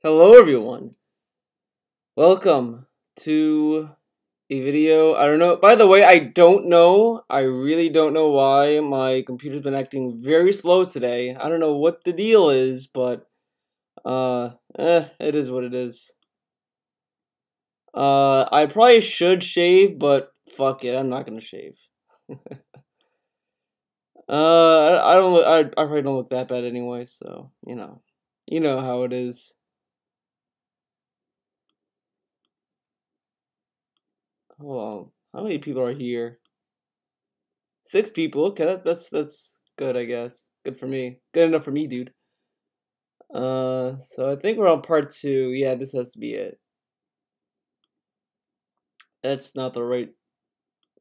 Hello everyone, welcome to a video. I don't know, by the way, I really don't know why my computer's been acting very slow today. I don't know what the deal is, but it is what it is. I probably should shave, but fuck it, I'm not gonna shave. I don't look, I probably don't look that bad anyway, so, you know how it is. Hold on. How many people are here? 6 people. Okay, that's good, I guess. Good for me. Good enough for me, dude. So I think we're on part 2. Yeah, this has to be it. That's not the right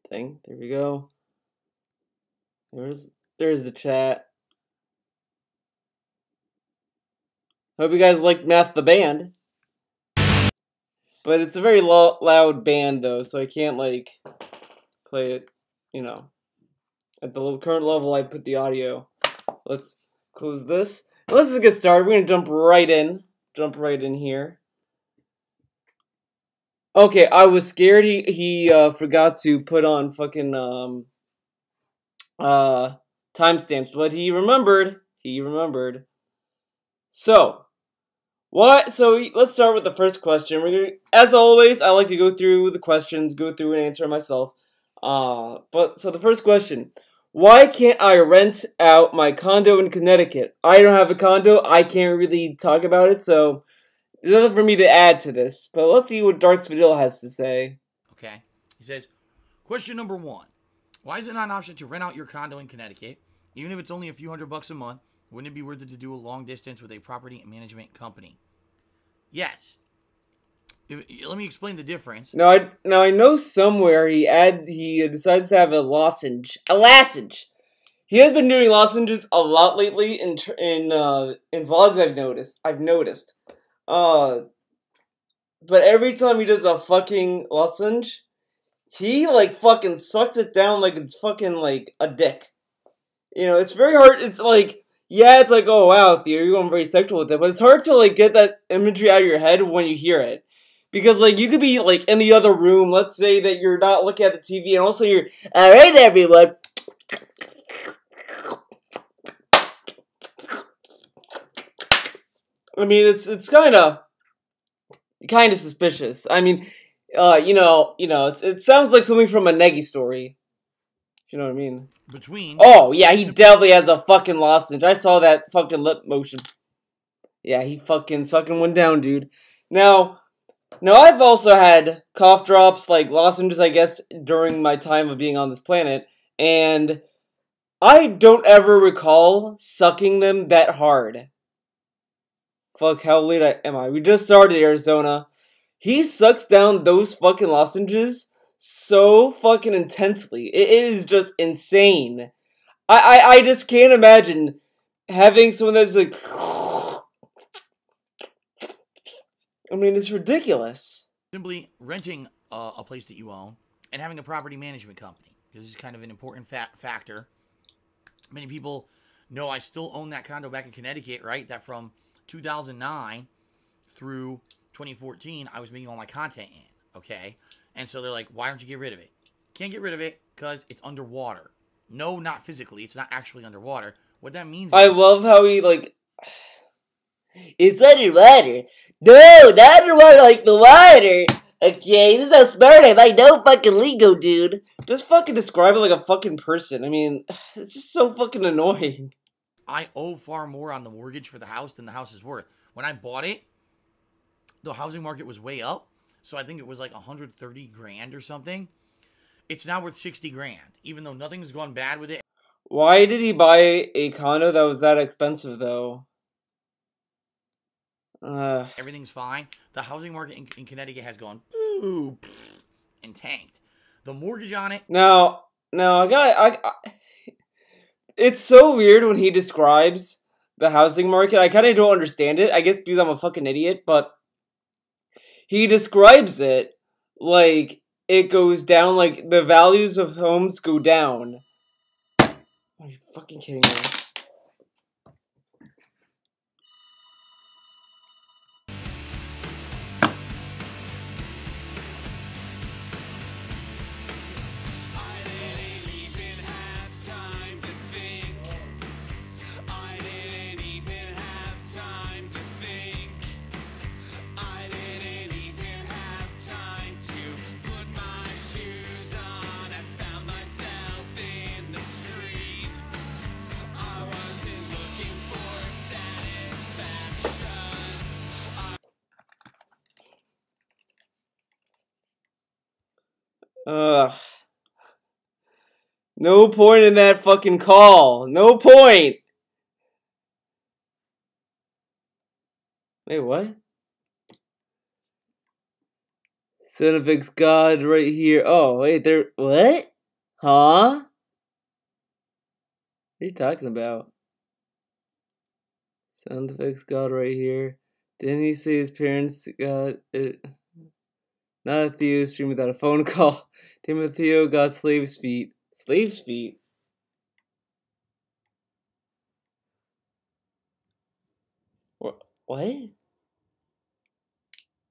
thing. There we go. There's the chat. Hope you guys like Math the band. But it's a very loud band though, so I can't like play it, at the current level I put the audio. Let's close this. Let's just get started. We're gonna jump right in. Jump right in here. Okay, I was scared he forgot to put on fucking timestamps, but he remembered. He remembered. So what? So let's start with the first question. We're gonna, as always, I like to go through the questions, go through and answer myself. But so the first question: why can't I rent out my condo in Connecticut? I don't have a condo. I can't really talk about it, so there's nothing for me to add to this. But let's see what Darks Vidal has to say. Okay. He says, question number 1. Why is it not an option to rent out your condo in Connecticut? Even if it's only a few $100 a month, wouldn't it be worth it to do a long distance with a property management company? Yes. Let me explain the difference. Now I know somewhere he decides to have a lozenge. A lozenge! He has been doing lozenges a lot lately in vlogs I've noticed. But every time he does a fucking lozenge, he like fucking sucks it down like it's fucking like a dick. It's very hard. It's like, yeah, it's like, oh wow, Theo, you're going very sexual with it, but it's hard to like get that imagery out of your head when you hear it. Because like you could be like in the other room, let's say that you're not looking at the TV, and also you're, alright everyone. I mean, it's kind of suspicious. I mean, it sounds like something from a Negi story. You know what I mean? Oh, yeah, he definitely has a fucking lozenge. I saw that fucking lip motion. Yeah, he fucking sucking one down, dude. Now, I've also had cough drops, like lozenges, I guess, during my time of being on this planet, and I don't ever recall sucking them that hard. Fuck, how late am I? We just started, Arizona. He sucks down those fucking lozenges so fucking intensely. It is just insane. I just can't imagine having someone that's like... I mean, it's ridiculous. Simply renting a place that you own and having a property management company. This is kind of an important factor. Many people know I still own that condo back in Connecticut, right? That from 2009 through 2014, I was making all my content in, okay? And so they're like, why don't you get rid of it? Can't get rid of it because it's underwater. No, not physically. It's not actually underwater. What that means is... I love how he, like... It's underwater. No, not underwater like the water. Okay, this is how smart I am. I know fucking lingo, dude. Just fucking describe it like a fucking person. I mean, it's just so fucking annoying. I owe far more on the mortgage for the house than the house is worth. When I bought it, the housing market was way up. So I think it was like 130 grand or something. It's now worth 60 grand, even though nothing's gone bad with it. Why did he buy a condo that was that expensive, though? Everything's fine. The housing market in Connecticut has gone boop and tanked. The mortgage on it... No, it's so weird when he describes the housing market. I kind of don't understand it. I guess because I'm a fucking idiot, but he describes it like it goes down, like the values of homes go down. Are you fucking kidding me? Ugh. No point in that fucking call. No point. Wait, what? Cinefics God right here. Oh, wait, there. What? Huh? What are you talking about? Sound effects God right here. Didn't he say his parents got it? Not a Theo stream without a phone call. Timotheo got slave's feet. Slave's feet? What?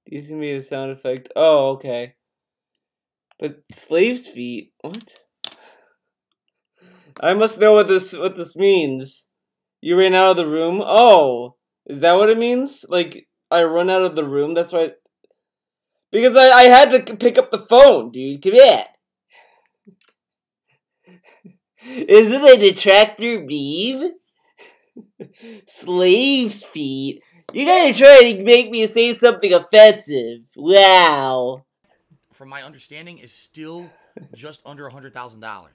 Using me a sound effect. Oh, okay. But slave's feet? What? I must know what this means. You ran out of the room? Oh, is that what it means? Like, I run out of the room? That's why... Because I had to pick up the phone, dude. Come here. Is it a detractor beef? Slave's feet? You gotta try to make me say something offensive. Wow. From my understanding, is still just under $100,000.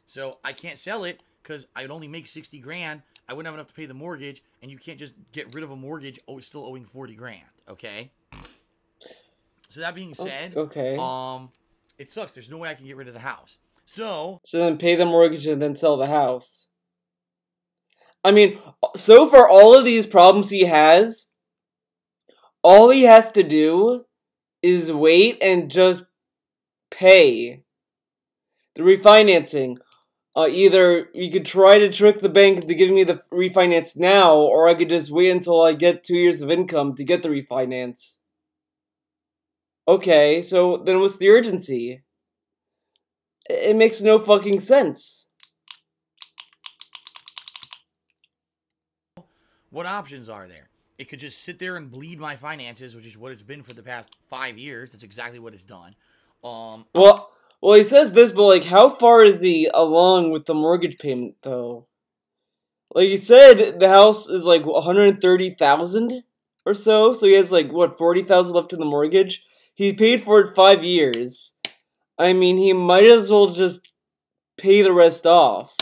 So I can't sell it because I'd only make 60 grand. I wouldn't have enough to pay the mortgage, and you can't just get rid of a mortgage still owing 40 grand. Okay. So that being said, okay. It sucks. There's no way I can get rid of the house. So then pay the mortgage and then sell the house. I mean, so for all of these problems he has, all he has to do is wait and just pay the refinancing. Either you could try to trick the bank into giving me the refinance now, or I could just wait until I get 2 years of income to get the refinance. Okay, so then what's the urgency? It makes no fucking sense. What options are there? It could just sit there and bleed my finances, which is what it's been for the past 5 years. That's exactly what it's done. Well, he says this, but like, how far is he along with the mortgage payment, though? Like he said, the house is like 130,000 or so. So he has like what 40,000 left in the mortgage. He paid for it 5 years. I mean, he might as well just pay the rest off.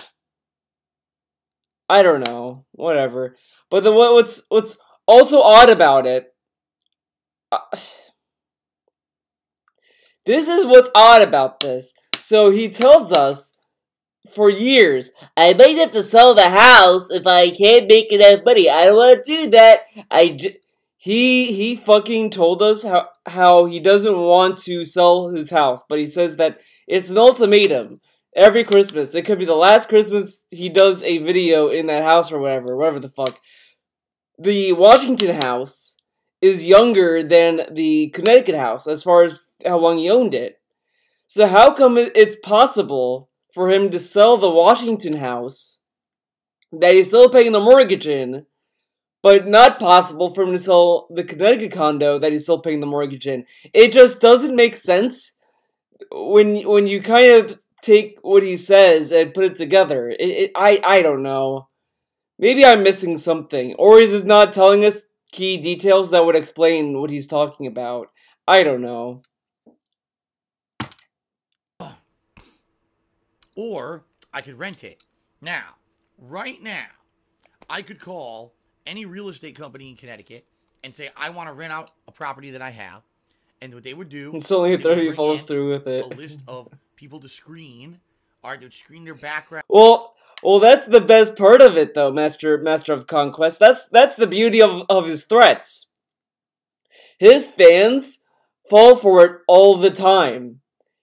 I don't know, whatever. But the what's also odd about it. This is what's odd about this. So he tells us for years, I might have to sell the house if I can't make enough money. I don't want to do that. He fucking told us how he doesn't want to sell his house, but he says that it's an ultimatum. Every Christmas, it could be the last Christmas he does a video in that house or whatever the fuck. The Washington house is younger than the Connecticut house as far as how long he owned it. So how come it's possible for him to sell the Washington house that he's still paying the mortgage in, but not possible for him to sell the Connecticut condo that he's still paying the mortgage in? It just doesn't make sense when you kind of take what he says and put it together. I don't know. Maybe I'm missing something, or is he not telling us key details that would explain what he's talking about? I don't know. Or I could rent it. Now, right now, I could call any real estate company in Connecticut and say, I want to rent out a property that I have. And what they would do... It's only 30 follows through with it. A list of people to screen. Or they would screen their background. Well, that's the best part of it, though, Master of Conquest. That's the beauty of his threats. His fans fall for it all the time.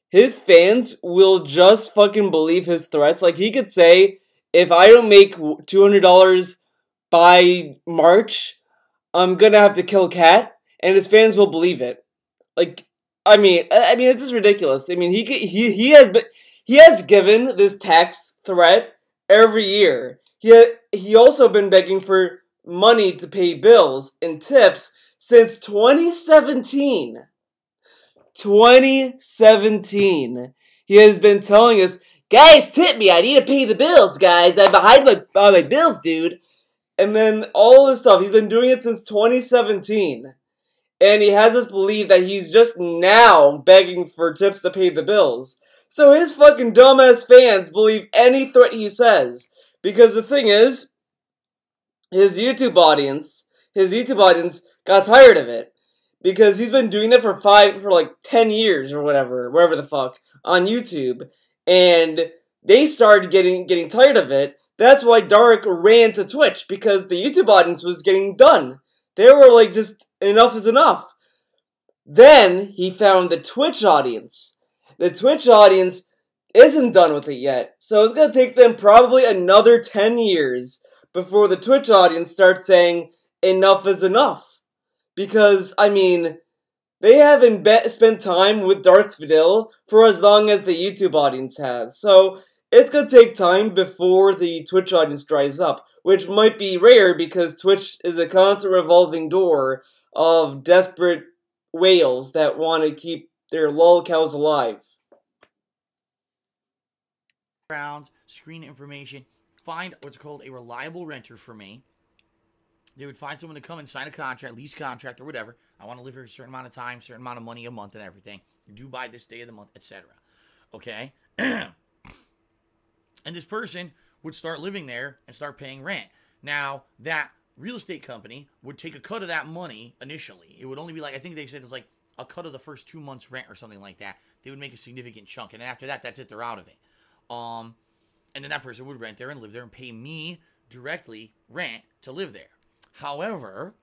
His fans will just fucking believe his threats. Like, he could say, if I don't make $200 by March, I'm gonna have to kill Cat, and his fans will believe it. Like, I mean, it's just ridiculous. I mean, he has given this tax threat every year. He also been begging for money to pay bills and tips since 2017. 2017. He has been telling us, guys, tip me. I need to pay the bills, guys. I'm behind on my bills, dude. And then all this stuff. He's been doing it since 2017. and he has us believe that he's just now begging for tips to pay the bills. So his fucking dumbass fans believe any threat he says. Because the thing is, his YouTube audience got tired of it. Because he's been doing that for like 10 years or whatever, wherever the fuck, on YouTube. And they started getting tired of it. That's why Dark ran to Twitch, because the YouTube audience was getting done. They were like, just, enough is enough. Then he found the Twitch audience. The Twitch audience isn't done with it yet, so it's gonna take them probably another 10 years before the Twitch audience starts saying, enough is enough. Because, I mean, they haven't spent time with Darksvidil for as long as the YouTube audience has, so it's gonna take time before the Twitch audience dries up, which might be rare because Twitch is a constant revolving door of desperate whales that want to keep their lolcows alive. Screen information, find what's called a reliable renter for me. They would find someone to come and sign a contract, lease contract, or whatever. I want to live here a certain amount of time, certain amount of money a month and everything. Due by this day of the month, etc. Okay? And this person would start living there and start paying rent. Now, that real estate company would take a cut of that money initially. It would only be like, I think they said it was like a cut of the first 2 months' rent or something like that. They would make a significant chunk. And after that, that's it. They're out of it. And then that person would rent there and live there and pay me directly rent to live there. However,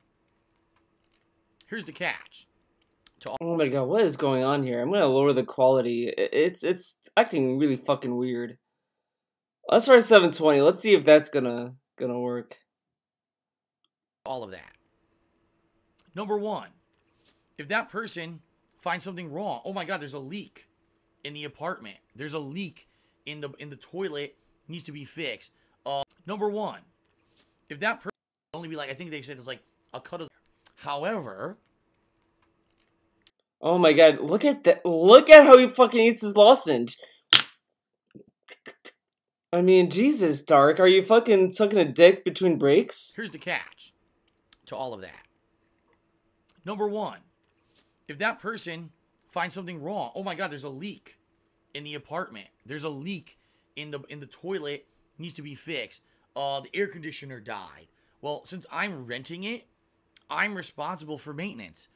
here's the catch. Oh my god, what is going on here? I'm gonna lower the quality. It's acting really fucking weird. Let's try 720. Let's see if that's gonna work. All of that. Number one, if that person finds something wrong, oh my god, there's a leak in the apartment. There's a leak in the toilet, needs to be fixed. Number one, if that person only be like, I think they said it was like a cut of. However, oh my god, look at that! Look at how he fucking eats his lozenge. I mean, Jesus, Dark, are you fucking sucking a dick between breaks? Here's the catch to all of that. Number one, if that person finds something wrong, oh my god, there's a leak in the apartment. There's a leak in the toilet, needs to be fixed. The air conditioner died. Well, since I'm renting it, I'm responsible for maintenance.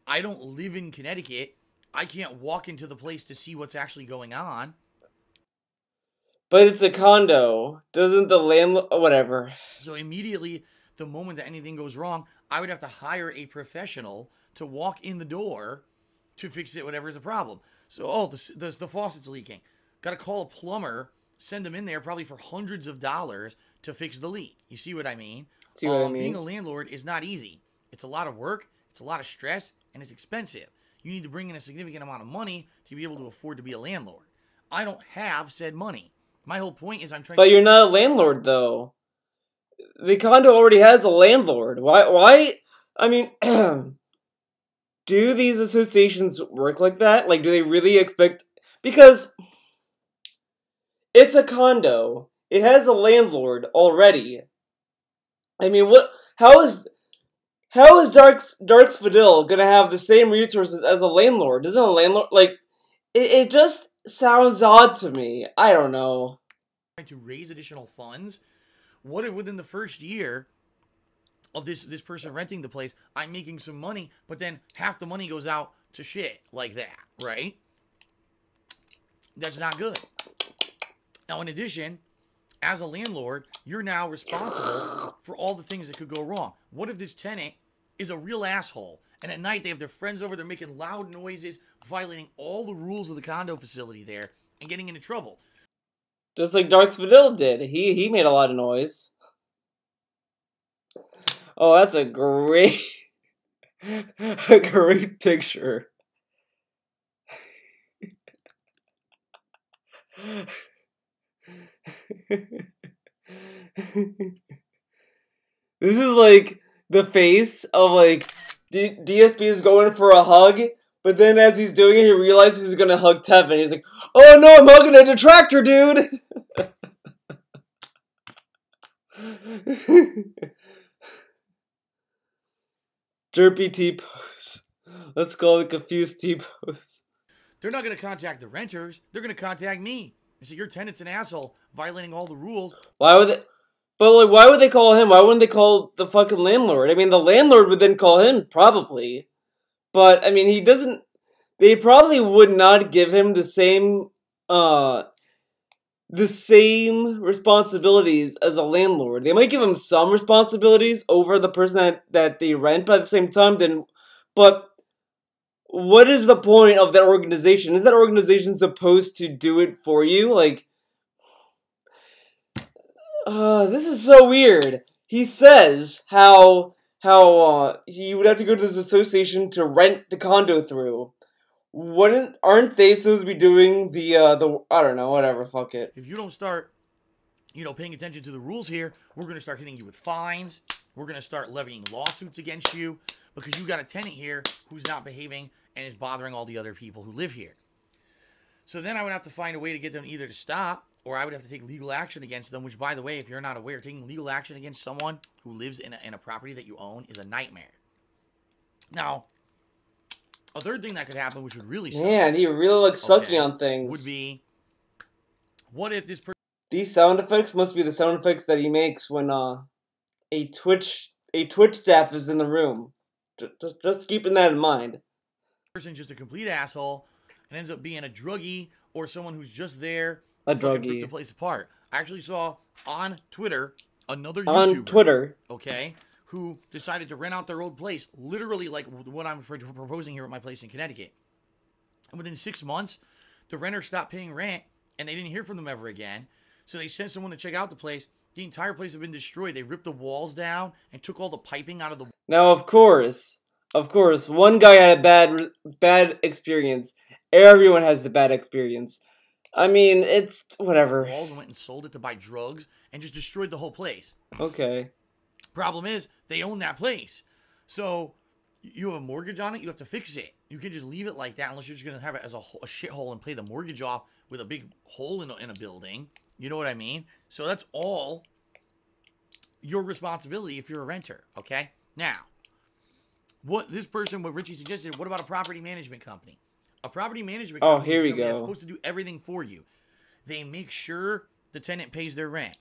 I don't live in Connecticut. I can't walk into the place to see what's actually going on. But it's a condo. Doesn't the landlord... Whatever. So immediately, the moment that anything goes wrong, I would have to hire a professional to walk in the door to fix it, whatever's the problem. So, oh, the faucet's leaking. Got to call a plumber, send them in there probably for hundreds of dollars to fix the leak. You see what I mean? See what I mean? Being a landlord is not easy. It's a lot of work, it's a lot of stress, and it's expensive. You need to bring in a significant amount of money to be able to afford to be a landlord. I don't have said money. My whole point is I'm trying. But you're not a landlord, though. The condo already has a landlord. Why? I mean, do these associations work like that? Like, do they really expect... Because it's a condo. It has a landlord already. I mean, what? How is Darksvidil gonna have the same resources as a landlord? Isn't a landlord like? It just sounds odd to me. I don't know. To raise additional funds. What if within the first year of this person renting the place, I'm making some money, but then half the money goes out to shit like that, right? That's not good. Now, in addition, as a landlord, you're now responsible for all the things that could go wrong. What if this tenant is a real asshole, and at night they have their friends over, they're making loud noises, violating all the rules of the condo facility there, and getting into trouble? Just like Darksvidil did. He made a lot of noise. Oh, that's a great picture. This is like the face of like DSP is going for a hug, but then as he's doing it, he realizes he's gonna hug Tevin. He's like, "Oh no, I'm hugging a detractor, dude." Derpy T pose. Let's call it confused T-pose. They're not going to contact the renters. They're going to contact me. They say, your tenant's an asshole, violating all the rules. Why would they? But, like, why would they call him? Why wouldn't they call the fucking landlord? I mean, the landlord would then call him, probably. But, I mean, he doesn't... They probably would not give him the same responsibilities as a landlord. They might give him some responsibilities over the person that they rent, but at the same time, but what is the point of that organization? Is that organization supposed to do it for you? Like, this is so weird. He says how you would have to go to this association to rent the condo through. Aren't they supposed to be doing the I don't know, whatever, fuck it. If you don't start, paying attention to the rules here, we're going to start hitting you with fines. We're going to start levying lawsuits against you because you got a tenant here who's not behaving and is bothering all the other people who live here. So then I would have to find a way to get them either to stop, or I would have to take legal action against them, which, by the way, if you're not aware, taking legal action against someone who lives in a property that you own is a nightmare. Now, a third thing that could happen, which would really suck. Man, he really looks sucky on things. Would be, what if this person... These sound effects must be the sound effects that he makes when a Twitch staff is in the room. Just keeping that in mind. Person's just a complete asshole and ends up being a druggie or someone who's just there to rip the place apart. I actually saw on Twitter another YouTuber. Okay, who decided to rent out their old place, literally like what I'm proposing here at my place in Connecticut. And within 6 months, the renter stopped paying rent, and they didn't hear from them ever again. So they sent someone to check out the place. The entire place had been destroyed. They ripped the walls down and took all the piping out of the... Now, of course, one guy had a bad experience. Everyone has the bad experience. I mean, it's whatever. The walls went and sold it to buy drugs and just destroyed the whole place. Okay. Problem is, they own that place. So, you have a mortgage on it, you have to fix it. You can just leave it like that unless you're just going to have it as a shithole and pay the mortgage off with a big hole in a building. You know what I mean? So, that's all your responsibility if you're a renter, okay? Now, what Richie suggested, what about a property management company? A property management company here we go. That's supposed to do everything for you. They make sure the tenant pays their rent.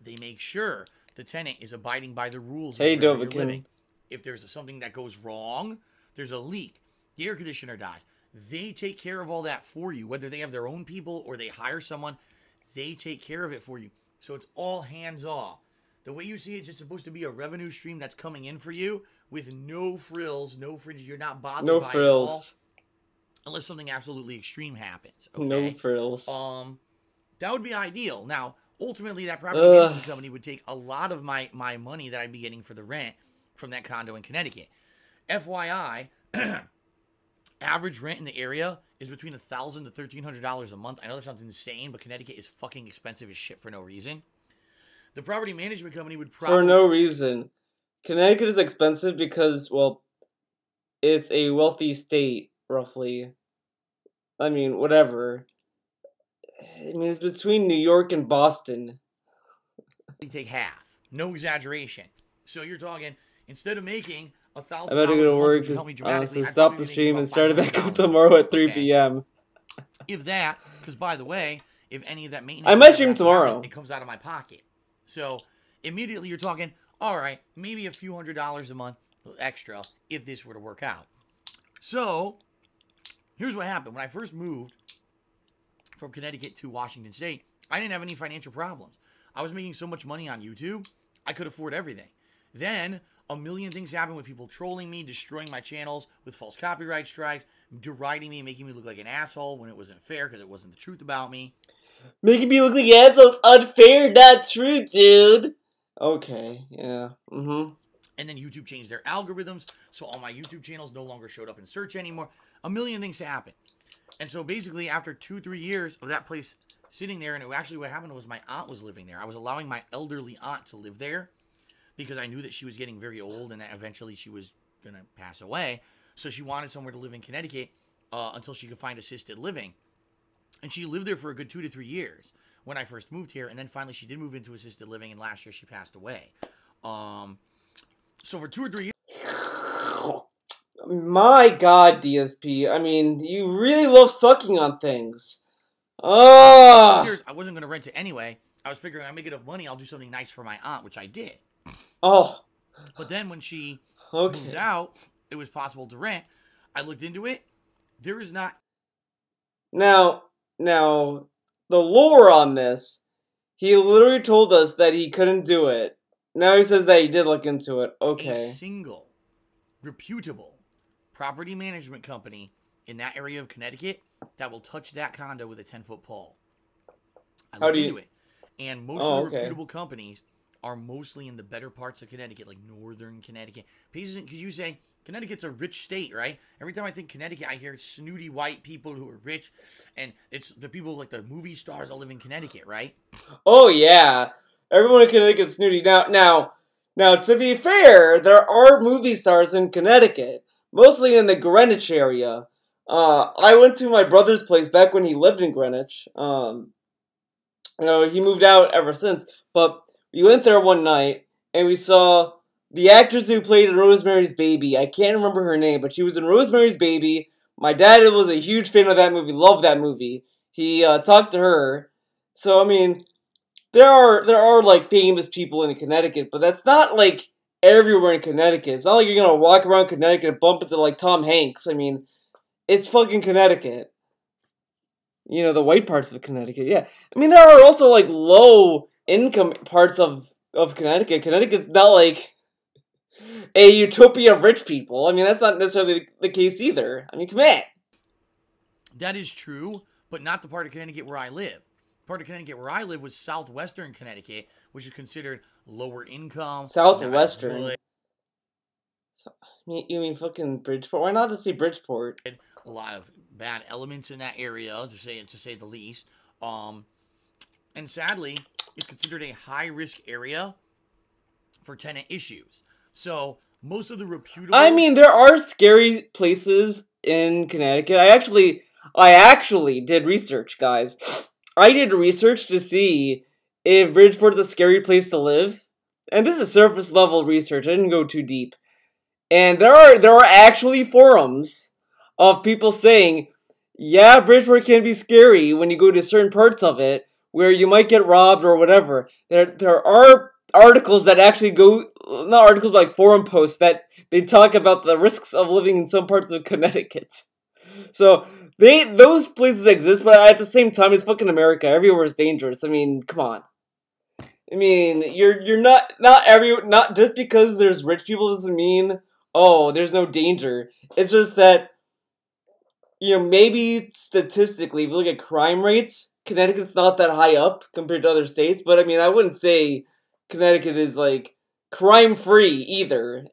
They make sure the tenant is abiding by the rules of where you're living. If there's something that goes wrong, there's a leak, the air conditioner dies, they take care of all that for you. Whether they have their own people or they hire someone, they take care of it for you. So it's all hands off. The way you see it's just supposed to be a revenue stream that's coming in for you with no frills, no fringes. You're not bothered by it at all. Unless something absolutely extreme happens. Okay? No frills. That would be ideal. Now, ultimately, that property management company would take a lot of my money that I'd be getting for the rent from that condo in Connecticut. FYI, average rent in the area is between $1,000 to $1,300 a month. I know that sounds insane, but Connecticut is fucking expensive as shit for no reason. The property management company would probably... For no reason. Connecticut is expensive because, well, it's a wealthy state, roughly. I mean, whatever. I mean, it's between New York and Boston. You take half. No exaggeration. So you're talking, instead of making $1,000... I better go to work, so stop the stream and start it back up tomorrow at 3 p.m. If that, because by the way, if any of that maintenance... I might stream tomorrow. It comes out of my pocket. So, immediately you're talking, all right, maybe a few $100s a month extra if this were to work out. So, here's what happened. When I first moved from Connecticut to Washington State, I didn't have any financial problems. I was making so much money on YouTube, I could afford everything. Then, a million things happened with people trolling me, destroying my channels with false copyright strikes, deriding me, making me look like an asshole when it wasn't fair because it wasn't the truth about me. Making me look like an asshole is unfair, not true, dude. Okay, yeah. Mm-hmm. And then YouTube changed their algorithms, so all my YouTube channels no longer showed up in search anymore. A million things happened. And so basically, after 2-3 years of that place sitting there, and actually what happened was my aunt was living there. I was allowing my elderly aunt to live there because I knew that she was getting very old and that eventually she was going to pass away. So she wanted somewhere to live in Connecticut until she could find assisted living. And she lived there for a good 2 to 3 years when I first moved here. And then finally she did move into assisted living, and last year she passed away. So for 2 or 3 years... My God, DSP. I mean, you really love sucking on things. Oh. I wasn't going to rent it anyway. I was figuring I make enough money, I'll do something nice for my aunt, which I did. Oh. But then when she moved out, it was possible to rent. I looked into it. There is not. Now, the lore on this, he literally told us that he couldn't do it. Now he says that he did look into it. Okay. A single, reputable property management company in that area of Connecticut that will touch that condo with a 10-foot pole. I looked into it. And most of the reputable companies are mostly in the better parts of Connecticut, like northern Connecticut. Because you say Connecticut's a rich state, right? Every time I think Connecticut, I hear snooty white people who are rich, and it's the people like the movie stars that live in Connecticut, right? Oh yeah, everyone in Connecticut's snooty. Now, to be fair, there are movie stars in Connecticut, mostly in the Greenwich area. I went to my brother's place back when he lived in Greenwich. He moved out ever since, but we went there one night, and we saw the actress who played Rosemary's Baby. I can't remember her name, but she was in Rosemary's Baby. My dad was a huge fan of that movie, loved that movie. He talked to her. So, I mean, there are like, famous people in Connecticut, but that's not, like, everywhere in Connecticut. It's not like you're gonna walk around Connecticut and bump into, like, Tom Hanks. I mean, it's fucking Connecticut. You know, the white parts of Connecticut, yeah. I mean, there are also, like, low-income parts of Connecticut. Connecticut's not, like, a utopia of rich people. I mean, that's not necessarily the case either. I mean, come on. That is true, but not the part of Connecticut where I live. The part of Connecticut where I live was southwestern Connecticut, which is considered lower income. Southwestern? You mean fucking Bridgeport? Why not just say Bridgeport? A lot of bad elements in that area, to say the least. And sadly, it's considered a high-risk area for tenant issues. So, most of the reputable... I mean, there are scary places in Connecticut. I actually did research, guys. I did research to see if Bridgeport's a scary place to live. And this is surface-level research. I didn't go too deep. And there are actually forums of people saying, yeah, Bridgeport can be scary when you go to certain parts of it, where you might get robbed or whatever. There are articles that actually go, not articles, but like forum posts that they talk about the risks of living in some parts of Connecticut. So, those places exist, but at the same time, it's fucking America. Everywhere is dangerous. I mean, come on. I mean, you're not just because there's rich people doesn't mean, oh, there's no danger. It's just that, you know, maybe statistically, if you look at crime rates, Connecticut's not that high up compared to other states, but I mean, I wouldn't say Connecticut is, like, crime-free either.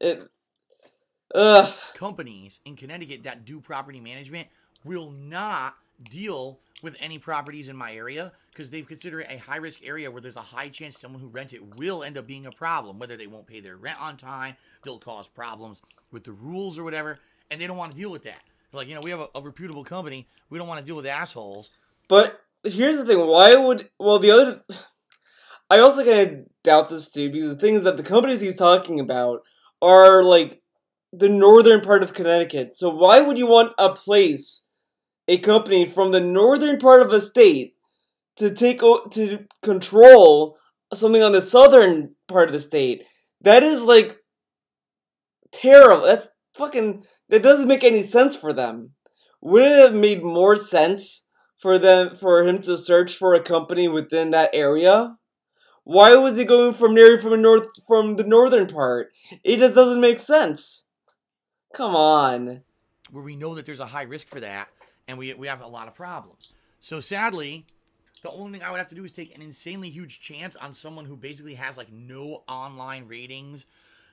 Companies in Connecticut that do property management will not deal with any properties in my area because they consider it a high-risk area where there's a high chance someone who rents it will end up being a problem, whether they won't pay their rent on time, they'll cause problems with the rules or whatever, and they don't want to deal with that. They're like, you know, we have a reputable company, we don't want to deal with assholes. But here's the thing, I also kind of doubt this too, because the thing is that the companies he's talking about are, like, the northern part of Connecticut. So why would you want a company from the northern part of a state to control something on the southern part of the state? That is, like, terrible. That doesn't make any sense for them. Wouldn't it have made more sense for him to search for a company within that area? Why was he going from the northern part? It just doesn't make sense. Come on. Where we know that there's a high risk for that, and we have a lot of problems. So sadly, the only thing I would have to do is take an insanely huge chance on someone who basically has, like, no online ratings,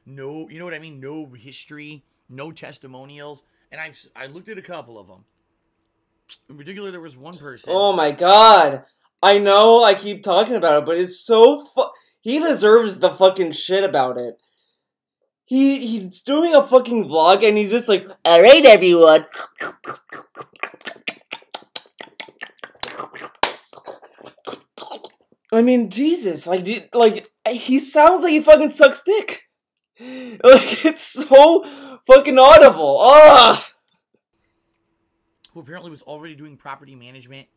no, you know what I mean, no history, no testimonials, and I looked at a couple of them. In particular, there was one person. Oh my god. I know I keep talking about it, but it's so he deserves the fucking shit about it. He's doing a fucking vlog and he's just like, alright everyone. I mean, Jesus, like he sounds like he fucking sucks dick. Like, it's so Fucking Audible. Ah. Who apparently was already doing property management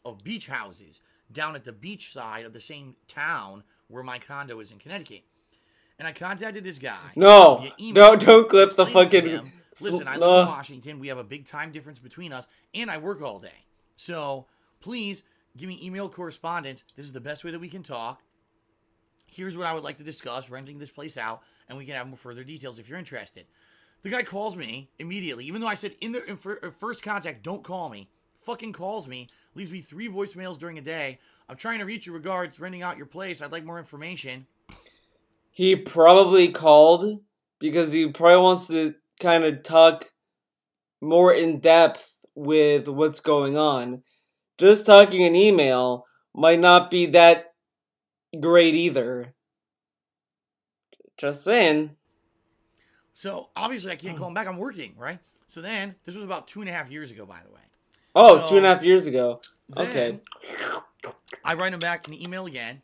of beach houses down at the beach side of the same town where my condo is in Connecticut. And I contacted this guy. No, don't clip the fucking. Listen, I live in Washington. We have a big time difference between us, and I work all day. So please give me email correspondence. This is the best way that we can talk. Here's what I would like to discuss, renting this place out, and we can have more further details if you're interested. The guy calls me immediately, even though I said in first contact, don't call me. Fucking calls me, leaves me 3 voicemails during a day. I'm trying to reach you regards, renting out your place. I'd like more information. He probably called because he probably wants to kind of talk more in depth with what's going on. Just talking an email might not be that great either. Just saying. So, obviously, I can't call him back. I'm working, right? So then, this was about 2.5 years ago, by the way. Oh, so, 2.5 years ago. Okay. I write him back an email again.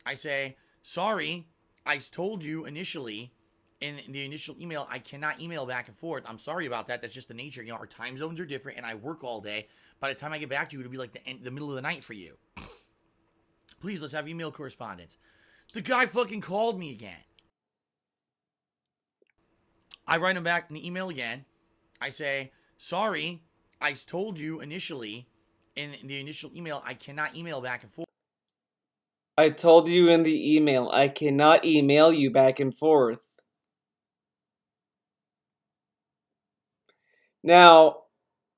I say, sorry, I told you initially in the initial email, I cannot email back and forth. I'm sorry about that. That's just the nature. You know, our time zones are different, and I work all day. By the time I get back to you, it'll be like the middle of the night for you. Please, let's have email correspondence. The guy fucking called me again. I write him back an email again. I say, sorry, I told you initially in the initial email, I cannot email back and forth. I told you in the email, I cannot email you back and forth. Now,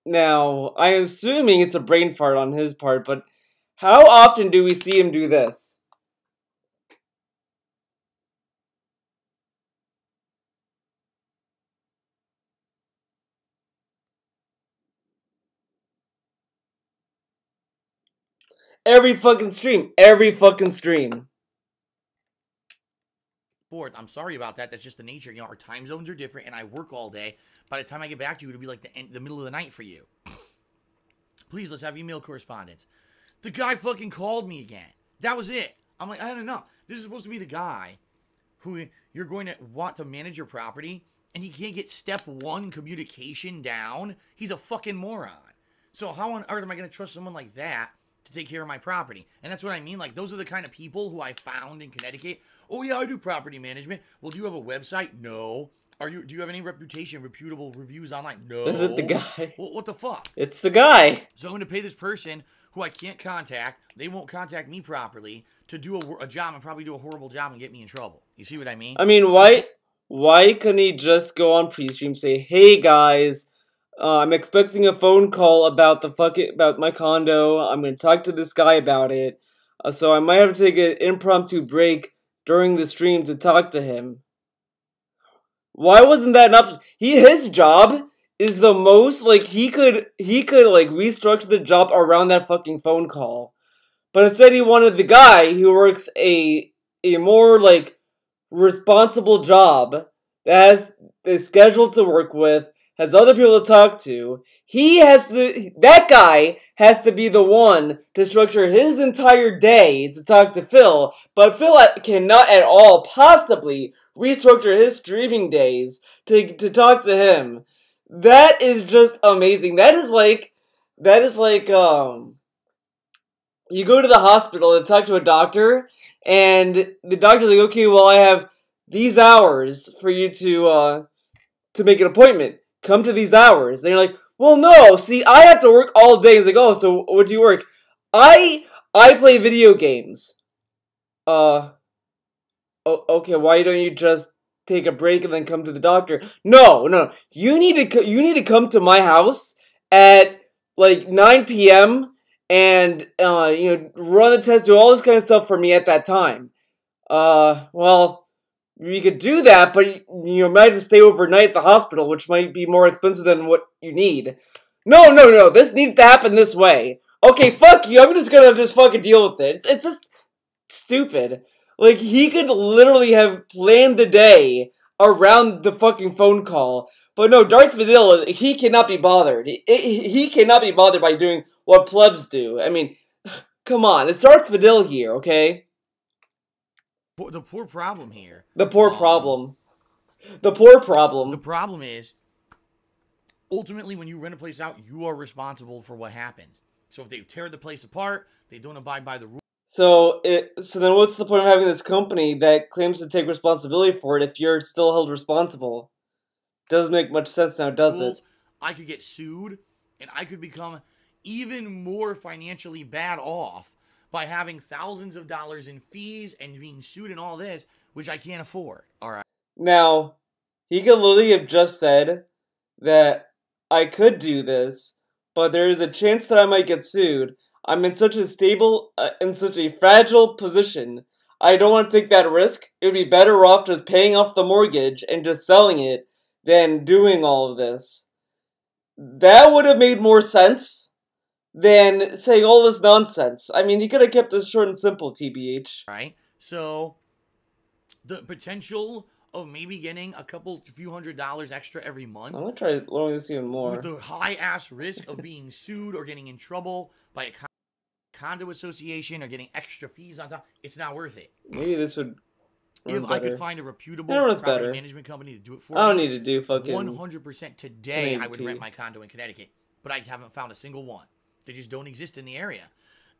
I'm assuming it's a brain fart on his part, but how often do we see him do this? Every fucking stream. Every fucking stream. I'm sorry about that. That's just the nature. You know, our time zones are different, and I work all day. By the time I get back to you, it'll be like the middle of the night for you. Please, let's have email correspondence. The guy fucking called me again. That was it. I'm like, I don't know. This is supposed to be the guy who you're going to want to manage your property, and he can't get step 1 communication down. He's a fucking moron. So how on earth am I going to trust someone like that to take care of my property? And that's what I mean. Like, those are the kind of people who I found in Connecticut. Oh, yeah, I do property management. Well, do you have a website? No. Do you have any reputable reviews online? No. Is it the guy? Well, what the fuck? It's the guy. So I'm going to pay this person who I can't contact. They won't contact me properly to do a job and probably do a horrible job and get me in trouble. You see what I mean? I mean, why couldn't he just go on pre-stream, say, hey, guys, I'm expecting a phone call about about my condo. I'm going to talk to this guy about it. So I might have to take an impromptu break during the stream to talk to him. Why wasn't that enough? His job is the most, like, he could like, restructure the job around that fucking phone call. But instead he wanted the guy who works a more, like, responsible job, that is scheduled to work with, has other people to talk to. That guy has to be the one to structure his entire day to talk to Phil, but Phil cannot at all possibly restructure his streaming days to talk to him. That is just amazing. That is like, you go to the hospital to talk to a doctor, and the doctor's like, okay, well, I have these hours for you to make an appointment. Come to these hours. And you're like, well, no, see, I have to work all day. He's like, oh, so what do you work? I play video games. Okay, why don't you just take a break and then come to the doctor? No, you need to come to my house at, like, 9 p.m. and, run the test, do all this kind of stuff for me at that time. Well, you could do that, but you might have to stay overnight at the hospital, which might be more expensive than what you need. No, this needs to happen this way. Okay, fuck you, I'm just gonna fucking deal with it. It's just stupid. Like, he could literally have planned the day around the fucking phone call. But no, Darth Vadil, he cannot be bothered. He cannot be bothered by doing what plebs do. I mean, come on, it's Darth Vadil here, okay? The poor problem here. The poor problem. The poor problem. The problem is, ultimately, when you rent a place out, you are responsible for what happens. So if they tear the place apart, they don't abide by the rules. So then what's the point of having this company that claims to take responsibility for it if you're still held responsible? Doesn't make much sense now, does it? I could get sued, and I could become even more financially bad off by having thousands of dollars in fees and being sued and all this, which I can't afford. All right. Now, he could literally have just said that I could do this, but there is a chance that I might get sued. I'm in such a in such a fragile position. I don't want to take that risk. It would be better off just paying off the mortgage and just selling it than doing all of this. That would have made more sense than saying all this nonsense. I mean, he could have kept this short and simple, TBH. Right? So, the potential of maybe getting a few $100s extra every month. I'm gonna try lowering this even more. With the high-ass risk of being sued or getting in trouble by a condo association or getting extra fees on top, it's not worth it. Maybe this would run If better. I could find a reputable property management company to do it for me, I don't need to do fucking 100% today, I would rent my condo in Connecticut. But I haven't found a single one. They just don't exist in the area.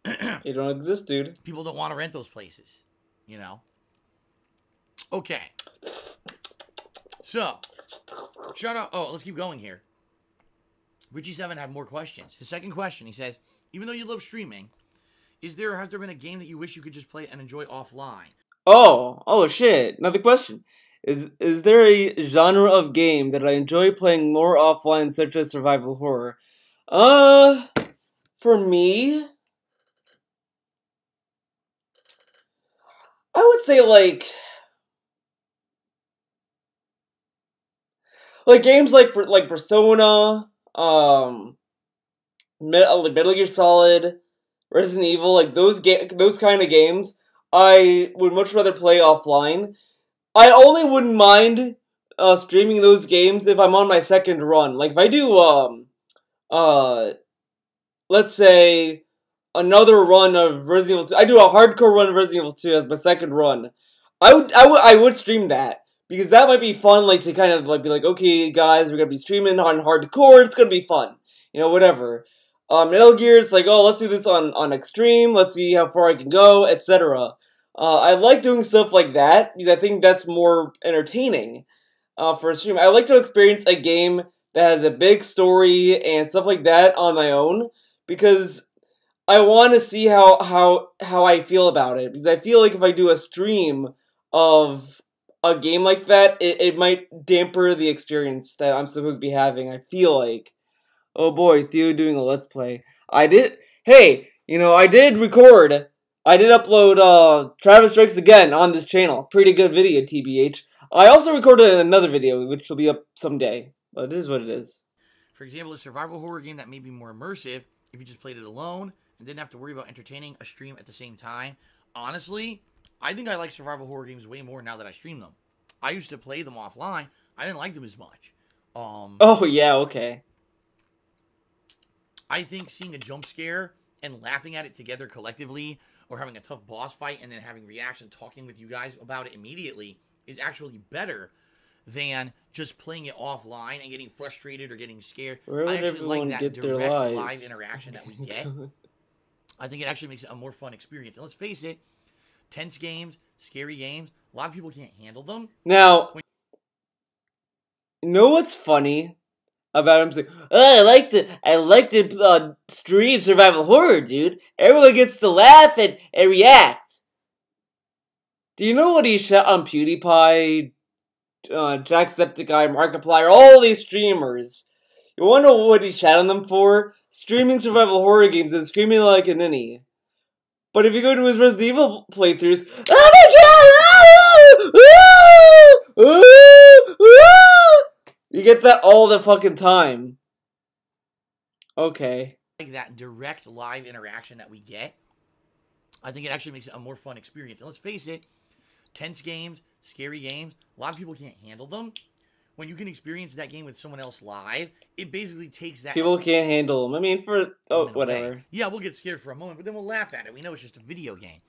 They don't exist, dude. People don't want to rent those places, you know? Okay. So, shout out. Oh, let's keep going here. Richie7 had more questions. His second question, he says, even though you love streaming, has there been a game that you wish you could just play and enjoy offline? Oh shit. Another question. Is there a genre of game that I enjoy playing more offline, such as survival horror? For me, I would say like games like Persona, Metal Gear Solid, Resident Evil, like those kind of games, I would much rather play offline. I only wouldn't mind streaming those games if I'm on my second run. Like if I do let's say another run of Resident Evil 2. I do a hardcore run of Resident Evil 2 as my second run. I would stream that. Because that might be fun, like, to kind of, like, be like, okay, guys, we're gonna be streaming on hardcore, it's gonna be fun. You know, whatever. Metal Gear, it's like, oh, let's do this on extreme, let's see how far I can go, etc. I like doing stuff like that, because I think that's more entertaining, for a stream. I like to experience a game that has a big story and stuff like that on my own, because I want to see how I feel about it, because I feel like if I do a stream of a game like that, it might damper the experience that I'm supposed to be having. I feel like, oh boy, Theo doing a Let's Play. I did record. I did upload Travis Strikes Again on this channel. Pretty good video, TBH. I also recorded another video, which will be up someday. But it is what it is. For example, a survival horror game that may be more immersive if you just played it alone and didn't have to worry about entertaining a stream at the same time. Honestly, I think I like survival horror games way more now that I stream them. I used to play them offline. I didn't like them as much. Oh, yeah, okay. I think seeing a jump scare and laughing at it together collectively, or having a tough boss fight and then having reaction, talking with you guys about it immediately, is actually better than just playing it offline and getting frustrated or getting scared. I actually like that direct live interaction that we get. I think it actually makes it a more fun experience. And let's face it, tense games, scary games, a lot of people can't handle them. Now, you know what's funny about him saying, oh, I like to stream survival horror, dude. Everyone gets to laugh and react. Do you know what he shot on PewDiePie, Jacksepticeye, Markiplier, all these streamers? You wanna know what he shot on them for? Streaming survival horror games and screaming like a ninny. But if you go to his Resident Evil playthroughs, oh my god! You get that all the fucking time. Okay. Like that direct live interaction that we get, I think it actually makes it a more fun experience. And let's face it, tense games, scary games, a lot of people can't handle them. When you can experience that game with someone else live, it basically takes that... People can't handle them. I mean, whatever. Yeah, we'll get scared for a moment, but then we'll laugh at it. We know it's just a video game.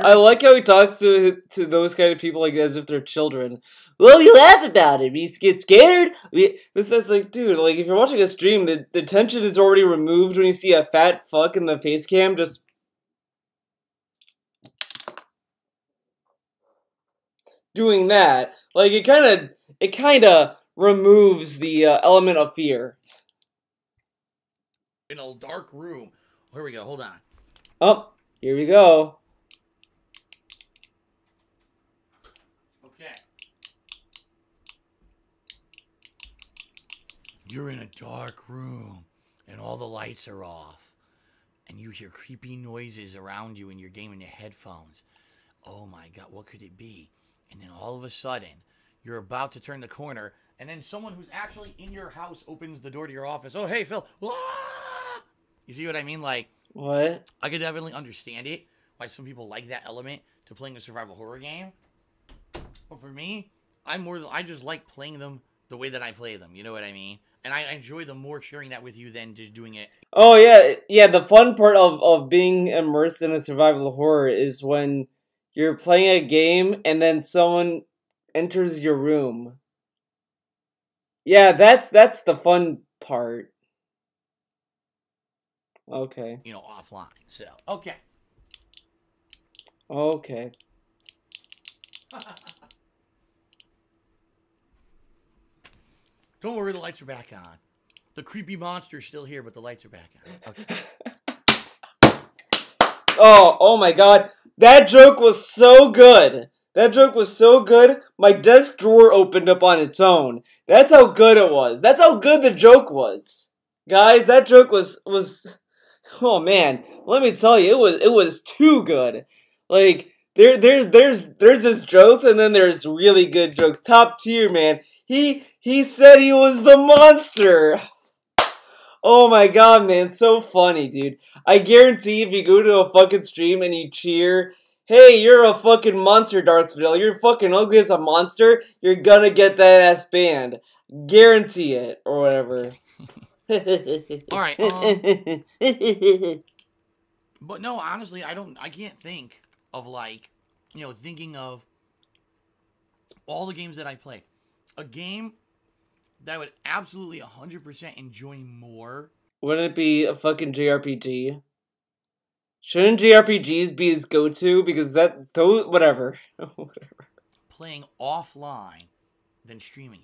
I like how he talks to those kind of people like as if they're children. Well, you laugh about it. You get scared. This is like, dude, like if you're watching a stream, the tension is already removed when you see a fat fuck in the face cam just doing that. Like it kind of removes the element of fear. In a dark room. Here we go. Hold on. Oh, here we go. You're in a dark room, and all the lights are off, and you hear creepy noises around you in your game in your headphones. Oh my God, what could it be? And then all of a sudden, you're about to turn the corner, and then someone who's actually in your house opens the door to your office. Oh, hey, Phil. Ah! You see what I mean? Like, what? I could definitely understand it, why some people like that element to playing a survival horror game. But for me, I just like playing them the way that I play them. You know what I mean? And I enjoy them more sharing that with you than just doing it. Oh, yeah. Yeah, the fun part of being immersed in a survival horror is when you're playing a game and then someone enters your room. Yeah, that's the fun part. Okay. You know, offline. So, okay. Okay. Don't worry, the lights are back on. The creepy monster's still here, but the lights are back on. Okay. Oh my God. That joke was so good. That joke was so good, my desk drawer opened up on its own. That's how good it was. That's how good the joke was. Guys, that joke was oh man, let me tell you, it was too good. Like there's just jokes and then there's really good jokes. Top tier, man. He said he was the monster. Oh my God, man, so funny, dude. I guarantee if you go to a fucking stream and you cheer, hey, you're a fucking monster, Darksville. You're fucking ugly as a monster. You're gonna get that ass banned. Guarantee it, or whatever. Alright, but no, honestly, I can't think of, like, you know, thinking of all the games that I play. A game that I would absolutely 100% enjoy more. Wouldn't it be a fucking JRPG? Shouldn't JRPGs be his go-to? Because whatever. Whatever. Playing offline than streaming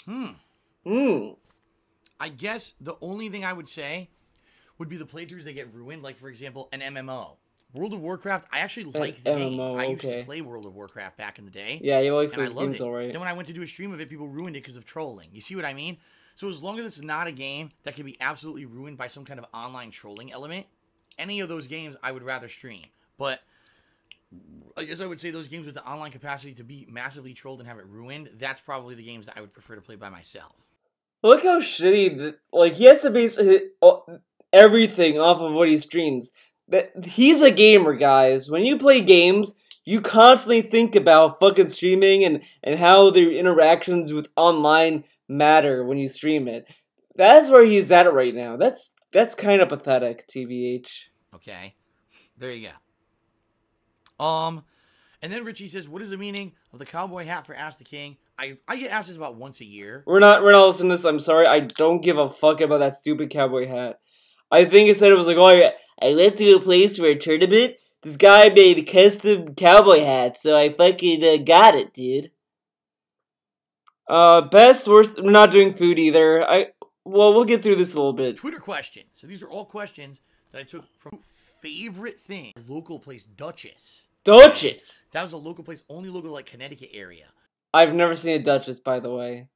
it. I guess the only thing I would say would be the playthroughs that get ruined. Like, for example, an MMO. World of Warcraft, I actually like the game. I used to play World of Warcraft back in the day. Yeah, you like those games, alright. Then when I went to do a stream of it, people ruined it because of trolling. You see what I mean? So as long as it's not a game that can be absolutely ruined by some kind of online trolling element, any of those games I would rather stream. But I guess I would say those games with the online capacity to be massively trolled and have it ruined, that's probably the games that I would prefer to play by myself. Look how shitty, like, he has to base everything off of what he streams. He's a gamer, guys. When you play games, you constantly think about fucking streaming and how the interactions with online matter when you stream it. That's where he's at right now. That's kind of pathetic, TBH. Okay. There you go. And then Richie says, what is the meaning of the cowboy hat for Ask the King? I get asked this about once a year. We're not listening to this. I'm sorry. I don't give a fuck about that stupid cowboy hat. I think it said it was like, oh, I went to a place for a tournament. This guy made a custom cowboy hat, so I fucking got it, dude. Best, worst, we're not doing food either. Well, we'll get through this a little bit. Twitter questions. So these are all questions that I took from favorite thing. Local place, Duchess. Duchess! That was a local place, only local, like, Connecticut area. I've never seen a Duchess, by the way.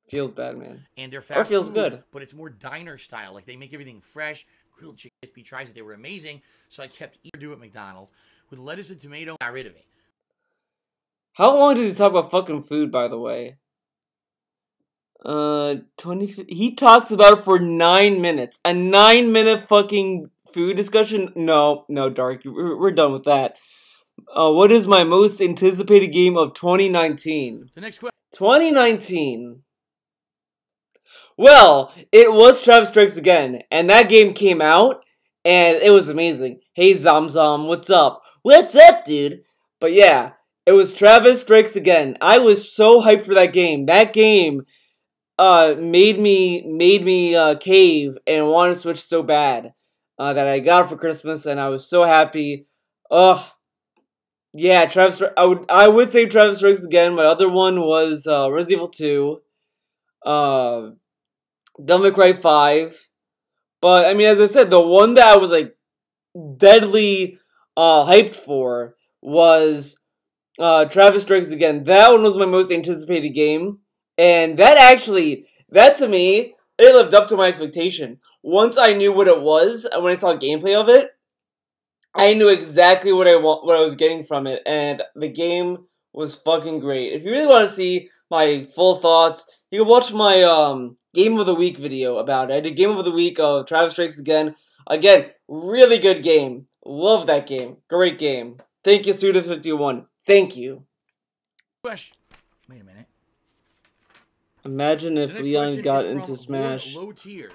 Feels bad, man. And they're fast or feels food, good. But it's more diner style. Like, they make everything fresh. Grilled chicken, crispy tries it. They were amazing. So I kept eating at McDonald's. With lettuce and tomato, got rid of it. How long did he talk about fucking food, by the way? 20... He talks about it for 9 minutes. A 9-minute fucking food discussion? No, Dark. We're done with that. What is my most anticipated game of 2019? The next question. 2019. Well, it was Travis Strikes Again, and that game came out, and it was amazing. Hey Zamzam, what's up? What's up, dude? But yeah, it was Travis Strikes Again. I was so hyped for that game. That game made me cave and want to Switch so bad that I got it for Christmas, and I was so happy. Ugh. Yeah, I would say Travis Strikes Again. My other one was Resident Evil 2, Devil May Cry 5. But I mean, as I said, the one that I was like deadly hyped for was Travis Strikes Again. That one was my most anticipated game, and that to me, it lived up to my expectation. Once I knew what it was, and when I saw gameplay of it, I knew exactly what I was getting from it, and the game was fucking great. If you really want to see my full thoughts, you can watch my Game of the Week video about it. I did Game of the Week of Travis Strikes Again. Again, really good game. Love that game. Great game. Thank you, Suda51. Thank you. Question. Wait a minute. Imagine if Leon got into Smash. Low tier,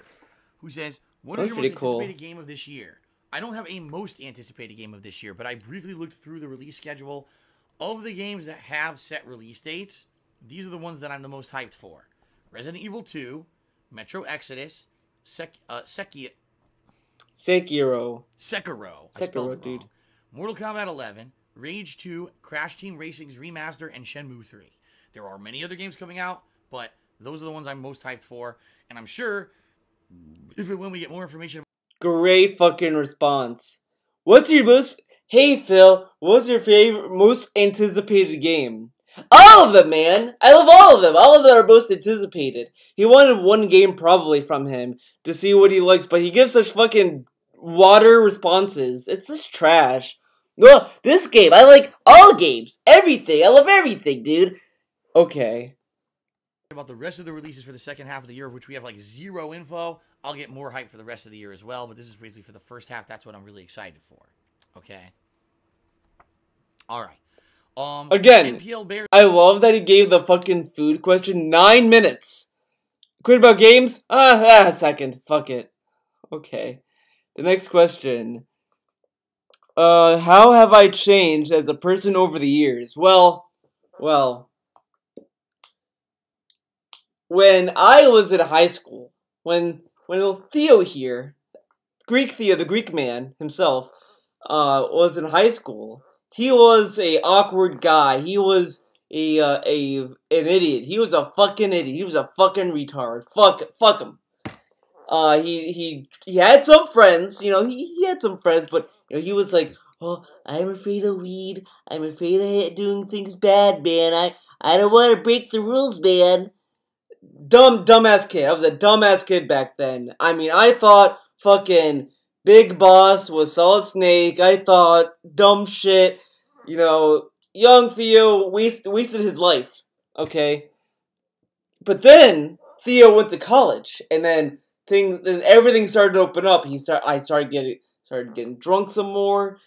who says, "What is your most anticipated game of this year?" I don't have a most anticipated game of this year, but I briefly looked through the release schedule of the games that have set release dates. These are the ones that I'm the most hyped for: Resident Evil 2, Metro Exodus, Sekiro, dude. Mortal Kombat 11, Rage 2, Crash Team Racing's remaster, and Shenmue 3. There are many other games coming out, but those are the ones I'm most hyped for, and I'm sure when we get more information. Great fucking response. What's your most... Hey, Phil, what's your favorite, most anticipated game? All of them, man! I love all of them! All of them are most anticipated. He wanted one game probably from him to see what he likes, but he gives such fucking water responses. It's just trash. Well, this game, I like all games. Everything. I love everything, dude. Okay. About the rest of the releases for the second half of the year, of which we have like zero info. I'll get more hype for the rest of the year as well, but this is basically for the first half. That's what I'm really excited for. Okay. All right. Again, I love that he gave the fucking food question 9 minutes. Quit about games? A second. Fuck it. Okay. The next question. How have I changed as a person over the years? Well. When I was in high school, when Theo here, Greek Theo, the Greek man himself, was in high school, he was a awkward guy. He was an idiot. He was a fucking idiot. He was a fucking retard. Fuck him. He had some friends, you know, he had some friends, but you know, he was like, oh, I'm afraid of weed. I'm afraid of doing things bad, man. I don't want to break the rules, man. Dumbass kid. I was a dumbass kid back then. I mean, I thought fucking Big Boss was Solid Snake. I thought dumb shit. You know, young Theo wasted his life. Okay? But then Theo went to college, and then everything started to open up. I started getting drunk some more,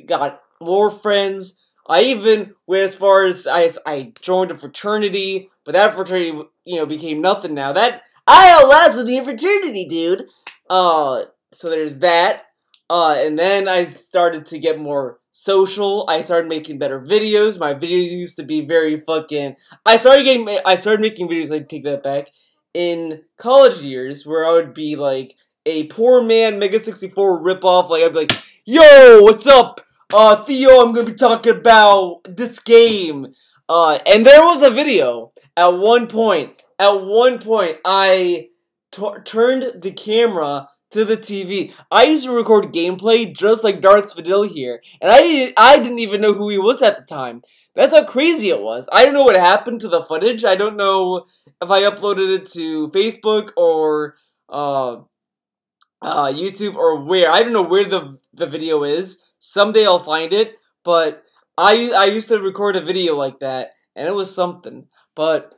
got more friends. I even went as far as I joined a fraternity, but that fraternity, you know, became nothing now. That I outlasted the fraternity, dude. So there's that. And then I started to get more social. I started making better videos. My videos used to be very fucking. I started making videos. I take that back. In college years, where I would be like a poor man Mega 64 ripoff. Like I'd be like, "Yo, what's up? Theo, I'm gonna be talking about this game." And there was a video at one point. I turned the camera to the TV. I used to record gameplay just like Darks Vidal here, and I didn't even know who he was at the time. That's how crazy it was. I don't know what happened to the footage. I don't know if I uploaded it to Facebook or YouTube or where. I don't know where the video is. Someday I'll find it. But I used to record a video like that, and it was something. But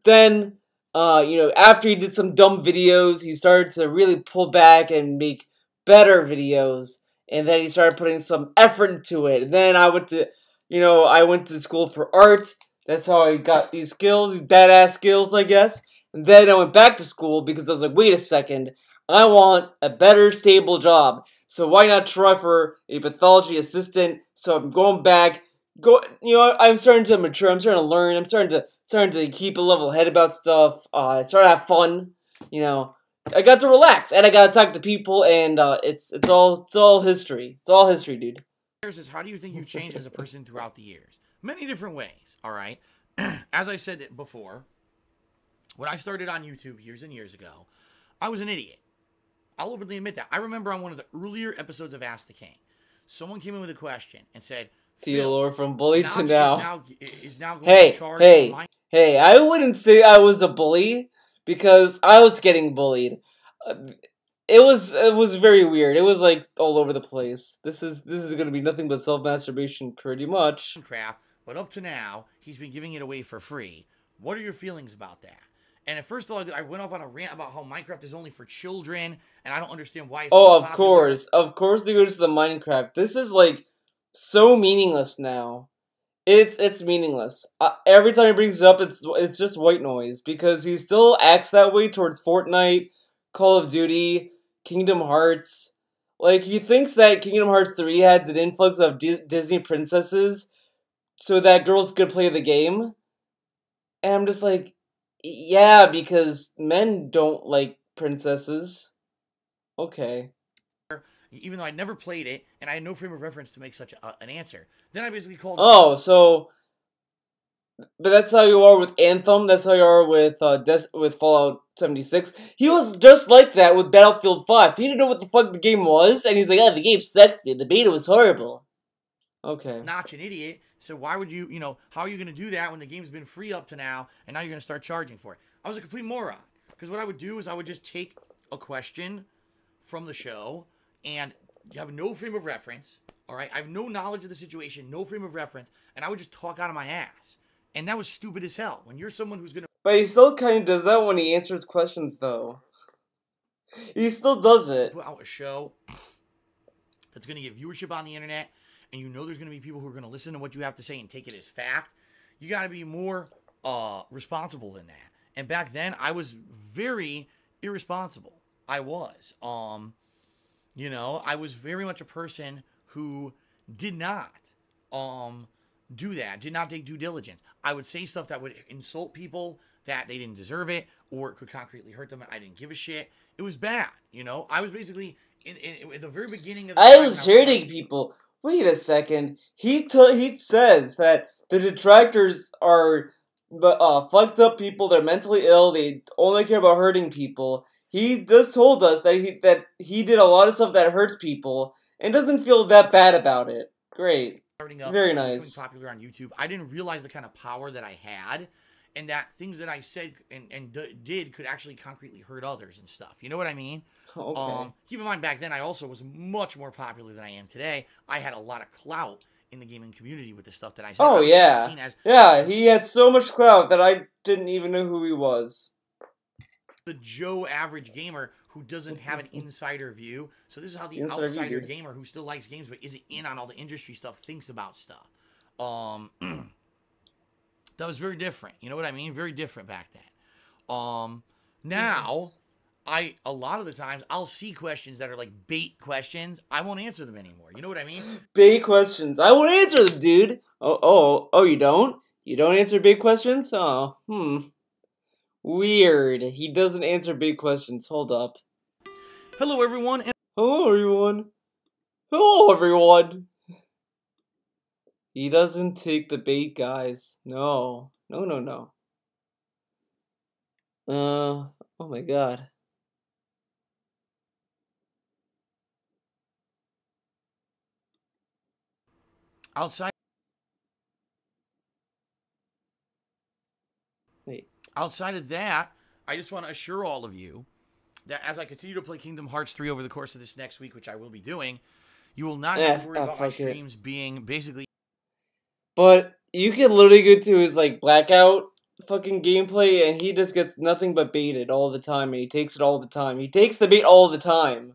then, you know, after he did some dumb videos, he started to really pull back and make better videos. And then he started putting some effort into it. And then I went to school for art. That's how I got these skills, these badass skills, I guess. And then I went back to school because I was like, wait a second. I want a better, stable job. So why not try for a pathology assistant? So I'm going back. I'm starting to mature. I'm starting to learn. I'm starting to keep a level head about stuff. I started to have fun. I got to relax and I got to talk to people, and it's all history. It's all history, dude. Is how do you think you've changed as a person throughout the years? Many different ways. All right. As I said before, when I started on YouTube years and years ago, I was an idiot. I'll openly admit that. I remember on one of the earlier episodes of Ask the King, someone came in with a question and said, Theodore from bully to now. Is now going to charge Hey, I wouldn't say I was a bully because I was getting bullied. It was very weird. It was like all over the place. This is going to be nothing but self-masturbation pretty much. Minecraft, but up to now, he's been giving it away for free. What are your feelings about that? And at first, I went off on a rant about how Minecraft is only for children, and I don't understand why it's so popular. Of course they go to the Minecraft. This is, like, so meaningless now. It's meaningless. Every time he brings it up, it's just white noise, because he still acts that way towards Fortnite, Call of Duty, Kingdom Hearts. Like, he thinks that Kingdom Hearts 3 has an influx of Disney princesses, so that girls could play the game. And I'm just like, yeah, because men don't like princesses. Okay. Even though I never played it, and I had no frame of reference to make such an answer. Then I basically called... Oh, so... But that's how you are with Anthem, that's how you are with Fallout 76. He was just like that with Battlefield 5. He didn't know what the fuck the game was, and he's like, the game sucks, man. The beta was horrible. Okay. Notch an idiot. So why would you, how are you going to do that when the game's been free up to now, and now you're going to start charging for it? I was a complete moron. Because what I would do is I would just take a question from the show, and you have no frame of reference, all right? I have no knowledge of the situation, no frame of reference, and I would just talk out of my ass. And that was stupid as hell. When you're someone who's going to... But he still kind of does that when he answers questions, though. He still does it. Put out a show that's going to get viewership on the internet, and you know there's going to be people who are going to listen to what you have to say and take it as fact. You got to be more responsible than that. And back then, I was very irresponsible. I was. I was very much a person who did not do that, did not take due diligence. I would say stuff that would insult people, that they didn't deserve it, or it could concretely hurt them, and I didn't give a shit. It was bad, I was basically, in the very beginning of the I was hurting people. Wait a second. He says that the detractors are fucked up people, they're mentally ill, they only care about hurting people. He just told us that he did a lot of stuff that hurts people, and doesn't feel that bad about it. Great. Very nice. Popular on YouTube. I didn't realize the kind of power that I had, and that things that I said and did could actually concretely hurt others and stuff. You know what I mean? Okay. Keep in mind, back then I also was much more popular than I am today. I had a lot of clout in the gaming community with the stuff that I said. Oh, yeah. Yeah, he had so much clout that I didn't even know who he was. The Joe average gamer who doesn't have an insider view. So this is how the outsider gamer who still likes games but isn't in on all the industry stuff thinks about stuff. That was very different. You know what I mean? Very different back then. Now, a lot of the times I'll see questions that are like bait questions. I won't answer them anymore. You know what I mean? Bait questions. I won't answer them, dude. Oh, you don't? You don't answer bait questions? Oh, Weird. He doesn't answer big questions. Hold up. Hello, everyone. Hello, everyone. Hello, everyone. He doesn't take the bait, guys. No. No. Oh my god. Outside of that, I just want to assure all of you that as I continue to play Kingdom Hearts 3 over the course of this next week, which I will be doing, you will not have to worry about my streams being basically... But you can literally go to his, blackout fucking gameplay, and he just gets nothing but baited all the time, and he takes it all the time. He takes the bait all the time.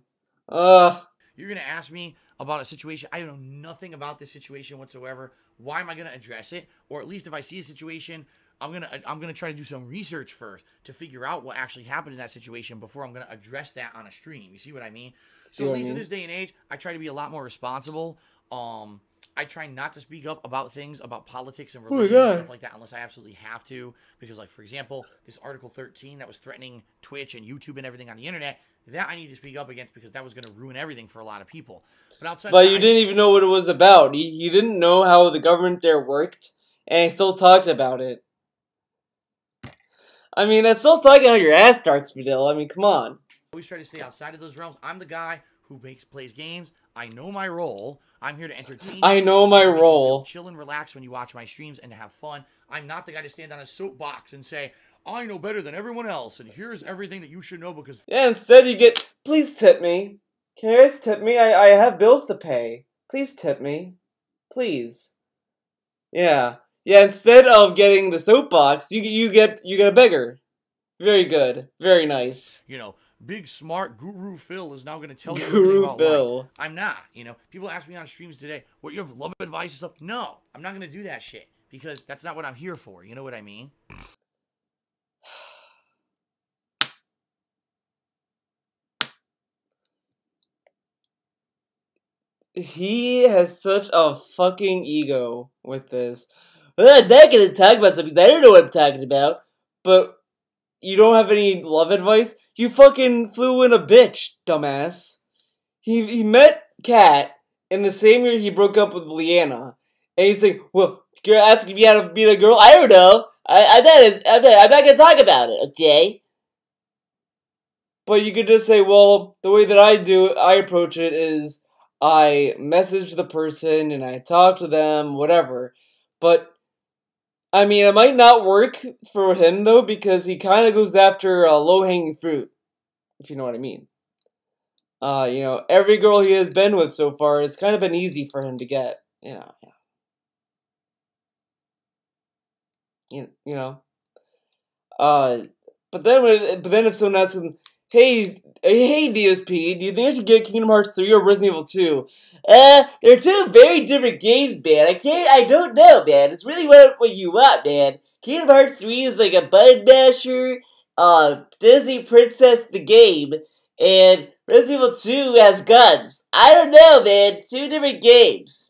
You're going to ask me about a situation. I know nothing about this situation whatsoever. Why am I going to address it? Or at least if I see a situation I'm gonna try to do some research first to figure out what actually happened in that situation before I'm gonna address that on a stream. You see what I mean? So at least in this day and age, I try to be a lot more responsible. I try not to speak up about things about politics and religion and stuff like that unless I absolutely have to. Because, like, for example, this Article 13 that was threatening Twitch and YouTube and everything on the internet, that I need to speak up against because that was going to ruin everything for a lot of people. But outside, but you didn't even know what it was about. You didn't know how the government there worked, and he still talked about it. I mean, that's still talking out your ass, Dark Spadil. I mean, come on. I always try to stay outside of those realms. I'm the guy who plays games. I know my role. I'm here to entertain. I know my role. Chill and relax when you watch my streams and to have fun. I'm not the guy to stand on a soapbox and say, I know better than everyone else, and here's everything that you should know because... Yeah, instead you get, please tip me. Can you guys tip me? I have bills to pay. Please tip me. Please. Yeah. Yeah, instead of getting the soapbox, you get a beggar. Very good. Very nice. You know, big smart Guru Phil is now going to tell you Guru about Phil. life. I'm not. You know, people ask me on streams today, what, you have love advice and stuff? No, I'm not going to do that shit because that's not what I'm here for. You know what I mean? He has such a fucking ego with this. Well, I'm not gonna talk about something I don't know what I'm talking about. But you don't have any love advice? You fucking flew in a bitch, dumbass. He met Kat in the same year he broke up with Leanna. And he's like, well, you're asking me how to be a girl? I don't know. I'm not gonna talk about it, okay? But you could just say, well, the way that I approach it is I message the person and I talk to them, whatever. But, I mean, it might not work for him, though, because he kind of goes after low-hanging fruit, if you know what I mean. You know, every girl he has been with so far, it's kind of been easy for him to get, you know. You know. But then if someone asks him, hey DSP, do you think I should get Kingdom Hearts 3 or Resident Evil 2? They're two very different games, man. I don't know, man. It's really what you want, man. Kingdom Hearts 3 is like a button masher, Disney Princess the game, and Resident Evil 2 has guns. I don't know, man. Two different games.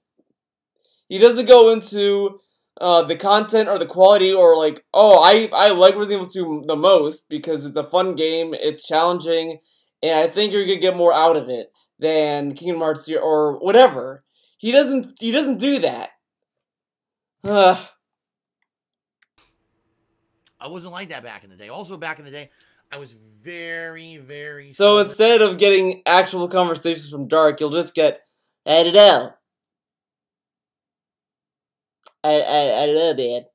He doesn't go into the content or the quality or like, oh, I like Resident Evil 2 the most because it's a fun game, it's challenging, and I think you're gonna get more out of it than Kingdom Hearts or whatever. He doesn't do that. I wasn't like that back in the day. Also back in the day, I was very, very... So instead of getting actual conversations from Dark, you'll just get, I don't know. I don't know, man.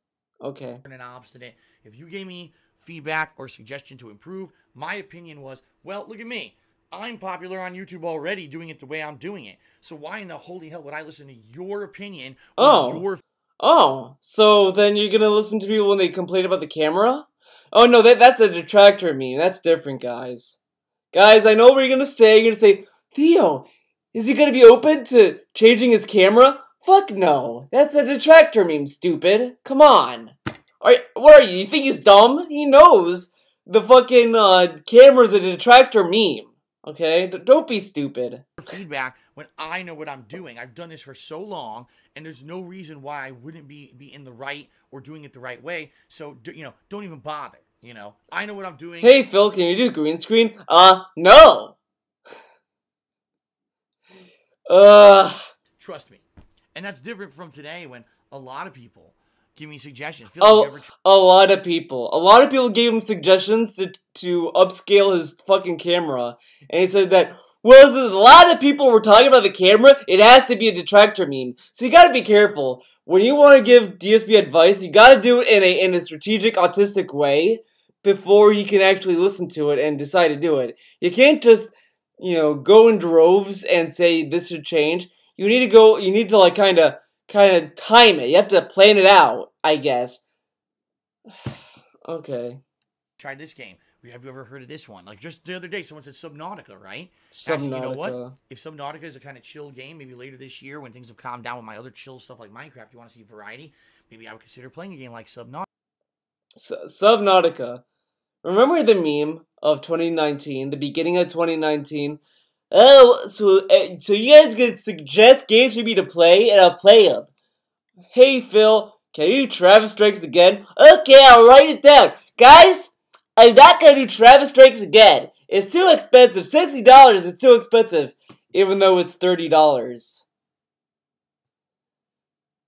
Okay. And obstinate. If you gave me feedback or suggestion to improve, my opinion was, well, look at me. I'm popular on YouTube already doing it the way I'm doing it. So why in the holy hell would I listen to your opinion? Oh, so then you're gonna listen to people when they complain about the camera? Oh no, that's a detractor meme. That's different, guys. Guys, I know what you're gonna say. You're gonna say, Theo, is he gonna be open to changing his camera? Fuck no. That's a detractor meme, stupid. Come on. What are you? You think he's dumb? He knows the fucking camera's a detractor meme. Okay? Don't be stupid. Feedback when I know what I'm doing. I've done this for so long, and there's no reason why I wouldn't be in the right or doing it the right way. So, you know, don't even bother. You know, I know what I'm doing. Hey, Phil, can you do green screen? No. Trust me. And that's different from today when a lot of people give me suggestions. A lot of people gave him suggestions to upscale his fucking camera. And he said that, well, since a lot of people were talking about the camera, it has to be a detractor meme. So you gotta be careful. When you want to give DSP advice, you gotta do it in a strategic, autistic way before he can actually listen to it and decide to do it. You can't just, you know, go in droves and say this should change. You need to like kind of time it. You have to plan it out, I guess. Okay. Try this game. Have you ever heard of this one? Like just the other day, someone said Subnautica, right? Subnautica. Actually, you know what? If Subnautica is a kind of chill game, maybe later this year when things have calmed down with my other chill stuff like Minecraft, you want to see variety, maybe I would consider playing a game like Subnautica. Subnautica. Remember the meme of 2019, the beginning of 2019? Oh, so you guys could suggest games for me to play, and I'll play them. Hey, Phil, can you do Travis Strikes Again? Okay, I'll write it down. Guys, I'm not gonna do Travis Strikes Again. It's too expensive. $60 is too expensive, even though it's $30.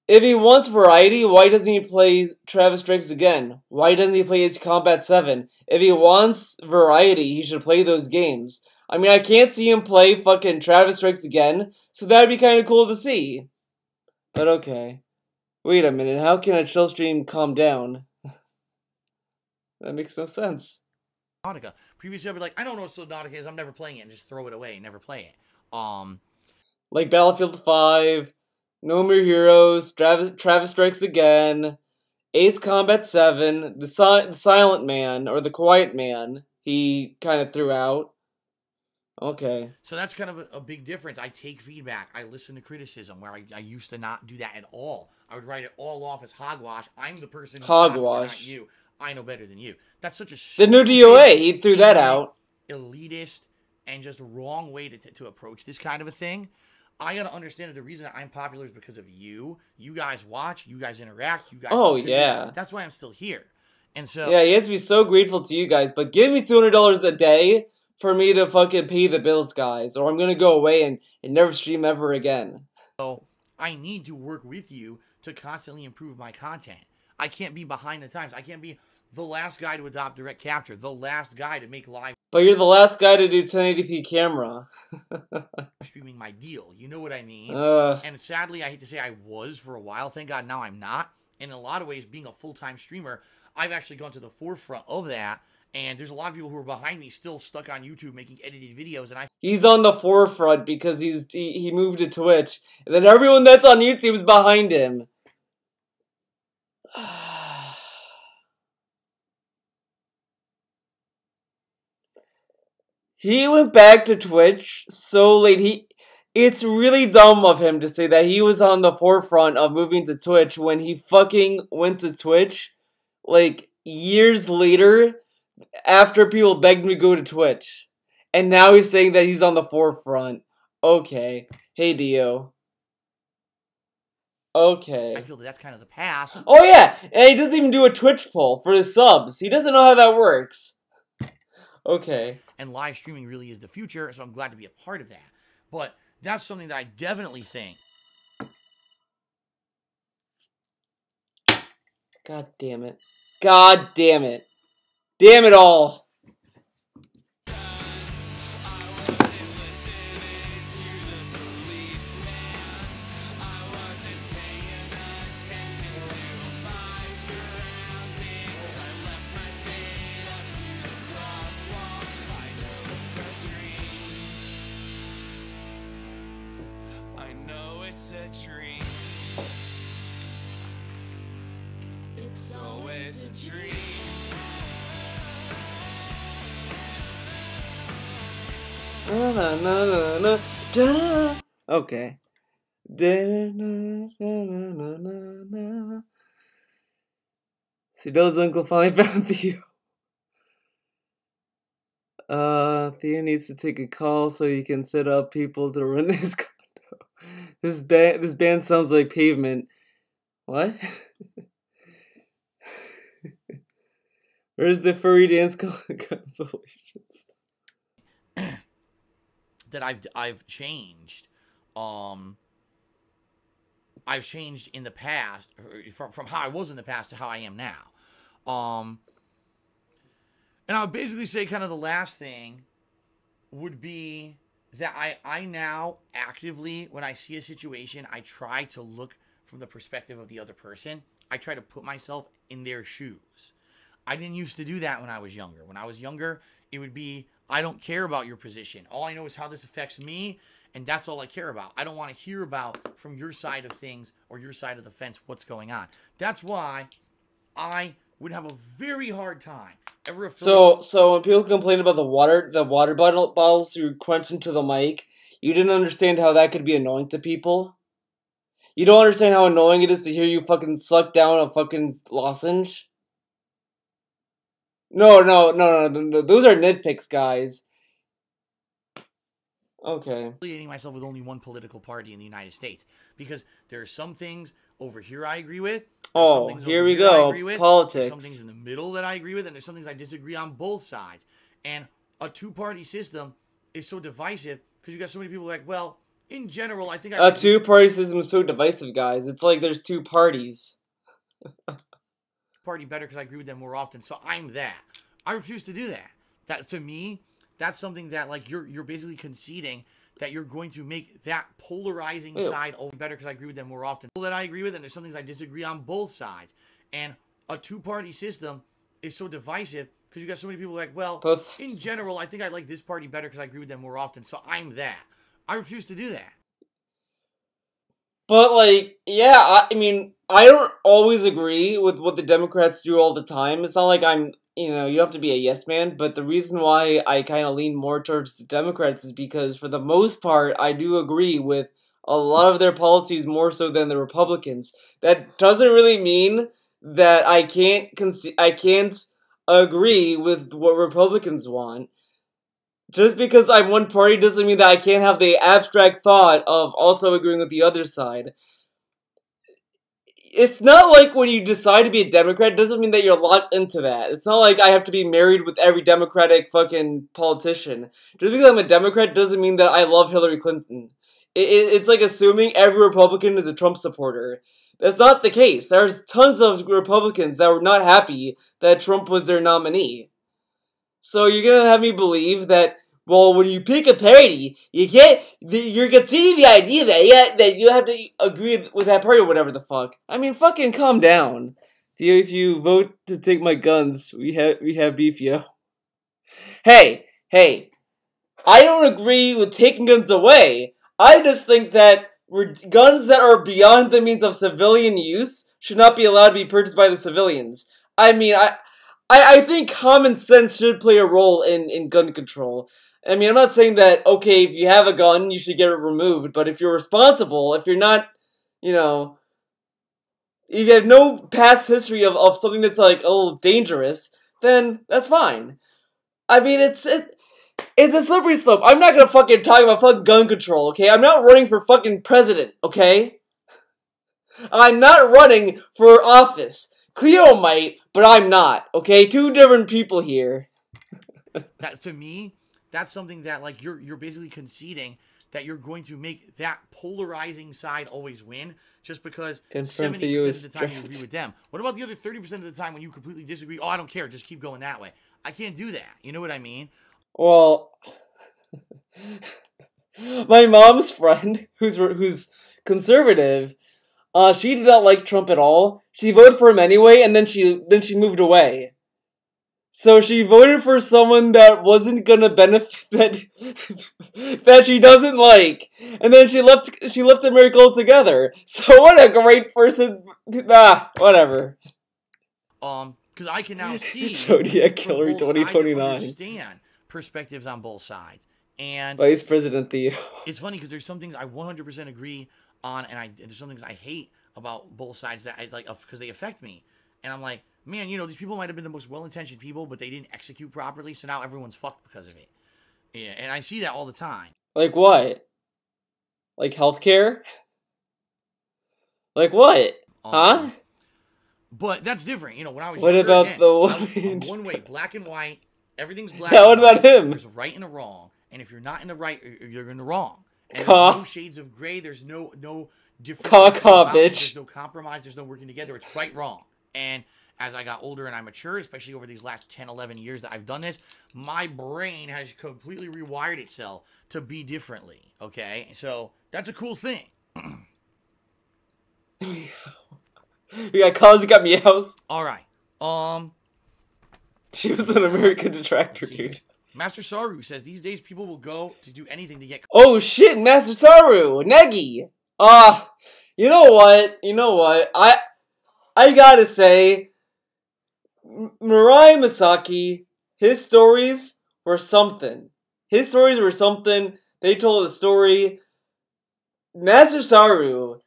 If he wants variety, why doesn't he play Travis Strikes Again? Why doesn't he play Ace Combat 7? If he wants variety, he should play those games. I mean, I can't see him play fucking Travis Strikes Again, so that'd be kind of cool to see. But okay. Wait a minute, how can a chill stream calm down? That makes no sense. Subnautica. Previously, I'd be like, I don't know what Subnautica is, I'm never playing it, and just throw it away and never play it. Like Battlefield 5, No More Heroes, Travis Strikes Again, Ace Combat 7, the Silent Man, or the Quiet Man, he kind of threw out. Okay. So that's kind of a big difference. I take feedback. I listen to criticism, where I used to not do that at all. I would write it all off as hogwash. I'm the person who's hogwash, not you. I know better than you. That's such a the new DOA. He threw that out. Elitist and just wrong way to approach this kind of a thing. I gotta understand that the reason I'm popular is because of you. You guys watch. You guys interact. You guys. Oh yeah. That's why I'm still here. And so yeah, he has to be so grateful to you guys. But give me $200 a day for me to fucking pay the bills, guys, or I'm gonna go away and never stream ever again. So I need to work with you to constantly improve my content. I can't be behind the times. I can't be the last guy to adopt direct capture, the last guy to make live. But you're the last guy to do 1080p camera. Streaming my deal, you know what I mean? And sadly, I hate to say I was for a while. Thank God now I'm not. And in a lot of ways, being a full-time streamer, I've actually gone to the forefront of that. And there's a lot of people who are behind me still stuck on YouTube making edited videos, and he's on the forefront because he moved to Twitch, and then everyone that's on YouTube is behind him. He went back to Twitch so late. It's really dumb of him to say that he was on the forefront of moving to Twitch when he fucking went to Twitch like years later after people begged him to go to Twitch. And now he's saying that he's on the forefront. Okay. Hey, Dio. Okay. I feel that's kind of the past. Oh, yeah. And he doesn't even do a Twitch poll for his subs. He doesn't know how that works. Okay. And live streaming really is the future, so I'm glad to be a part of that. But that's something that I definitely think. God damn it. God damn it. Damn it all. It's always a dream. Okay. Theo's uncle finally found Theo. Theo needs to take a call so he can set up people to run his condo. This band sounds like Pavement. What? Where's the furry dance compilations? That I've changed. I've changed in the past from how I was in the past to how I am now. And I would basically say kind of the last thing would be that I now actively, when I see a situation, I try to look from the perspective of the other person. I try to put myself in their shoes. I didn't used to do that when I was younger. When I was younger, it would be, I don't care about your position. All I know is how this affects me, and that's all I care about. I don't want to hear about from your side of things or your side of the fence what's going on. That's why I would have a very hard time ever. So when people complain about the water bottles you crunch into the mic, you didn't understand how that could be annoying to people? You don't understand how annoying it is to hear you fucking suck down a fucking lozenge? No, those are nitpicks, guys. Okay. Affiliating myself with only one political party in the United States, because there are some things over here I agree with. Oh, here we go. Politics. There's some things in the middle that I agree with, and there's some things I disagree on both sides. And a two-party system is so divisive because you got so many people like, well, in general, I think a two-party system is so divisive, guys. It's like there's two parties. Party better because I agree with them more often. So I'm that. I refuse to do that. That to me, that's something that like you're basically conceding that you're going to make that polarizing side better because I agree with them more often. That I agree with, and there's some things I disagree on both sides. And a two-party system is so divisive because you got so many people like, well, in general, I think I like this party better because I agree with them more often. So I'm that. I refuse to do that. But, like, yeah, I mean, I don't always agree with what the Democrats do all the time. It's not like I'm, you know, you don't have to be a yes man, but the reason why I kind of lean more towards the Democrats is because, for the most part, I do agree with a lot of their policies more so than the Republicans. That doesn't really mean that I can't agree with what Republicans want. Just because I'm one party doesn't mean that I can't have the abstract thought of also agreeing with the other side. It's not like when you decide to be a Democrat, it doesn't mean that you're locked into that. It's not like I have to be married with every Democratic fucking politician. Just because I'm a Democrat doesn't mean that I love Hillary Clinton. It's like assuming every Republican is a Trump supporter. That's not the case. There's tons of Republicans that were not happy that Trump was their nominee. So you're gonna have me believe that, well, when you pick a party, you're conceding the idea that you have to agree with that party or whatever the fuck. I mean, fucking calm down. If you vote to take my guns, we have beef, yo. Hey, I don't agree with taking guns away. I just think that guns that are beyond the means of civilian use should not be allowed to be purchased by the civilians. I mean, I think common sense should play a role in gun control. I mean, I'm not saying that, okay, if you have a gun, you should get it removed, but if you're responsible, if you're not, you know, if you have no past history of something that's, like, a little dangerous, then that's fine. I mean, it's a slippery slope. I'm not gonna fucking talk about fucking gun control, okay? I'm not running for fucking president, okay? I'm not running for office. Cleo might, but I'm not, okay? Two different people here. That, to me, that's something that, like, you're basically conceding that you're going to make that polarizing side always win just because 70% of the time you agree with them. What about the other 30% of the time when you completely disagree? Oh, I don't care. Just keep going that way. I can't do that. You know what I mean? Well, my mom's friend, who's conservative, she did not like Trump at all. She voted for him anyway, and then she moved away. So she voted for someone that wasn't gonna benefit that she doesn't like, and then she left America altogether. So what a great person! Whatever. Because I can now see Zodiac Killer 2029. Understand perspectives on both sides, and Vice President Theo. It's funny because there's some things I 100% agree on, and there's some things I hate about both sides that I like because they affect me, and I'm like, man, you know, these people might have been the most well-intentioned people, but they didn't execute properly, so now everyone's fucked because of it. Yeah, and I see that all the time. Like what? Like healthcare? Like what? Huh? But that's different. You know, when I was what younger, about again, the I was one way, black and white. Everything's black. Yeah, what about him? There's a right and a wrong, and if you're not in the right, you're in the wrong. And there's no shades of gray. There's no different. Bitch. There's no compromise. There's no working together. It's right, wrong. And as I got older and I matured, especially over these last 10, 11 years that I've done this, my brain has completely rewired itself to be differently. Okay, so that's a cool thing. We got calls, you got meows. All right. She was an American detractor, dude. Master Saru says these days people will go to do anything to get. Oh shit, Master Saru, Negi. You know what? I gotta say, Mirai Masaki, his stories were something. They told a story. Master Saru,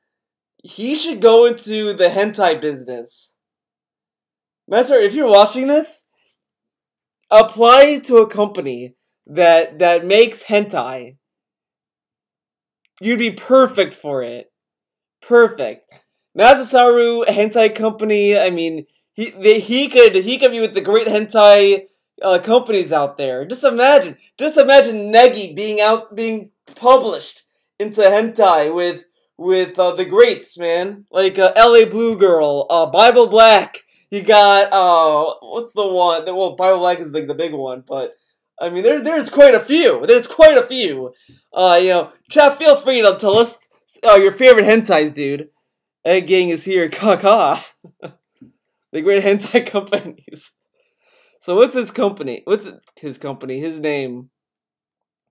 he should go into the hentai business. Master, if you're watching this, apply to a company that makes hentai. You'd be perfect for it. Perfect. Masasaru Hentai Company, I mean, he could be with the great hentai companies out there. Just imagine Negi being published into hentai with the greats, man. Like LA Blue Girl, Bible Black. You got what's the one? Well, Bible Black is like the big one, but I mean there's quite a few. There's quite a few. You know, chat. Feel free to list your favorite hentais, dude. Egg Gang is here, kaka. The great hentai companies. So what's his company? His name.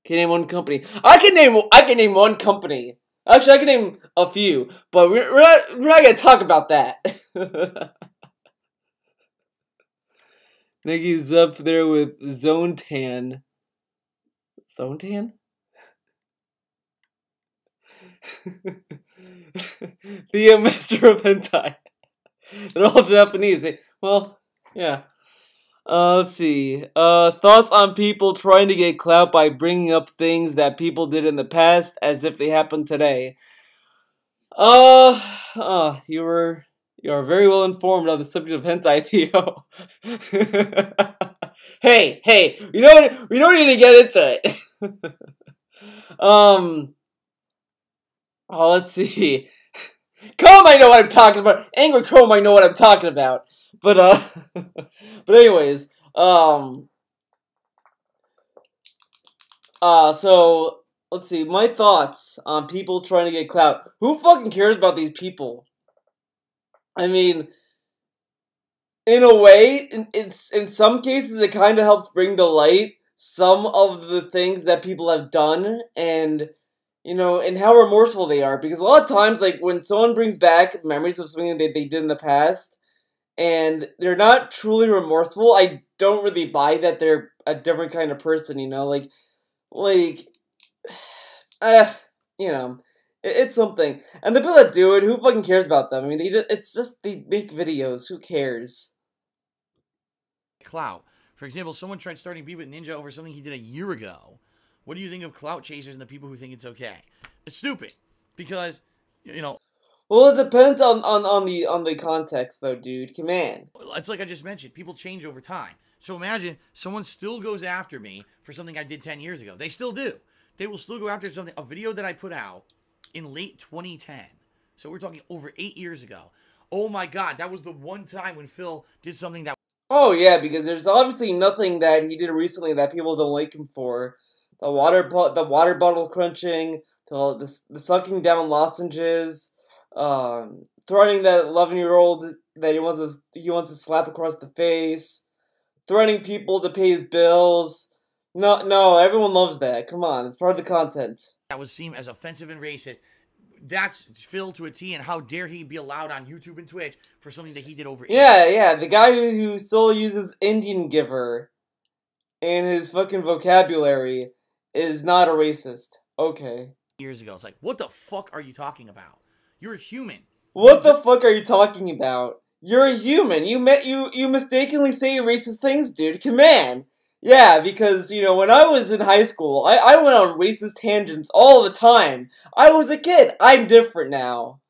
Can you name one company? I can name one company. Actually, I can name a few, but we're not gonna talk about that. Negi's up there with Zontan. Zontan? The master of hentai. They're all Japanese. Well, yeah. Let's see. Thoughts on people trying to get clout by bringing up things that people did in the past as if they happened today. You are very well informed on the subject of hentai, Theo. Hey, we don't need to get into it. Let's see. Chrome, I know what I'm talking about. Angry Chrome, I know what I'm talking about. But anyways, so let's see. My thoughts on people trying to get clout. Who fucking cares about these people? I mean, in a way, in some cases, it kind of helps bring to light some of the things that people have done, and you know, and how remorseful they are. Because a lot of times, like when someone brings back memories of something that they did in the past, and they're not truly remorseful, I don't really buy that they're a different kind of person, you know? Like, you know, it's something. And the people that do it, who fucking cares about them? I mean, they make videos, who cares? Clout. For example, someone tried starting beef with Ninja over something he did a year ago. What do you think of clout chasers and the people who think it's okay? It's stupid. Because, you know... Well, it depends on the context, though, dude. Come on. It's like I just mentioned. People change over time. So imagine someone still goes after me for something I did 10 years ago. They still do. They will still go after a video that I put out in late 2010. So we're talking over 8 years ago. Oh my God, that was the one time when Phil did something that... Oh yeah, because there's obviously nothing that he did recently that people don't like him for. The water bottle crunching, the sucking down lozenges, threatening that 11-year-old that he wants to slap across the face, threatening people to pay his bills. No, everyone loves that. Come on, it's part of the content. That would seem as offensive and racist. That's Phil to a T, and how dare he be allowed on YouTube and Twitch for something that he did over... Yeah, the guy who still uses Indian giver in his fucking vocabulary is not a racist. Okay. Years ago. It's like, what the fuck are you talking about? You're a human. What the fuck are you talking about? You're a human. You mistakenly say racist things, dude. Come on. Yeah, because, you know, when I was in high school, I went on racist tangents all the time. I was a kid. I'm different now.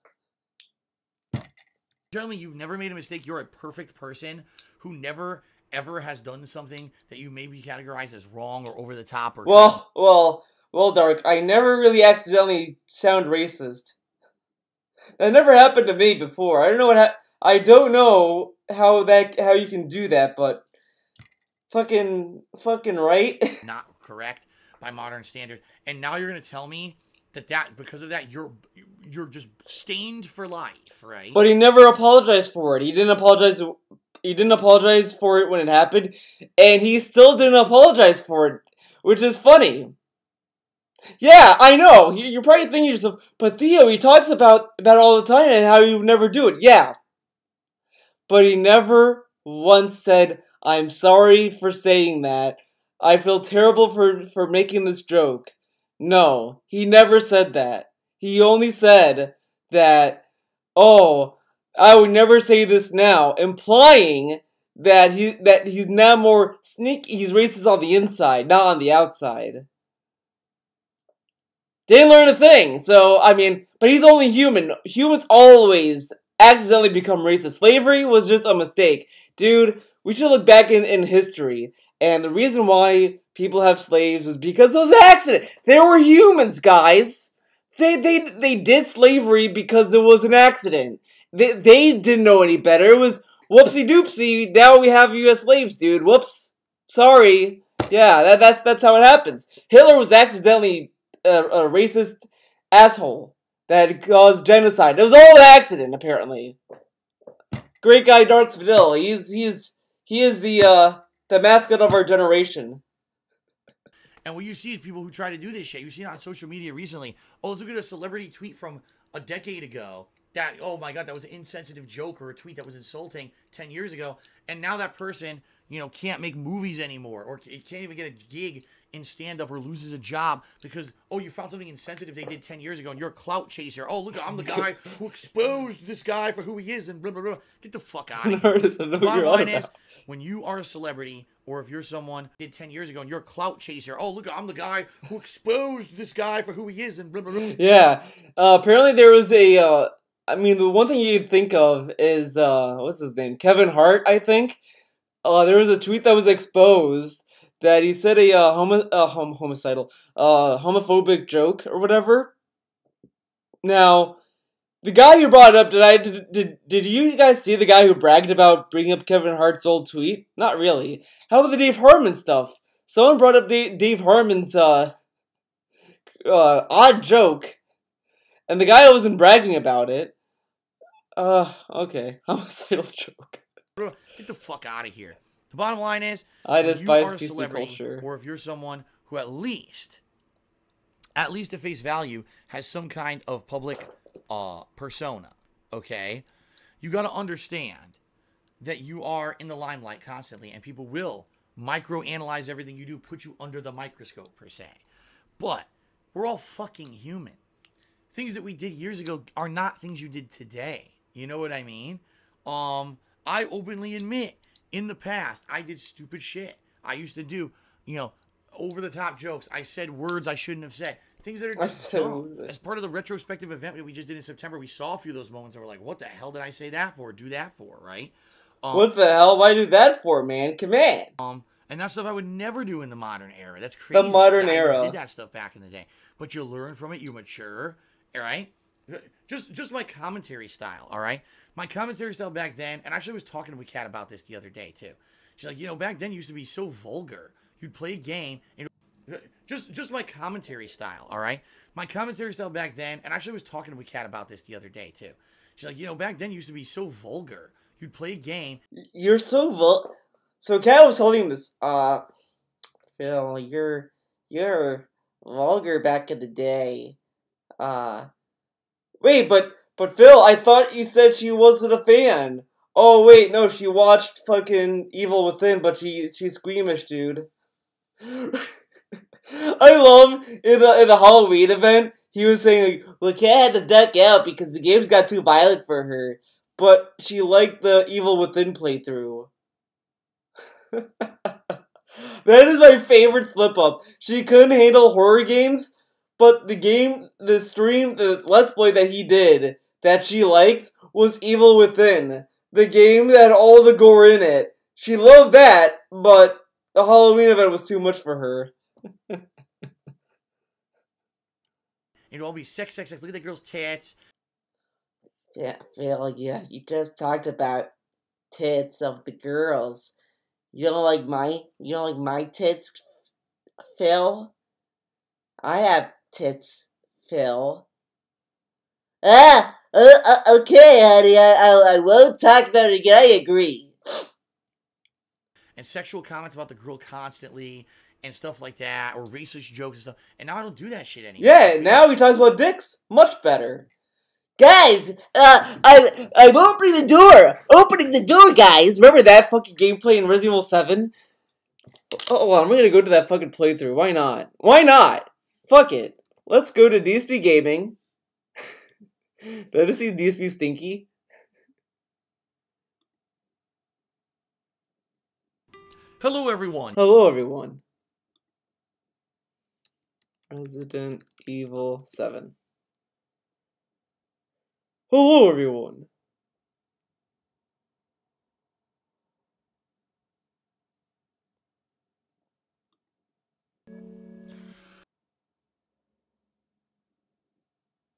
Generally, you've never made a mistake. You're a perfect person who never, ever has done something that you may be categorized as wrong or over the top. Or well, Dark, I never really accidentally sound racist. That never happened to me before. I don't know I don't know how you can do that, but fucking right. Not correct by modern standards. And now you're gonna tell me that because of that you're just stained for life, right? But he never apologized for it. He didn't apologize for it when it happened, and he still didn't apologize for it, which is funny. Yeah, I know. You're probably thinking to yourself, but Theo, he talks about it all the time and how he would never do it. Yeah. But he never once said, I'm sorry for saying that. I feel terrible for making this joke. No, he never said that. He only said that, oh, I would never say this now, implying that he's now more sneaky. He's racist on the inside, not on the outside. Didn't learn a thing. So I mean, but he's only human. Humans always accidentally become racist. Slavery was just a mistake, dude. We should look back in history, and the reason why people have slaves was because it was an accident. They were humans, guys. They did slavery because it was an accident. They didn't know any better. It was whoopsie doopsie. Now we have U.S. slaves, dude. Whoops. Sorry. Yeah, that's how it happens. Hitler was accidentally a racist asshole that caused genocide. It was all an accident, apparently. Great guy, Dark Vidal. He is the mascot of our generation. And what you see is people who try to do this shit. You've seen it on social media recently. Oh, let's look at a celebrity tweet from a decade ago. That, oh my God, that was an insensitive joke or a tweet that was insulting 10 years ago. And now that person, you know, can't make movies anymore or can't even get a gig in stand-up or loses a job because, oh, you found something insensitive they did 10 years ago and you're a clout chaser. Oh, look, I'm the guy who exposed this guy for who he is and blah, blah, blah. Get the fuck out of here. The bottom line is, when you are a celebrity or if you're someone did 10 years ago and you're a clout chaser, oh, look, I'm the guy who exposed this guy for who he is and blah, blah, blah. Yeah. Apparently there was a, I mean, the one thing you'd think of is, what's his name? Kevin Hart, I think. There was a tweet that was exposed that he said a homophobic joke or whatever. Now, the guy who brought it up, did you guys see the guy who bragged about bringing up Kevin Hart's old tweet? Not really. How about the Dave Harmon stuff? Someone brought up Dave Harmon's odd joke, and the guy wasn't bragging about it. Okay. Homicidal joke. Get the fuck out of here. The bottom line is, I despise you are a celebrity, culture. or if you're someone who at least at face value, has some kind of public persona, okay? You got to understand that you are in the limelight constantly, and people will micro-analyze everything you do, put you under the microscope, per se. But we're all fucking human. Things that we did years ago are not things you did today. You know what I mean? I openly admit, in the past, I did stupid shit. I used to do, you know, over-the-top jokes. I said words I shouldn't have said. Things that are just dumb. As part of the retrospective event that we just did in September, we saw a few of those moments and we're like, what the hell did I say that for? Do that for, right? What the hell? Why do that for, man? Come on. And that's stuff I would never do in the modern era. That's crazy. The modern era. I did that stuff back in the day. But you learn from it. You mature. All right? Just my commentary style, all right? My commentary style back then, and actually I was talking to a cat about this the other day, too. She's like, you know, back then you used to be so vulgar. You'd play a game, and just my commentary style, all right? My commentary style back then, and actually I was talking to a cat about this the other day, too. She's like, you know, back then you used to be so vulgar. You'd play a game. You're so So Cat was telling him this, Phil, you're vulgar back in the day. Wait, but Phil, I thought you said she wasn't a fan. Oh wait, no, she watched fucking Evil Within, but she's squeamish, dude. I love in the Halloween event, he was saying like, well, Cat had to duck out because the games got too violent for her, but she liked the Evil Within playthrough. That is my favorite slip-up. She couldn't handle horror games, but the Let's Play that he did, that she liked, was Evil Within. The game that had all the gore in it. She loved that, but the Halloween event was too much for her. It'll all be sex. Look at that girl's tits. Yeah, Phil, yeah, you just talked about tits of the girls. You don't like my tits, Phil? I have tits, Phil. Okay, honey, I won't talk about it again, I agree. And sexual comments about the girl constantly, and stuff like that, or racist jokes and stuff. And now I don't do that shit anymore. Yeah, now he talks about dicks. Much better. Guys, I'm opening the door! Opening the door, guys! Remember that fucking gameplay in Resident Evil 7? Oh, well, I'm gonna go to that fucking playthrough. Why not? Why not? Fuck it. Let's go to DSP Gaming. Did I just see DSP Stinky? Hello, everyone. Hello, everyone. Resident Evil 7. Hello, everyone.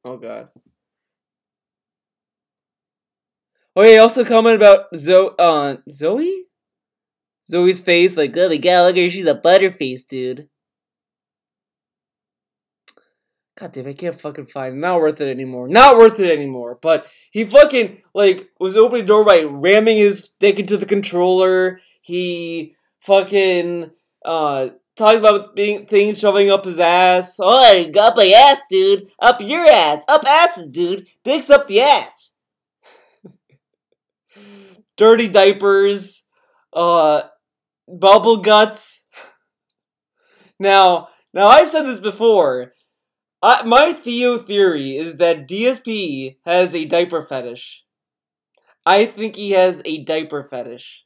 Oh, God. Oh, yeah, he also commented about Zoe? Zoe's face, like, oh my god, look at her, she's a butterface, dude. God damn, I can't fucking find it. Not worth it anymore. Not worth it anymore. But he fucking, like, was opening the door by ramming his stick into the controller. He fucking, talked about things shoving up his ass. Oh, up my ass, dude. Up your ass. Up asses, dude. Dicks up the ass. Dirty diapers. Bubble guts. Now I've said this before. My theory is that DSP has a diaper fetish. I think he has a diaper fetish.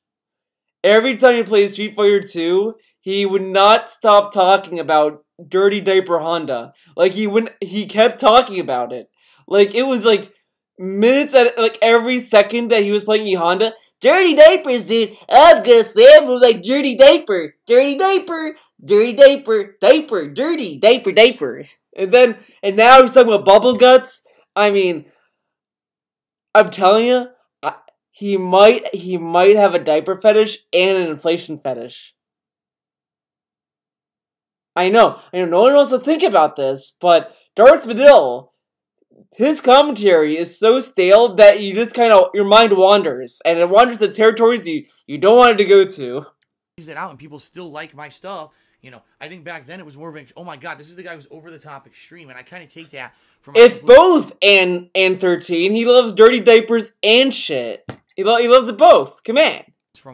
Every time he plays Street Fighter 2, he would not stop talking about Dirty Diaper Honda. Like, he kept talking about it. Like, it was like minutes at, like, every second that he was playing E Honda. Dirty diapers, dude. I'm gonna slam him like dirty diaper. Dirty diaper. Dirty diaper. Diaper. Dirty diaper. Diaper. And now he's talking about bubble guts. I mean, I'm telling you, he might have a diaper fetish and an inflation fetish. I know no one wants to think about this, but Darks Vidal, his commentary is so stale that you just kind of, your mind wanders, and it wanders to territories you don't want it to go to. It out and people still like my stuff. You know, I think back then it was more of a, oh my god, this is the guy who's over the top extreme, and I kind of take that from. It's both and 13. He loves dirty diapers and shit. He loves it both. Come on.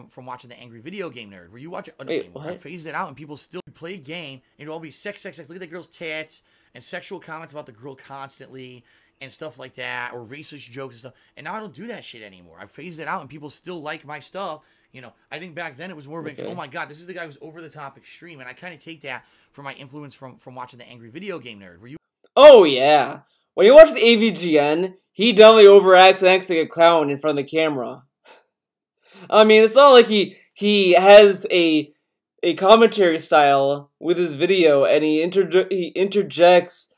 From watching the Angry Video Game Nerd, where you watch it, Wait, what? I phased it out, and people still play a game, and it'll all be sex. Look at the girl's tits and sexual comments about the girl constantly and stuff like that, or racist jokes and stuff. And now I don't do that shit anymore. I phased it out, and people still like my stuff. You know, I think back then it was more of a, oh my god, this is the guy who's over the top extreme, and I kind of take that from my influence from watching the Angry Video Game Nerd, where you. Oh yeah, when you watch the AVGN, he definitely overacts and acts like a clown in front of the camera. I mean, it's not like he has a commentary style with his video, and he interjects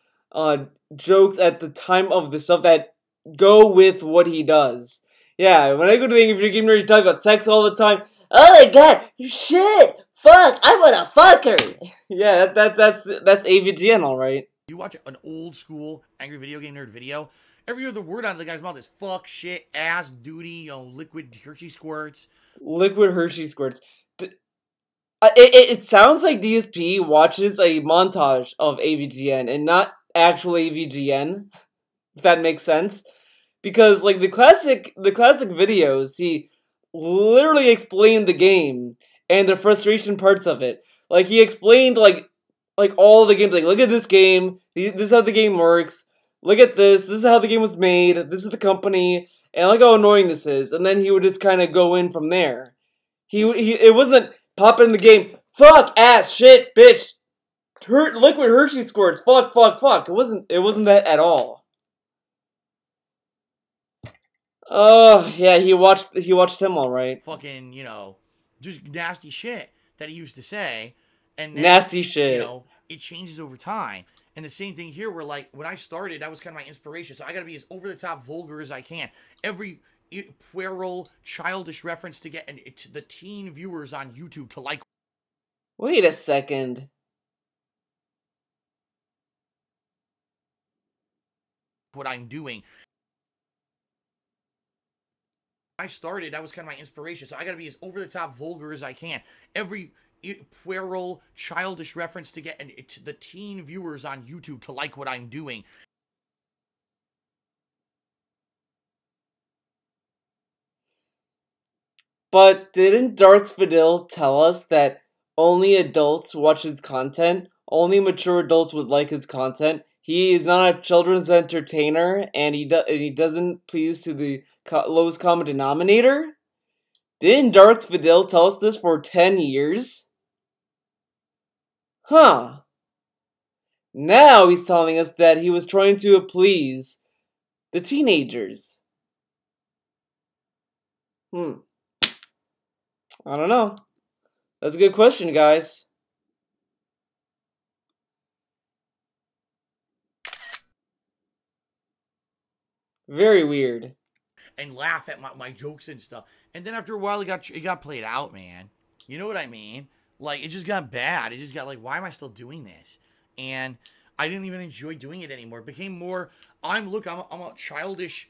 jokes at the time of the stuff that go with what he does. Yeah, when I go to the Angry Video Game Nerd, he talks about sex all the time. Oh my god, shit, fuck, I wanna fuck her. Yeah, that's AVGN, all right. You watch an old school Angry Video Game Nerd video, every other word out of the guy's mouth is fuck, shit, ass, duty, you know, liquid Hershey squirts. Liquid Hershey squirts. It sounds like DSP watches a montage of AVGN and not actual AVGN, if that makes sense. Because, like, the classic videos, he literally explained the game and the frustration parts of it. Like, he explained, like all the games, like, look at this game, this is how the game works, look at this is how the game was made, this is the company, and look how annoying this is. And then he would just kind of go in from there. It wasn't pop in the game, fuck, ass, shit, bitch, liquid Hershey squirts, fuck. It wasn't that at all. Oh, yeah, he watched him all right. Fucking, you know, just nasty shit that he used to say. And then, nasty shit. You know, it changes over time. And the same thing here, where, like, when I started, that was kind of my inspiration. So I got to be as over-the-top vulgar as I can. Every puerile, childish reference to get the teen viewers on YouTube to like. Wait a second. What I'm doing. I started, that was kind of my inspiration. So I got to be as over-the-top vulgar as I can. Every puerile, childish reference to get the teen viewers on YouTube to like what I'm doing. But didn't Darks Vidal tell us that only adults watch his content? Only mature adults would like his content? He is not a children's entertainer, and he doesn't please to the lowest common denominator? Didn't Darks Vidal tell us this for 10 years? Huh. Now he's telling us that he was trying to please the teenagers. I don't know. That's a good question, guys. Very weird. And laugh at my jokes and stuff. And then after a while, it got played out, man. You know what I mean? Like, it just got bad. It just got like, why am I still doing this? And I didn't even enjoy doing it anymore. It became more, I'm a childish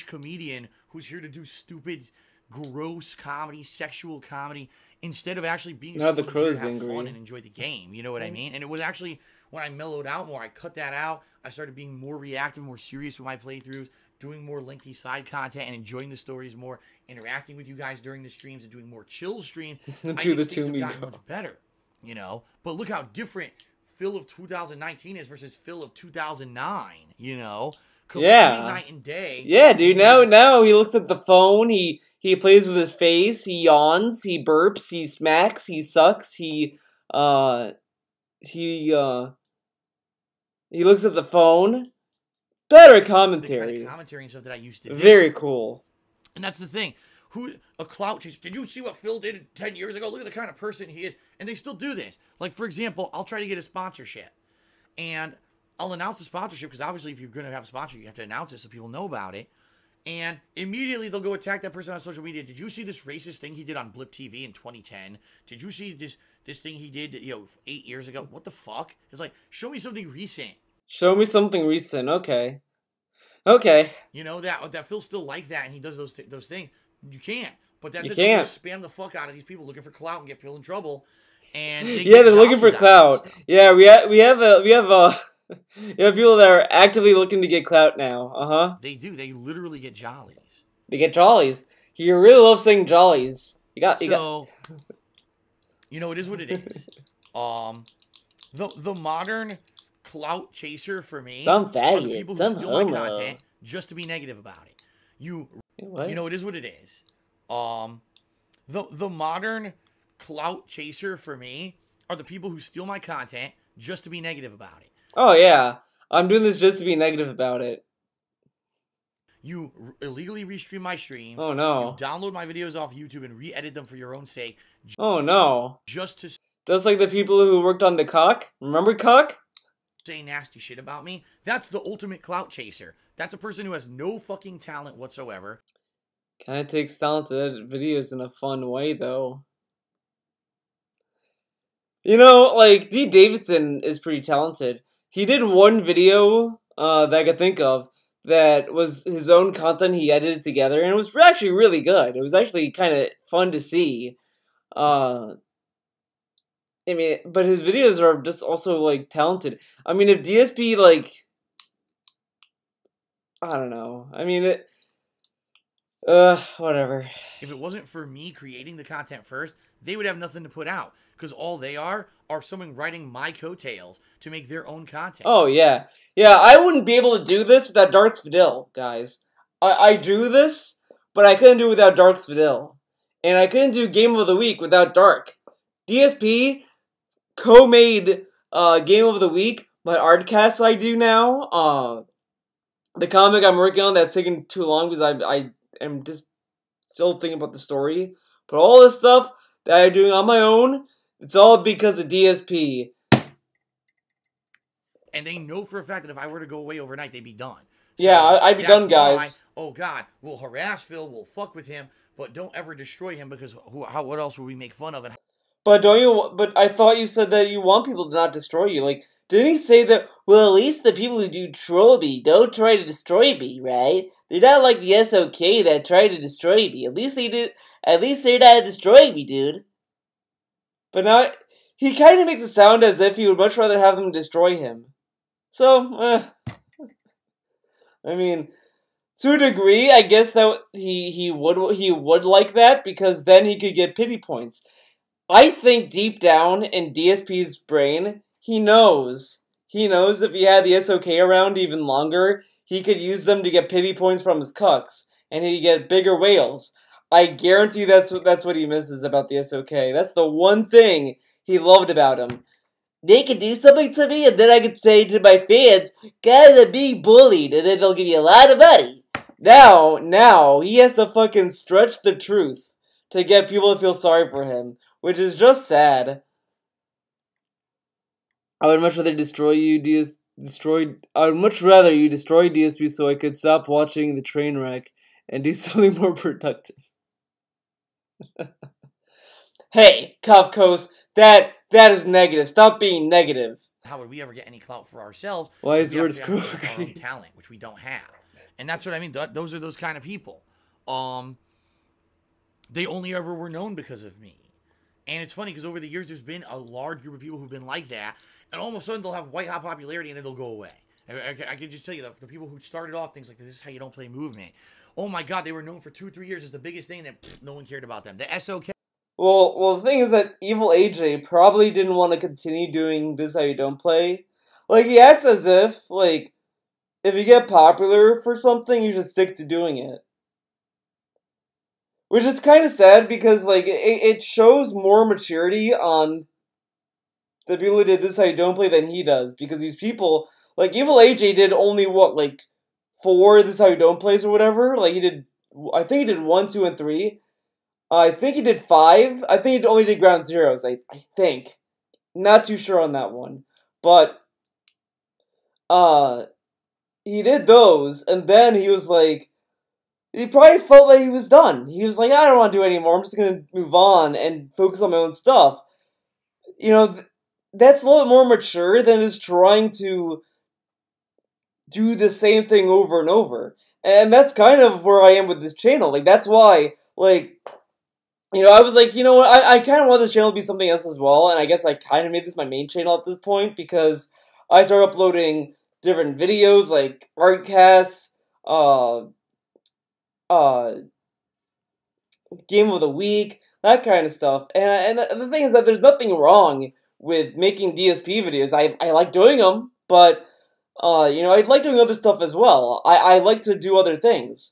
comedian who's here to do stupid, gross comedy, sexual comedy, instead of actually being someone who's here to have fun and enjoy the game. You know what I mean? And it was actually, when I mellowed out more, I cut that out. I started being more reactive, more serious with my playthroughs, doing more lengthy side content and enjoying the stories more, interacting with you guys during the streams and doing more chill streams. I think things have gotten much better, you know? But look how different Phil of 2019 is versus Phil of 2009, you know? Night and day. Yeah, dude. Now he looks at the phone. He plays with his face. He yawns. He burps. He smacks. He sucks. He looks at the phone. Better commentary. The kind of commentary and stuff that I used to do. Very cool. And that's the thing. A clout chaser. Did you see what Phil did 10 years ago? Look at the kind of person he is. And they still do this. Like, for example, I'll try to get a sponsorship. And I'll announce the sponsorship, because obviously if you're going to have a sponsor, you have to announce it so people know about it. And immediately they'll go attack that person on social media. Did you see this racist thing he did on Blip TV in 2010? Did you see this thing he did, 8 years ago? What the fuck? It's like, show me something recent. Show me something recent. Okay. Okay. You know, that Phil's still like that and he does those things. You can't. But that's you it. Can't. They just spam the fuck out of these people looking for clout and get people in trouble. And they're looking for clout. Yeah, we have people that are actively looking to get clout now. They do. They literally get jollies. They get jollies. You really love saying jollies. You got. You know, it is what it is. The modern clout chaser for me. Some faggot. Are the people who steal my content just to be negative about it. You know, it is what it is. The modern clout chaser for me are the people who steal my content just to be negative about it. Oh yeah, I'm doing this just to be negative about it. You illegally restream my streams. Oh no. You download my videos off YouTube and re-edit them for your own sake. Oh no. Just like the people who worked on the Cock. Remember Cock? Say nasty shit about me. That's the ultimate clout chaser. That's a person who has no fucking talent whatsoever. Kinda takes talent to edit videos in a fun way, though. You know, like, D. Davidson is pretty talented. He did one video that I could think of that was his own content he edited together, and it was actually really good. It was actually kind of fun to see. I mean, but his videos are just also, like, talented. I mean, if DSP, like, I don't know. I mean, whatever. If it wasn't for me creating the content first, they would have nothing to put out. Because all they are someone writing my coattails to make their own content. Oh, yeah. Yeah, I wouldn't be able to do this without Darks Vidal, guys. I do this, but I couldn't do it without Darks Vidal. And I couldn't do Game of the Week without Dark. DSP co-made Game of the Week, my Artcast I do now. The comic I'm working on that's taking too long because I am just still thinking about the story. But all this stuff that I'm doing on my own, it's all because of DSP. And they know for a fact that if I were to go away overnight, they'd be done. So yeah, I'd be done, guys. Oh, God, we'll harass Phil, we'll fuck with him, but don't ever destroy him because what else would we make fun of? And But I thought you said that you want people to not destroy you. Like, didn't he say that, well, at least the people who do troll me don't try to destroy me, right? They're not like the SOK that try to destroy me. At least they're not destroying me, dude. But now, he kind of makes it sound as if he would much rather have them destroy him. So, I mean, to a degree, I guess that he would like that, because then he could get pity points. I think deep down in DSP's brain, he knows if he had the SOK around even longer, he could use them to get pity points from his cucks, and he'd get bigger whales. I guarantee that's what he misses about the SOK. That's the one thing he loved about him. They could do something to me, and then I could say to my fans, guys, I'm being bullied, and then they'll give me a lot of money. Now, he has to fucking stretch the truth to get people to feel sorry for him, which is just sad. I would much rather I would much rather you destroy DSP so I could stop watching the train wreck and do something more productive. Hey, Kafkos, that is negative. Stop being negative. How would we ever get any clout for ourselves? Why is words our own talent, which we don't have, and that's what I mean. Those are those kind of people. They only ever were known because of me, and it's funny because over the years there's been a large group of people who've been like that, and all of a sudden they'll have white hot popularity and then they'll go away. I can just tell you the people who started off things like this is how you don't play movement. Oh my God, they were known for 2-3 years as the biggest thing, and then no one cared about them. The SOK. Well, the thing is that Evil AJ probably didn't want to continue doing This How You Don't Play. Like, he acts as if, like, if you get popular for something, you should stick to doing it. Which is kind of sad because, like, it shows more maturity on the people who did This How You Don't Play than he does. Because these people, like, Evil AJ did only, what, like, 4 This How You Don't Plays or whatever? Like, I think he did 1, 2, and 3. I think he did 5. I think he only did Ground Zeroes, I think. Not too sure on that one. But, he did those, and then he was like, he probably felt like he was done. He was like, I don't want to do it anymore, I'm just gonna move on and focus on my own stuff. You know, that's a little bit more mature than just trying to do the same thing over and over. And that's kind of where I am with this channel. Like, that's why, like, you know, I was like, you know what, I kind of want this channel to be something else as well, and I guess I kind of made this my main channel at this point, because I started uploading different videos, like Artcasts, Game of the Week, that kind of stuff, and the thing is that there's nothing wrong with making DSP videos. I like doing them, but, you know, I'd like doing other stuff as well. I like to do other things.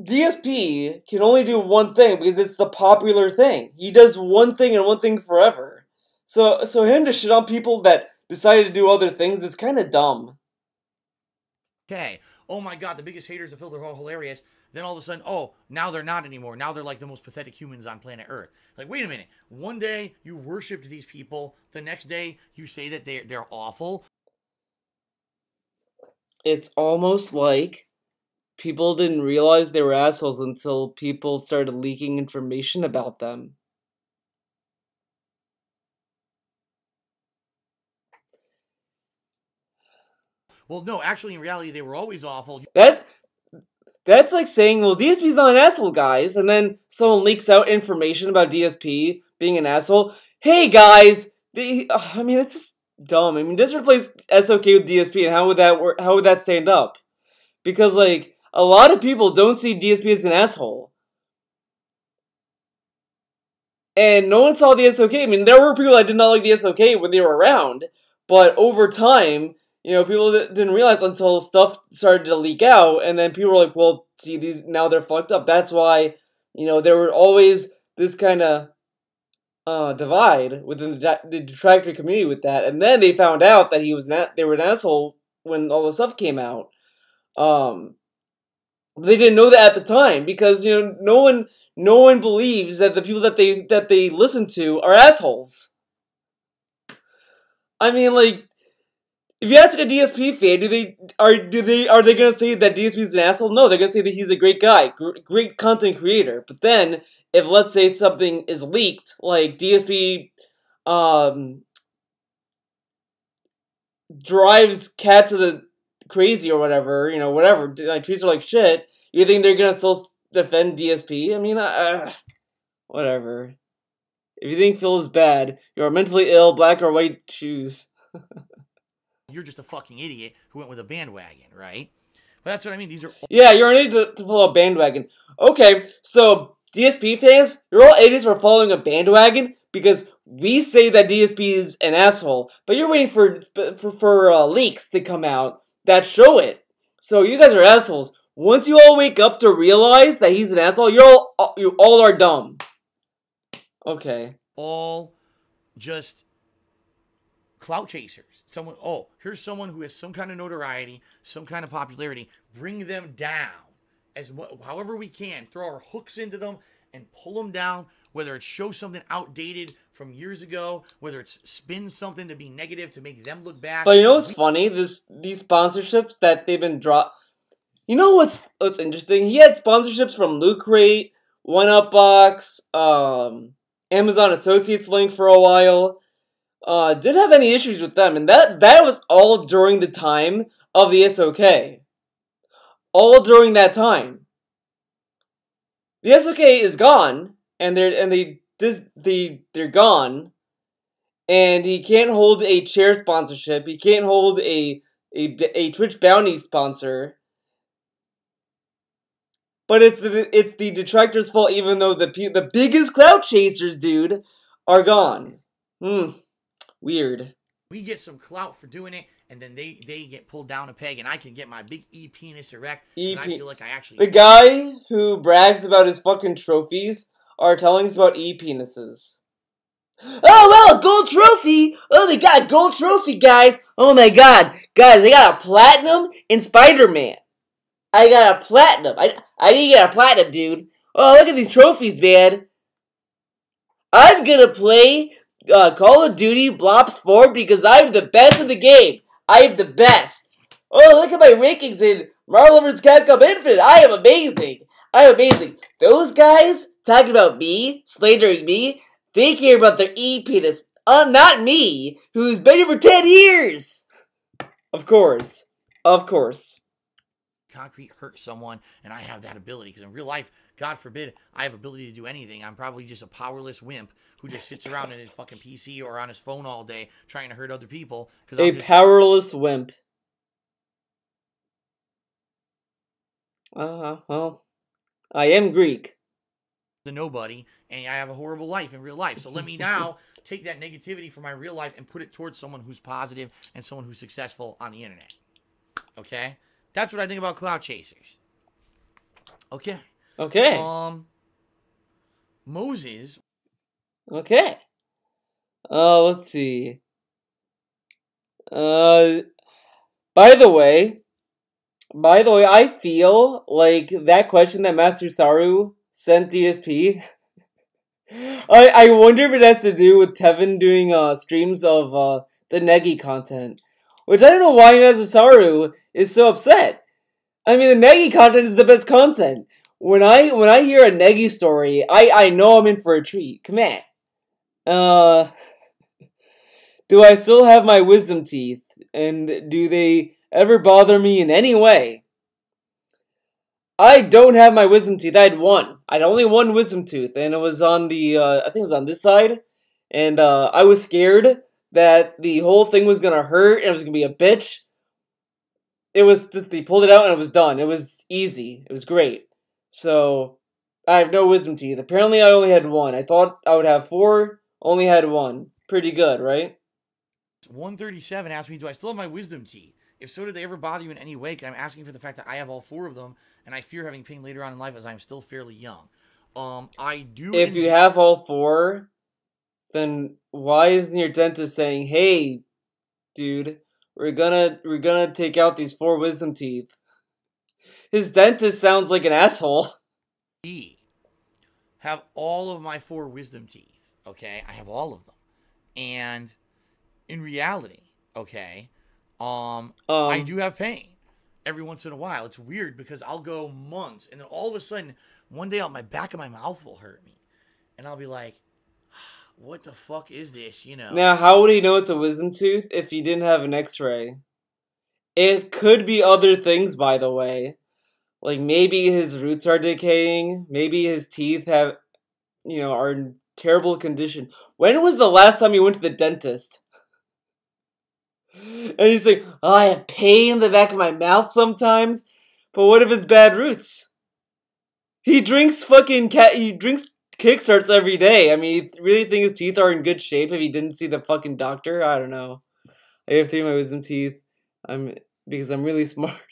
DSP can only do one thing because it's the popular thing. He does one thing and one thing forever. So him to shit on people that decided to do other things is kind of dumb. Okay. Oh my God, the biggest haters of Phil, they're all hilarious. Then all of a sudden, oh, now they're not anymore. Now they're like the most pathetic humans on planet Earth. Like, wait a minute. One day you worshipped these people. The next day you say that they're awful. It's almost like people didn't realize they were assholes until people started leaking information about them. Well, no, actually, in reality, they were always awful. That's like saying, well, DSP's not an asshole, guys, and then someone leaks out information about DSP being an asshole. Hey, guys! I mean, it's just dumb. I mean, just replace SOK with DSP, and how would that work? How would that stand up? Because, like, a lot of people don't see DSP as an asshole. And no one saw the SOK. I mean, there were people that did not like the SOK when they were around, but over time, you know, people didn't realize until stuff started to leak out, and then people were like, well, see, now they're fucked up. That's why, you know, there were always this kind of divide within the detractor community with that, and then they found out that they were an asshole when all the stuff came out. They didn't know that at the time because, you know, no one believes that the people that they listen to are assholes. I mean, like, if you ask a DSP fan, are they gonna say that DSP is an asshole? No, they're gonna say that he's a great guy, great content creator. But then, if let's say something is leaked, like DSP drives Cat to the crazy or whatever, you know, whatever, like, treats her like shit, you think they're gonna still defend DSP? I mean, whatever. If you think Phil is bad, you're mentally ill, black or white, choose. You're just a fucking idiot who went with a bandwagon, right? But that's what I mean. These are... Yeah, you're an idiot to follow a bandwagon. Okay, so DSP fans, you're all idiots for following a bandwagon because we say that DSP is an asshole, but you're waiting for leaks to come out that show it. So you guys are assholes. Once you all wake up to realize that he's an asshole, you all are dumb. Okay. All just clout chasers. Someone, oh, here's someone who has some kind of notoriety, some kind of popularity. Bring them down however we can. Throw our hooks into them and pull them down. Whether it's show something outdated from years ago, whether it's spin something to be negative to make them look bad. But you know what's funny? These sponsorships that they've been dropped. You know what's interesting? He had sponsorships from Loot Crate, 1UpBox, Amazon Associates Link for a while. Didn't have any issues with them, and that was all during the time of the SOK. All during that time. The SOK is gone, and they're gone, and he can't hold a chair sponsorship. He can't hold a Twitch bounty sponsor. But it's the detractors' fault, even though the biggest clout chasers, dude, are gone. Weird. We get some clout for doing it, and then they get pulled down a peg, and I can get my big penis erect. And I feel like I actually. The guy who brags about his fucking trophies are telling us about penises. Oh wow, gold trophy! Oh my god, gold trophy, guys! Oh my god, guys, I got a platinum in Spider-Man. I got a platinum. I didn't get a platinum, dude. Oh, look at these trophies, man. I'm gonna play Call of Duty Black Ops 4 because I'm the best in the game. I am the best. Oh, look at my rankings in Marvel vs. Capcom Infinite. I am amazing. I am amazing. Those guys talking about me, slandering me, they care about their penis. Not me, who's been here for 10 years. Of course. Of course. Concrete hurt someone, and I have that ability, because in real life, God forbid, I have ability to do anything. I'm probably just a powerless wimp who just sits around in his fucking PC or on his phone all day trying to hurt other people. Powerless wimp. Well, I am Greek. The nobody, and I have a horrible life in real life. So let me now take that negativity from my real life and put it towards someone who's positive and someone who's successful on the internet. Okay? That's what I think about clout chasers. Okay. Okay. Moses. Okay. Let's see. By the way, I feel like that question that Master Saru sent DSP. I wonder if it has to do with Tevin doing streams of the Negi content. Which I don't know why Master Saru is so upset. I mean, the Negi content is the best content. When I hear a Negi story, I know I'm in for a treat. Come on. Do I still have my wisdom teeth? And do they ever bother me in any way? I don't have my wisdom teeth. I had one. I had only one wisdom tooth, and it was on the, I think it was on this side. And I was scared that the whole thing was gonna hurt and it was gonna be a bitch. It was just, they pulled it out and it was done. It was easy. It was great. So, I have no wisdom teeth. Apparently I only had one. I thought I would have 4, only had 1. Pretty good, right? 137 asked me, do I still have my wisdom teeth? If so, did they ever bother you in any way? I'm asking for the fact that I have all 4 of them, and I fear having pain later on in life as I'm still fairly young. I do... If you have all 4, then why isn't your dentist saying, hey, dude, we're gonna take out these 4 wisdom teeth? His dentist sounds like an asshole. Have all of my 4 wisdom teeth, okay? I have all of them. And in reality, okay, I do have pain every once in a while. It's weird because I'll go months, and then all of a sudden, one day my back of my mouth will hurt me. And I'll be like, what the fuck is this, you know? Now, how would he know it's a wisdom tooth if he didn't have an x-ray? It could be other things, by the way. Like, maybe his roots are decaying. Maybe his teeth have, are in terrible condition. When was the last time you went to the dentist? And he's like, oh, I have pain in the back of my mouth sometimes. But what if it's bad roots? He drinks Kickstarts every day. I mean, you really think his teeth are in good shape if he didn't see the fucking doctor? I don't know. I have 3 of my wisdom teeth. Because I'm really smart.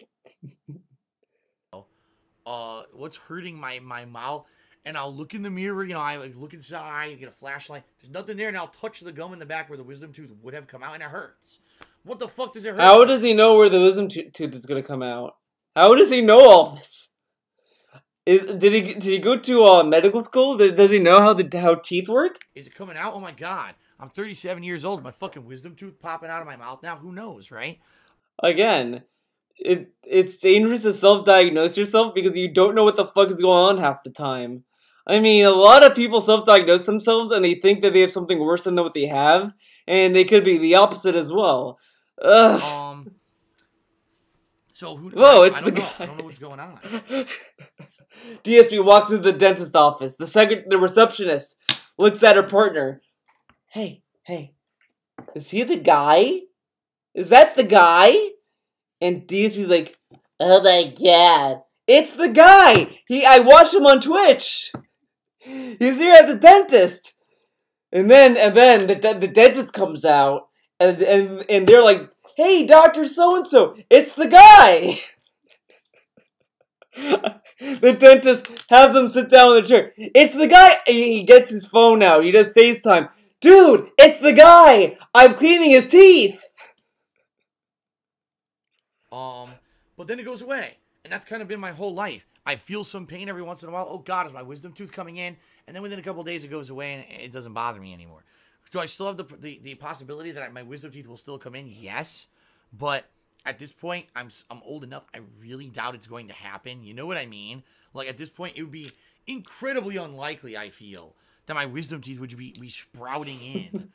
what's hurting my mouth, and I'll look in the mirror, you know, I like look inside, get a flashlight, there's nothing there, and I'll touch the gum in the back where the wisdom tooth would have come out, and it hurts. What the fuck does it hurt? How does he know where the wisdom tooth is gonna come out? How does he know all this? Did he go to medical school? Does he know how teeth work? Is it coming out? Oh my god. I'm 37 years old. My fucking wisdom tooth popping out of my mouth now. Who knows, right? Again, it's dangerous to self-diagnose yourself because you don't know what the fuck is going on half the time. I mean, a lot of people self-diagnose themselves and they think that they have something worse than what they have, and they could be the opposite as well. Ugh. So who? Whoa, it's the guy. I don't know what's going on. DSP walks into the dentist office. The receptionist looks at her partner. Hey, is he the guy? Is that the guy? And DSP's like, oh my god, it's the guy! I watched him on Twitch! He's here at the dentist! And then the dentist comes out, and they're like, hey, Dr. So-and-so, it's the guy! The dentist has him sit down in the chair. It's the guy! He gets his phone out, he does FaceTime. Dude, it's the guy! I'm cleaning his teeth! But then it goes away. And that's kind of been my whole life. I feel some pain every once in a while. Oh God, is my wisdom tooth coming in? And then within a couple of days it goes away and it doesn't bother me anymore. Do I still have the possibility that my wisdom teeth will still come in? Yes. But at this point, I'm old enough. I really doubt it's going to happen. You know what I mean? Like at this point, it would be incredibly unlikely, I feel, that my wisdom teeth would be sprouting in.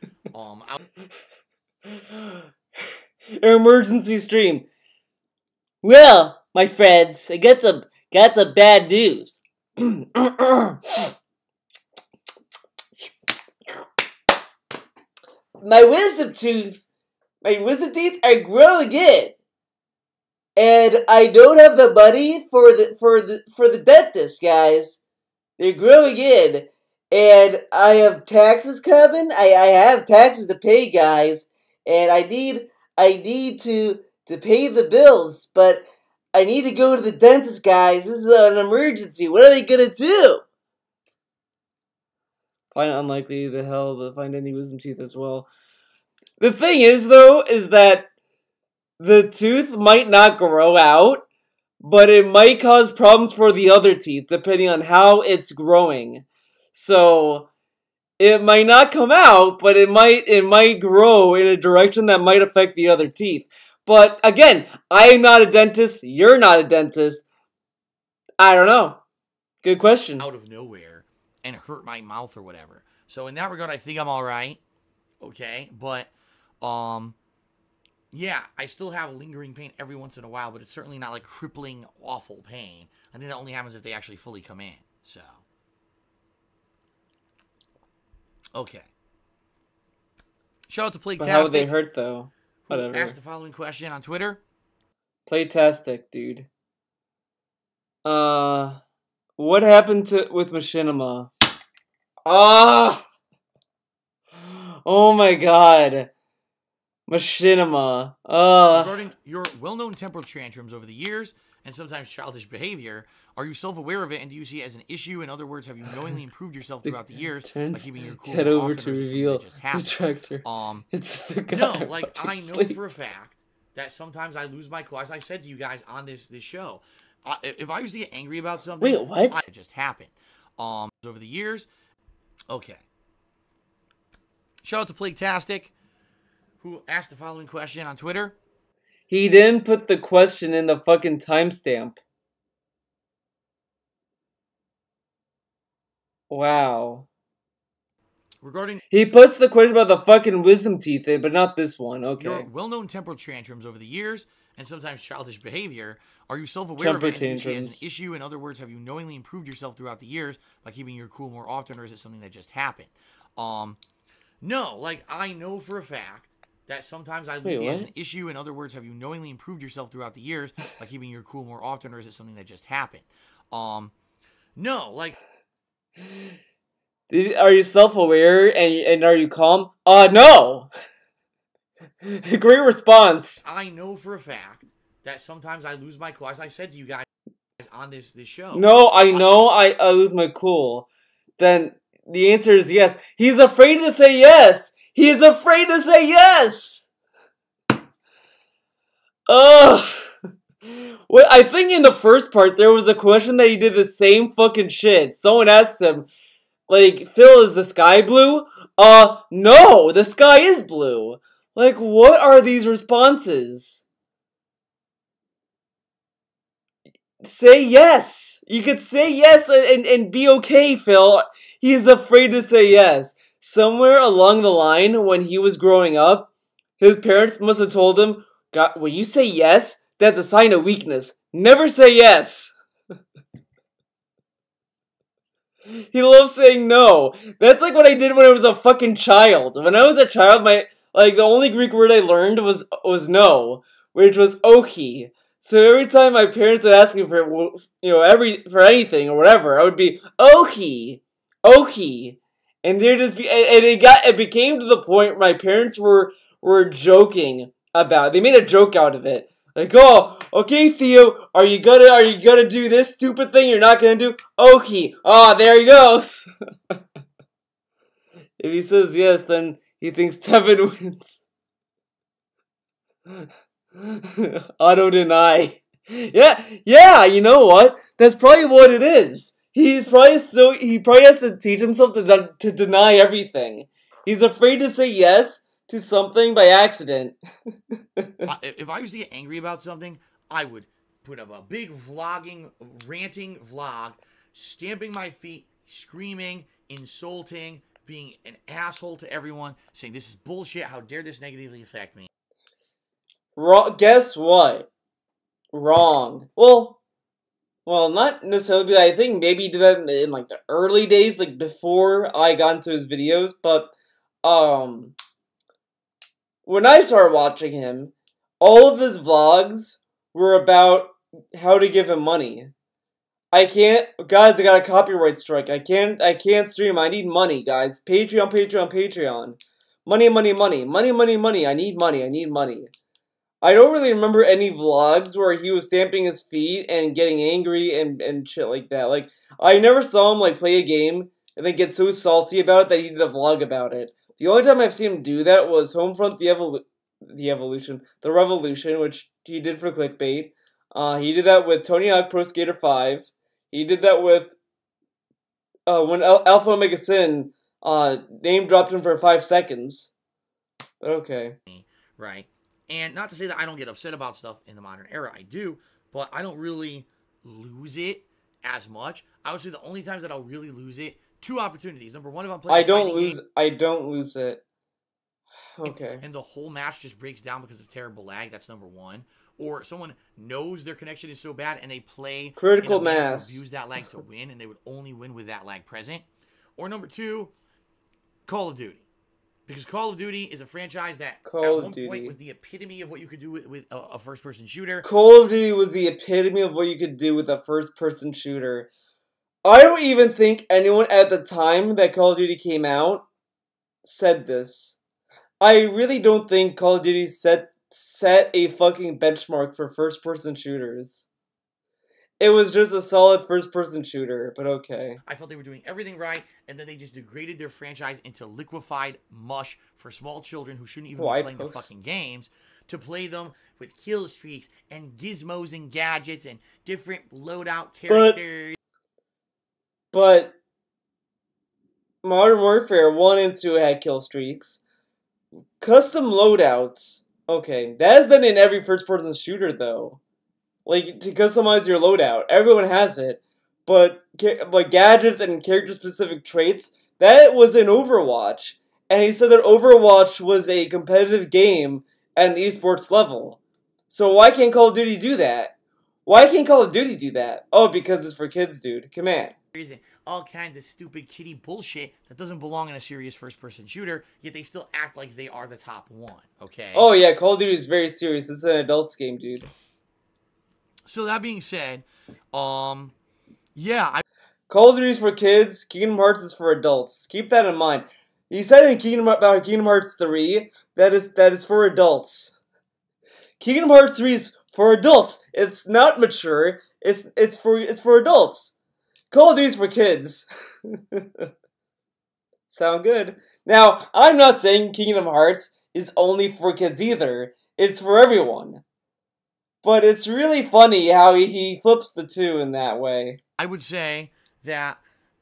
Emergency stream. Well, my friends, I got some bad news. My wisdom teeth are growing in, and I don't have the money for the dentist, guys. They're growing in, and I have taxes coming. I have taxes to pay, guys, and I need to pay the bills, but I need to go to the dentist, guys. This is an emergency. What are they gonna do? Find it unlikely the hell to find any wisdom teeth as well. The thing is, though, is that the tooth might not grow out, but it might cause problems for the other teeth, depending on how it's growing. So it might not come out, but it might grow in a direction that might affect the other teeth. But again, I am not a dentist. You're not a dentist. I don't know. Good question. Out of nowhere and hurt my mouth or whatever. So in that regard, I think I'm all right. Okay, but yeah, I still have lingering pain every once in a while, but it's certainly not like crippling, awful pain. I think that only happens if they actually fully come in. So okay. Shout out to Plague-tastic. How would they hurt though? Whatever. Ask the following question on Twitter. Playtastic, dude. What happened with Machinima? Ah! Oh my god. Machinima. Regarding your well-known temper tantrums over the years and sometimes childish behavior, are you self-aware of it and do you see it as an issue? In other words, have you knowingly improved yourself throughout the years by keeping your cool? Get over to reveal the tractor. It's the guy. No, like I know for a fact that sometimes I lose my cool. As I said to you guys on this show, if I used to get angry about something, wait, what? It just happened. Over the years. Okay. Shout out to Plague-tastic, who asked the following question on Twitter. He didn't put the question in the fucking timestamp. Wow. Regarding he puts the question about the fucking wisdom teeth in, but not this one. Okay. Your well-known temper tantrums over the years and sometimes childish behavior. Are you self-aware of it and do you see it as an issue? In other words, have you knowingly improved yourself throughout the years by keeping your cool more often, or is it something that just happened? No, like I know for a fact that sometimes I look as an issue. In other words, have you knowingly improved yourself throughout the years by keeping your cool more often, or is it something that just happened? No, like. Are you self-aware and are you calm? No! Great response. I know for a fact that sometimes I lose my cool. As I said to you guys. on this show. No, I know I lose my cool. Then the answer is yes. He's afraid to say yes. He is afraid to say yes. Ugh. Well, I think in the first part there was a question that he did the same fucking shit. Someone asked him, like, Phil, is the sky blue? No, the sky is blue. Like, what are these responses? Say yes. You could say yes and be okay, Phil. He's afraid to say yes. Somewhere along the line, when he was growing up, his parents must have told him, God, when you say yes, that's a sign of weakness. Never say yes. He loves saying no. That's like what I did when I was a fucking child. When I was a child, the only Greek word I learned was no, which was oki. So every time my parents would ask me for, for anything or whatever, I would be oki, oki, and there just be, and it became to the point where my parents were joking about. They made a joke out of it. Like, oh, okay, Theo, are you gonna do this stupid thing you're not gonna do? Okay. Oh, there he goes. If he says yes, then he thinks Tevin wins. Auto deny. Yeah, you know what? That's probably what it is. He probably has to teach himself to deny everything. He's afraid to say yes to something by accident. If I used to get angry about something, I would put up a big ranting vlog, stamping my feet, screaming, insulting, being an asshole to everyone, saying this is bullshit, how dare this negatively affect me. Guess what? Wrong. Well, not necessarily, but I think maybe he did that in like the early days, like before I got into his videos, but, when I started watching him, all of his vlogs were about how to give him money. Guys, I got a copyright strike. I can't stream. I need money, guys. Patreon. Money. I need money. I don't really remember any vlogs where he was stamping his feet and getting angry and shit like that. Like, I never saw him, like, play a game and then get so salty about it that he did a vlog about it. The only time I've seen him do that was Homefront The Revolution, which he did for clickbait. He did that with Tony Hawk Pro Skater 5. He did that with when Alpha Omega Sin name dropped him for 5 seconds. But okay. Right. And not to say that I don't get upset about stuff in the modern era. I do, but I don't really lose it as much. I would say the only times that I'll really lose it, 2 opportunities. Number one, if I'm playing I don't lose it. Okay. And the whole match just breaks down because of terrible lag. That's number one. Or someone knows their connection is so bad and they play critical mass to abuse that lag to win, and they would only win with that lag present. Or number 2, Call of Duty. Because Call of Duty is a franchise that at one point was the epitome of what you could do with a first-person shooter. Call of Duty was the epitome of what you could do with a first-person shooter. I don't even think anyone at the time that Call of Duty came out said this. I really don't think Call of Duty set a fucking benchmark for first-person shooters. It was just a solid first-person shooter, but okay. I felt they were doing everything right, and then they just degraded their franchise into liquefied mush for small children who shouldn't even be playing the fucking games, to play them with kill streaks and gizmos and gadgets and different loadout characters. But Modern Warfare 1 and 2 had kill streaks. Custom loadouts. Okay, that has been in every first-person shooter, though. Like, to customize your loadout. Everyone has it. But, like, gadgets and character-specific traits, that was in Overwatch. And he said that Overwatch was a competitive game at an esports level. So why can't Call of Duty do that? Why can't Call of Duty do that? Oh, because it's for kids, dude. Come on. All kinds of stupid kiddie bullshit that doesn't belong in a serious first-person shooter, yet they still act like they are the top one, okay? Oh, yeah, Call of Duty is very serious. It's an adult's game, dude. So that being said, yeah, Call of Duty is for kids, Kingdom Hearts is for adults. Keep that in mind. You said in Kingdom Hearts 3 that is for adults. Kingdom Hearts 3 is for adults. It's not mature. It's for adults. Call of Duty's for kids. Sound good? Now, I'm not saying Kingdom Hearts is only for kids either. It's for everyone. But it's really funny how he flips the two in that way. I would say that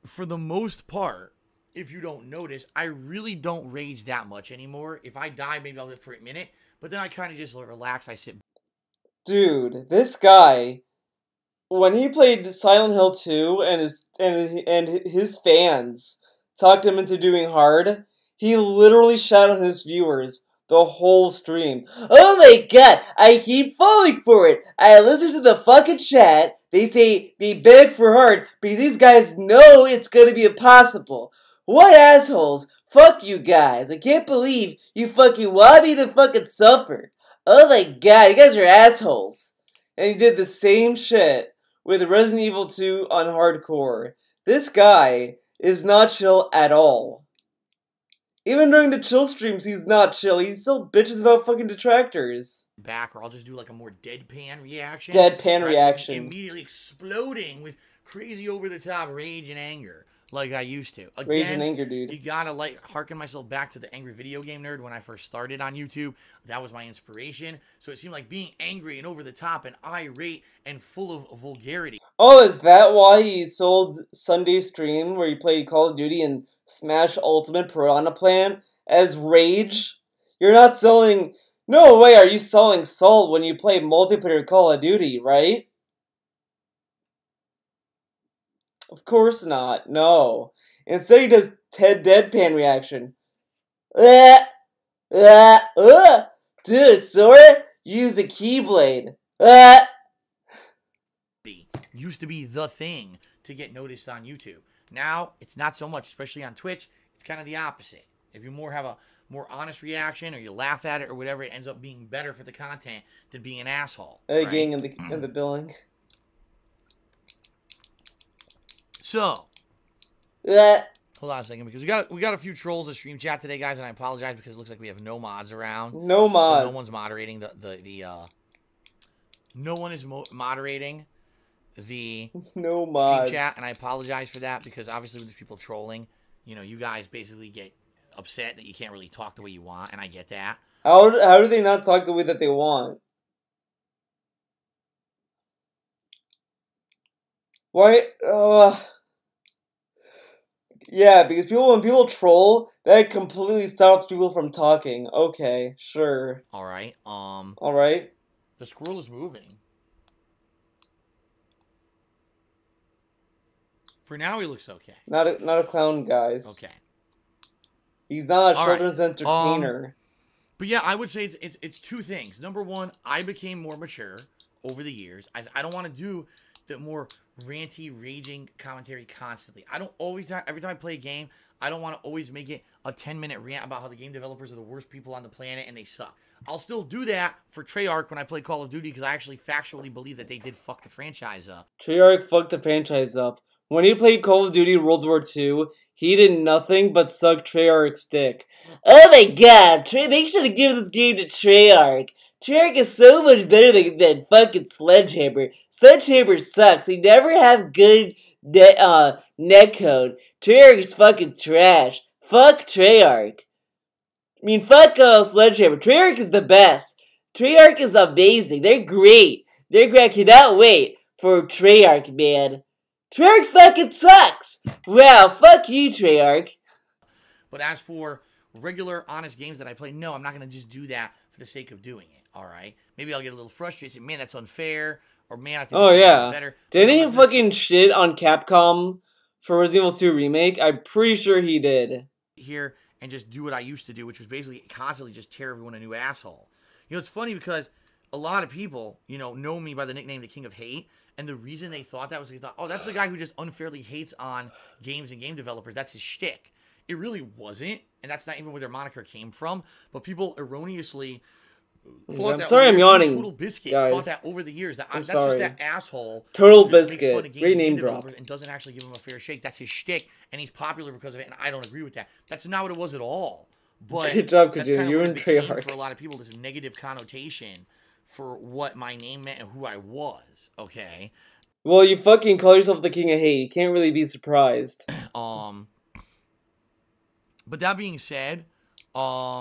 for the most part, if you don't notice, I really don't rage that much anymore. If I die, maybe I'll live for a minute, but then I kind of just relax. I sit. Dude, this guy, when he played Silent Hill 2 and his fans talked him into doing hard, he literally shouted at his viewers the whole stream. Oh my god, I keep falling for it. I listen to the fucking chat. They say they beg for hard because these guys know it's gonna be impossible. What assholes? Fuck you guys. I can't believe you fucking want me to fucking suffer. Oh my god, you guys are assholes. And he did the same shit with Resident Evil 2 on hardcore. This guy is not chill at all. Even during the chill streams, he's not chill. He still bitches about fucking detractors. Back, or I'll just do like a more deadpan reaction. Deadpan reaction. Immediately exploding with crazy over-the-top rage and anger. Like I used to. Again, rage and anger, dude. You gotta harken myself back to the angry video game nerd when I first started on YouTube. That was my inspiration. So it seemed like being angry and over the top and irate and full of vulgarity. Oh, is that why he sold Sunday Stream where he played Call of Duty and Smash Ultimate Piranha Plant as rage? You're not selling... No way are you selling salt when you play multiplayer Call of Duty, right? Of course not. No. Instead, he does Ted Deadpan reaction. Dude, sorry? Use the Keyblade. Used to be the thing to get noticed on YouTube. Now, it's not so much, especially on Twitch. It's kind of the opposite. If you have a more honest reaction or you laugh at it or whatever, it ends up being better for the content than being an asshole. Right? Getting in the billing. So, hold on a second, because we got a few trolls in stream chat today, guys, and I apologize because it looks like we have no mods around. No mods. So no one's moderating no one is moderating the no mods stream chat, and I apologize for that because obviously with people trolling, you guys basically get upset that you can't really talk the way you want, and I get that. How do they not talk the way that they want? Why? Yeah, because when people troll, that completely stops people from talking. Okay, sure. All right. All right. The squirrel is moving. For now, he looks okay. Not a clown, guys. Okay. He's not a children's entertainer. But yeah, I would say it's two things. Number one, I became more mature over the years. I don't want to do the more ranty, raging commentary constantly. I don't always, every time I play a game, I don't want to always make it a 10-minute rant about how the game developers are the worst people on the planet and they suck. I'll still do that for Treyarch when I play Call of Duty because I actually factually believe that they did fuck the franchise up. Treyarch fucked the franchise up. When he played Call of Duty World War II, he did nothing but suck Treyarch's dick. Oh my god, they should have given this game to Treyarch. Treyarch is so much better than fucking Sledgehammer. Sledgehammer sucks. They never have good netcode. Treyarch is fucking trash. Fuck Treyarch. I mean, fuck Sledgehammer. Treyarch is the best. Treyarch is amazing. They're great. They're great. I cannot wait for Treyarch, man. Treyarch fucking sucks. Wow, fuck you, Treyarch. But as for regular, honest games that I play, no, I'm not going to just do that for the sake of doing it. All right, maybe I'll get a little frustrated. Man, that's unfair. Or man, I think better. Didn't he fucking shit on Capcom for Resident Evil 2 Remake? I'm pretty sure he did. Here and just do what I used to do, which was basically constantly just tear everyone a new asshole. It's funny because a lot of people, know me by the nickname The King of Hate. And the reason they thought that was they thought, oh, that's the guy who just unfairly hates on games and game developers. That's his shtick. It really wasn't. And that's not even where their moniker came from. But people erroneously thought that. I'm yawning. Total Biscuit guys. thought that over the years. That's sorry. just that asshole. Total Biscuit. Great name drop. And doesn't actually give him a fair shake. That's his shtick. And he's popular because of it. And I don't agree with that. That's not what it was at all. But good job, Kajun. You're in Treyarch. For a lot of people, this negative connotation for what my name meant and who I was, okay? Well, you fucking call yourself the king of hate. You can't really be surprised. But that being said, now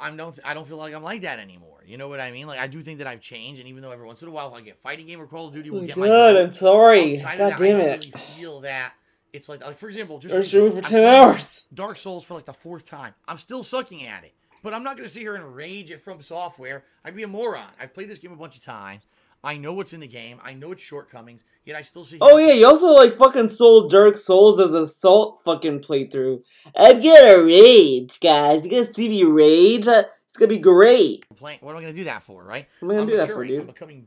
I don't feel like I'm like that anymore. You know what I mean? Like, I do think that I've changed, and even though every once in a while if I get fighting game or Call of Duty will get my God, I'm sorry. God damn it. I don't really feel that it's like for example, just we're streaming for 10 hours. Dark Souls for like the 4th time. I'm still sucking at it. But I'm not going to sit here and rage at From Software. I'd be a moron. I've played this game a bunch of times. I know what's in the game. I know its shortcomings. Yet I still see... Oh yeah, you also like fucking sold Dark Souls as a Salt fucking playthrough. I'm gonna rage, guys. You gonna see me rage? It's gonna be great. What am I gonna do that for, right? What am I gonna do that for, dude? I'm becoming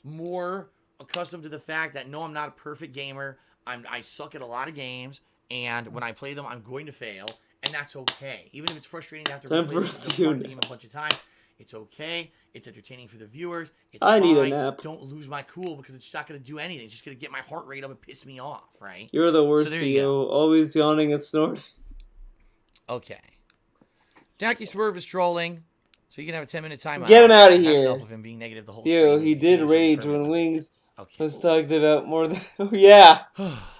more accustomed to the fact that no, I'm not a perfect gamer. I suck at a lot of games, and when I play them, I'm going to fail, and that's okay. Even if it's frustrating to have to replay the game a bunch of times, it's okay. It's entertaining for the viewers. It's fine. Need a nap. Don't lose my cool because it's not going to do anything. It's just going to get my heart rate up and piss me off, right? You're the worst, Theo. Always yawning and snoring. Okay. Jackie Swerve is trolling, so you can have a 10-minute timeout. Get him out of here. Enough of him being negative the whole Theo, he did rage when Wings was talked about more than... Oh, yeah.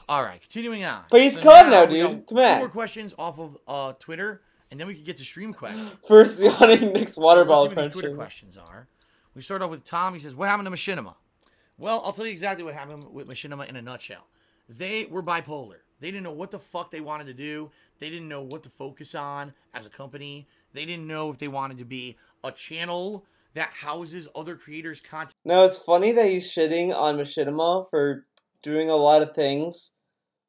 All right, continuing on. But he's calm now, dude. Come on. 2 more questions off of Twitter, and then we can get to stream questions. First, yawning, next water bottle crunching. Let's see what the Twitter questions are. We start off with Tom. He says, what happened to Machinima? Well, I'll tell you exactly what happened with Machinima in a nutshell. They were bipolar. They didn't know what the fuck they wanted to do. They didn't know what to focus on as a company. They didn't know if they wanted to be a channel that houses other creators' content. Now, it's funny that he's shitting on Machinima for doing a lot of things.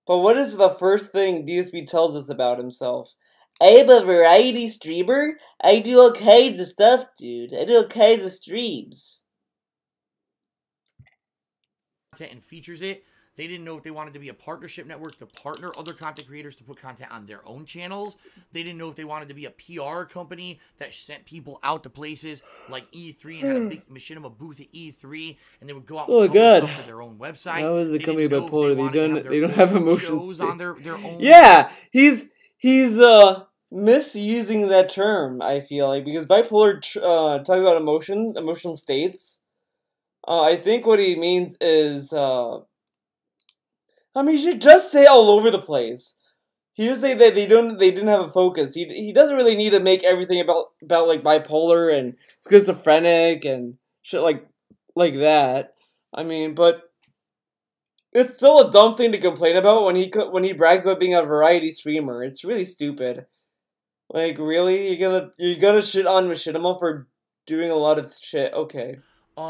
But what is the first thing DSP tells us about himself? I'm a variety streamer. I do all kinds of stuff, dude. I do all kinds of streams. And features it. They didn't know if they wanted to be a partnership network to partner other content creators to put content on their own channels. They didn't know if they wanted to be a PR company that sent people out to places like E3 and had a big Machinima booth at E3, and they would go out and publish stuff for their own website. How is the company bipolar? They don't have emotions on their own. Yeah, he's misusing that term, I feel like, because bipolar talks about emotional states. I think what he means is I mean, he should just say all over the place. He should say that they didn't have a focus. He doesn't really need to make everything about like bipolar and schizophrenic and shit like that. I mean, but it's still a dumb thing to complain about when he brags about being a variety streamer. It's really stupid. Like, really, you're gonna shit on Machinima for doing a lot of shit? Okay.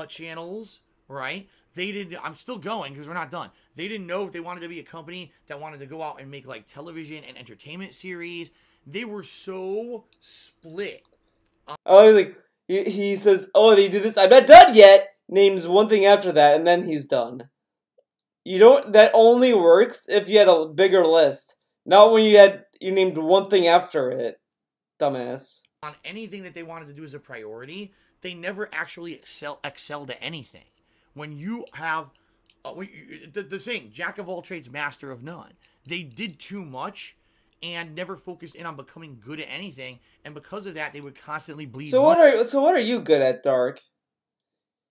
Channels, right? They didn't. I'm still going because we're not done. They didn't know if they wanted to be a company that wanted to go out and make like television and entertainment series. They were so split. Oh, like he says, "Oh, they do this. I'm not done yet." Names one thing after that, and then he's done. You don't. That only works if you had a bigger list, not when you named one thing after it. Dumbass. On anything that they wanted to do as a priority, they never actually excelled at anything. When you have the saying, jack of all trades, master of none. They did too much and never focused in on becoming good at anything, and because of that, they would constantly bleed. So what are you good at, Dark?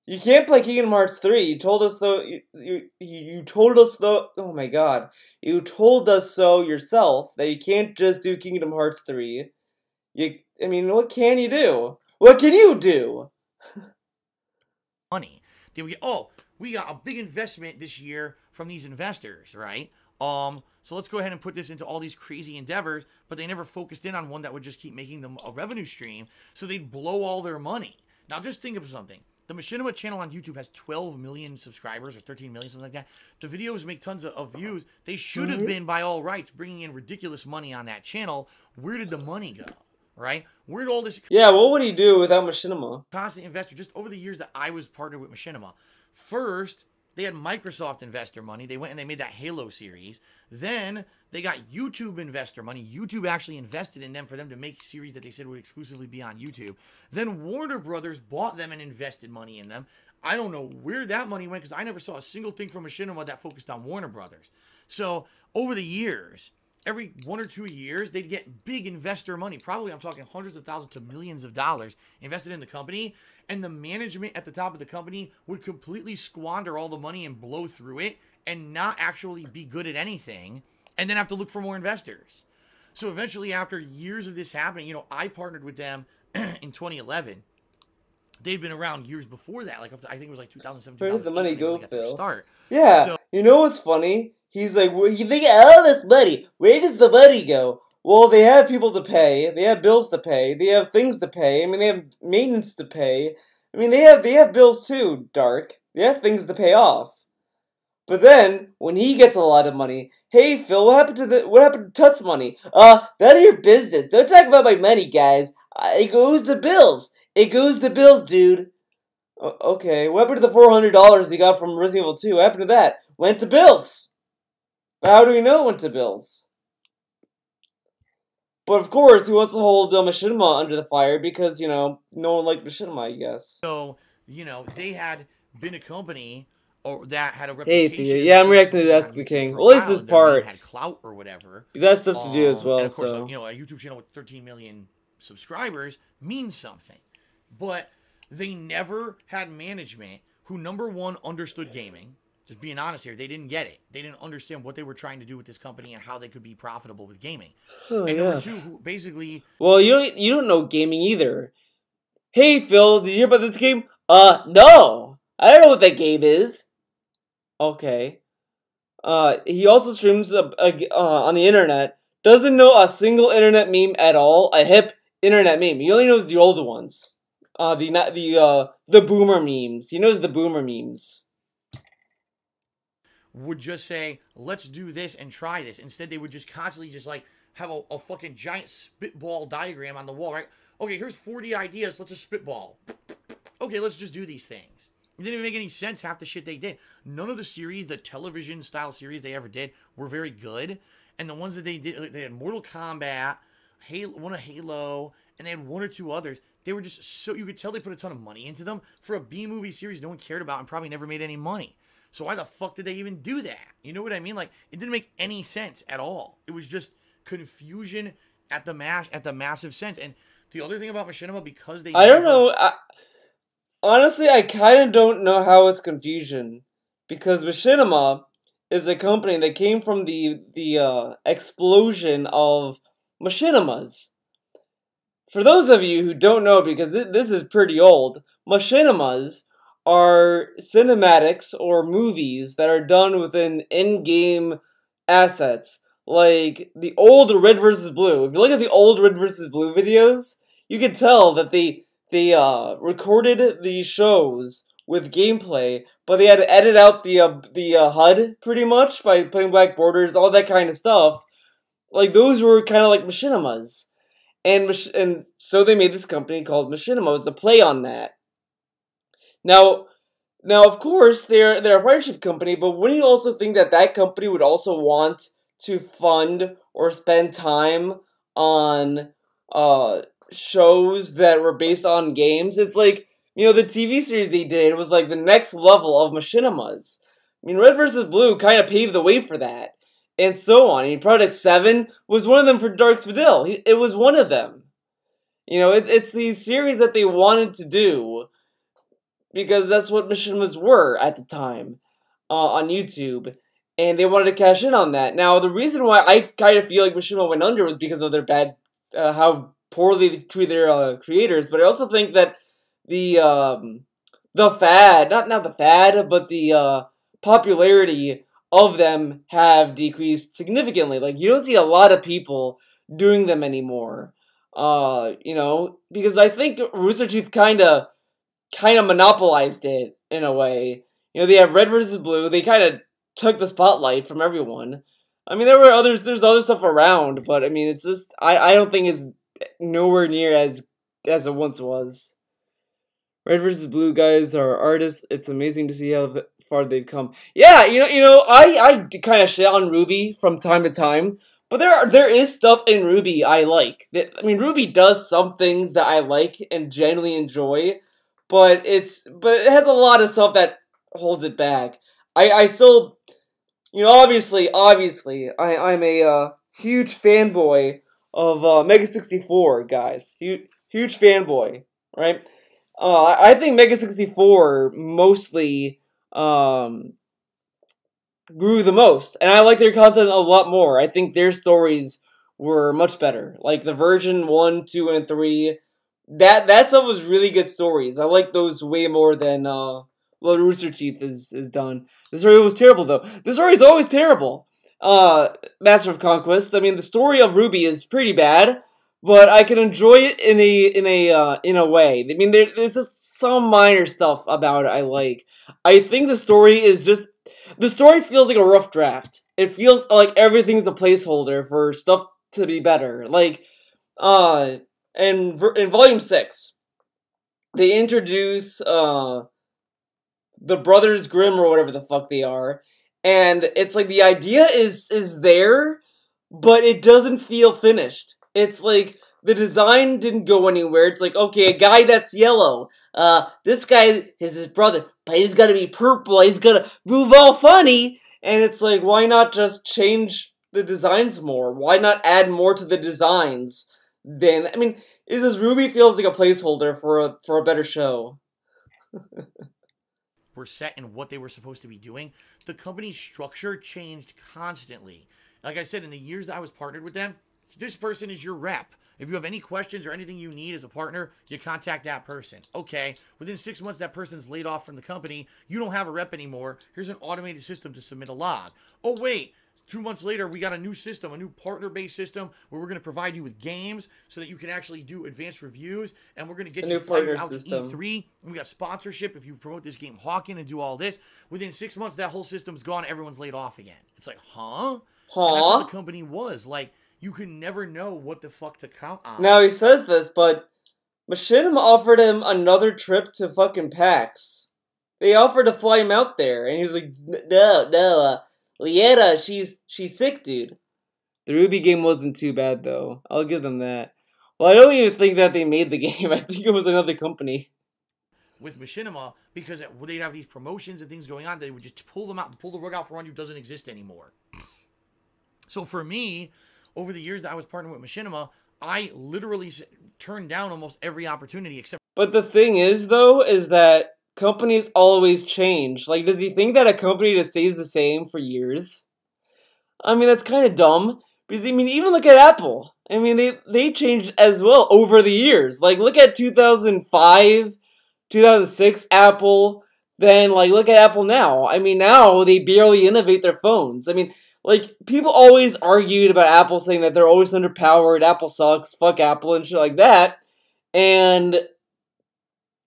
You can't play Kingdom Hearts 3. You told us though. You told us though. Oh my god! You told us so yourself that you can't just do Kingdom Hearts 3. I mean, what can you do? What can you do? Money. Then we get, we got a big investment this year from these investors, right? So let's go ahead and put this into all these crazy endeavors, but they never focused in on one that would just keep making them a revenue stream, so they'd blow all their money. Now, just think of something. The Machinima channel on YouTube has 12 million subscribers, or 13 million, something like that. The videos make tons of views. They should have been, by all rights, bringing in ridiculous money on that channel. Where did the money go? Right? Where did all this... Yeah, what would he do without Machinima? Constant investor, just over the years that I was partnered with Machinima. First, they had Microsoft investor money. They went and they made that Halo series. Then, they got YouTube investor money. YouTube actually invested in them for them to make series that they said would exclusively be on YouTube. Then, Warner Brothers bought them and invested money in them. I don't know where that money went because I never saw a single thing from Machinima that focused on Warner Brothers. So, over the years... every 1 or 2 years, they'd get big investor money. Probably, I'm talking hundreds of thousands to millions of dollars invested in the company. And the management at the top of the company would completely squander all the money and blow through it and not actually be good at anything, and then have to look for more investors. So eventually, after years of this happening, you know, I partnered with them in 2011. They'd been around years before that, like up to, I think it was like 2007. Where does the money go, Phil? Start. Yeah, so, you know what's funny? He's like, well, you think all this money, where does the money go? Well, they have people to pay, they have bills to pay, they have things to pay, I mean, they have maintenance to pay. I mean, they have bills too, Dark. They have things to pay off. But then, when he gets a lot of money, hey Phil, what happened to Tut's money? None of your business. Don't talk about my money, guys. It goes to bills. It goes to bills, dude. Okay, what happened to the $400 he got from Resident Evil 2? What happened to that? Went to bills. But how do we know it went to bills? But of course, he wants to hold Machinima under the fire because, you know, no one liked Machinima, I guess. So, you know, they had been a company or that had a reputation. Hey, Theo. Yeah, I'm reacting to Ask the King. Well, at least this part. Had clout or whatever. That's stuff to do as well, and of course, so. You know, a YouTube channel with 13 million subscribers means something. But they never had management who, number one, understood gaming. Just being honest here, they didn't get it. They didn't understand what they were trying to do with this company and how they could be profitable with gaming. Oh, and yeah. number two, who basically... Well, you don't know gaming either. Hey, Phil, did you hear about this game? No! I don't know what that game is. Okay. He also streams on the internet. Doesn't know a single internet meme at all. A hip internet meme. He only knows the older ones. The boomer memes. He knows the boomer memes. Would just say, let's do this and try this. Instead, they would just constantly just like have a fucking giant spitball diagram on the wall, right? Okay, here's 40 ideas. Let's just spitball. Okay, let's just do these things. It didn't even make any sense, half the shit they did. None of the series, the television-style series they ever did, were very good. And the ones that they did, they had Mortal Kombat, one of Halo, and they had one or two others. They were just so, you could tell they put a ton of money into them. For a B-movie series no one cared about and probably never made any money. So why the fuck did they even do that? You know what I mean? Like, it didn't make any sense at all. It was just confusion at the massive sense. And the other thing about Machinima, because they... I don't know. Honestly, I kind of don't know how it's confusion. Because Machinima is a company that came from the explosion of Machinimas. For those of you who don't know, because this is pretty old, Machinimas are cinematics or movies that are done within in-game assets. Like the old Red vs. Blue. If you look at the old Red vs. Blue videos, you can tell that they recorded the shows with gameplay, but they had to edit out the HUD pretty much by putting black borders, all that kind of stuff. Like those were kind of like Machinimas. And so they made this company called Machinima. It was a play on that. Now, of course, they're a partnership company, but wouldn't you also think that that company would also want to fund or spend time on shows that were based on games? It's like, you know, the TV series they did was like the next level of Machinimas. I mean, Red vs. Blue kind of paved the way for that, and so on. I mean, Project 7 was one of them for Dark Vidal. It was one of them. You know, it's these series that they wanted to do, because that's what Machinimas were at the time on YouTube. And they wanted to cash in on that. Now, the reason why I kind of feel like Machinima went under was because of their bad, how poorly they treat their creators. But I also think that the fad, not the fad, but the popularity of them have decreased significantly. Like, you don't see a lot of people doing them anymore. You know, because I think Rooster Teeth kind of monopolized it in a way. You know, they have Red vs. Blue. They kind of took the spotlight from everyone. I mean, there's other stuff around, but I mean, it's just, I don't think it's nowhere near as it once was. Red vs. Blue guys are artists. It's amazing to see how far they've come. Yeah, you know, I kind of shit on RWBY from time to time, but there is stuff in RWBY I like. I mean, RWBY does some things that I like and genuinely enjoy. But it has a lot of stuff that holds it back. I still, you know, obviously, I'm a huge fanboy of Mega 64, guys. Huge fanboy, right? I think Mega 64 mostly grew the most, and I like their content a lot more. I think their stories were much better. Like the version 1, 2, and 3, that stuff was really good stories. I like those way more than what Rooster Teeth is done. The story was terrible though. The story is always terrible. Master of Conquest. I mean, the story of Ruby is pretty bad, but I can enjoy it in a way. I mean, there's just some minor stuff about it I like. I think the story feels like a rough draft. It feels like everything's a placeholder for stuff to be better. Like, in Volume 6, they introduce, the Brothers Grimm or whatever the fuck they are, and it's like the idea is there, but it doesn't feel finished. It's like the design didn't go anywhere. It's like, okay, a guy that's yellow. This guy is his brother, but he's gotta be purple. He's gotta move all funny. And it's like, why not just change the designs more? Why not add more to the designs? Then, I mean, it's just Ruby feels like a placeholder for a better show. Were set in what they were supposed to be doing, the company's structure changed constantly. Like I said, in the years that I was partnered with them, this person is your rep. If you have any questions or anything you need as a partner, you contact that person. Okay, within 6 months, that person's laid off from the company. You don't have a rep anymore. Here's an automated system to submit a log. Oh, wait. 2 months later, we got a new system, a new partner-based system where we're going to provide you with games so that you can actually do advanced reviews, and we're going to get you out to E3. And we got sponsorship if you promote this game Hawking and do all this. Within 6 months, that whole system's gone. Everyone's laid off again. It's like, huh? And that's what the company was. Like, you could never know what the fuck to count on. Now he says this, but Machinima offered him another trip to fucking PAX. They offered to fly him out there, and he was like, no, Lieta, she's sick, dude. The Ruby game wasn't too bad, though. I'll give them that. Well, I don't even think that they made the game. I think it was another company. With Machinima, because they'd have these promotions and things going on, they would just pull them out, pull the rug out for one who doesn't exist anymore. So for me, over the years that I was partnering with Machinima, I literally turned down almost every opportunity except... But the thing is, though, is that companies always change. Like, does he think that a company that stays the same for years? I mean, that's kind of dumb. Because, I mean, even look at Apple. I mean, they changed as well over the years. Like, look at 2005, 2006 Apple. Then, like, look at Apple now. I mean, now they barely innovate their phones. I mean, like, people always argued about Apple saying that they're always underpowered, Apple sucks, fuck Apple, and shit like that. And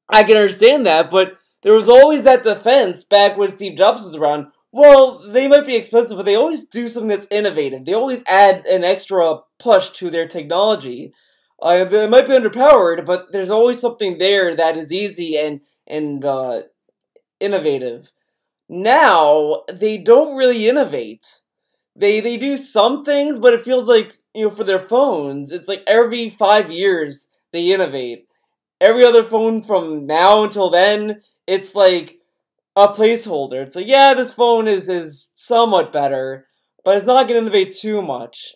I can understand that, but there was always that defense back when Steve Jobs was around. Well, they might be expensive, but they always do something that's innovative. They always add an extra push to their technology. They might be underpowered, but there's always something there that is easy and innovative. Now, they don't really innovate. They do some things, but it feels like, you know, for their phones, it's like every 5 years they innovate. Every other phone from now until then, it's like a placeholder. It's like, yeah, this phone is somewhat better, but it's not going to innovate too much.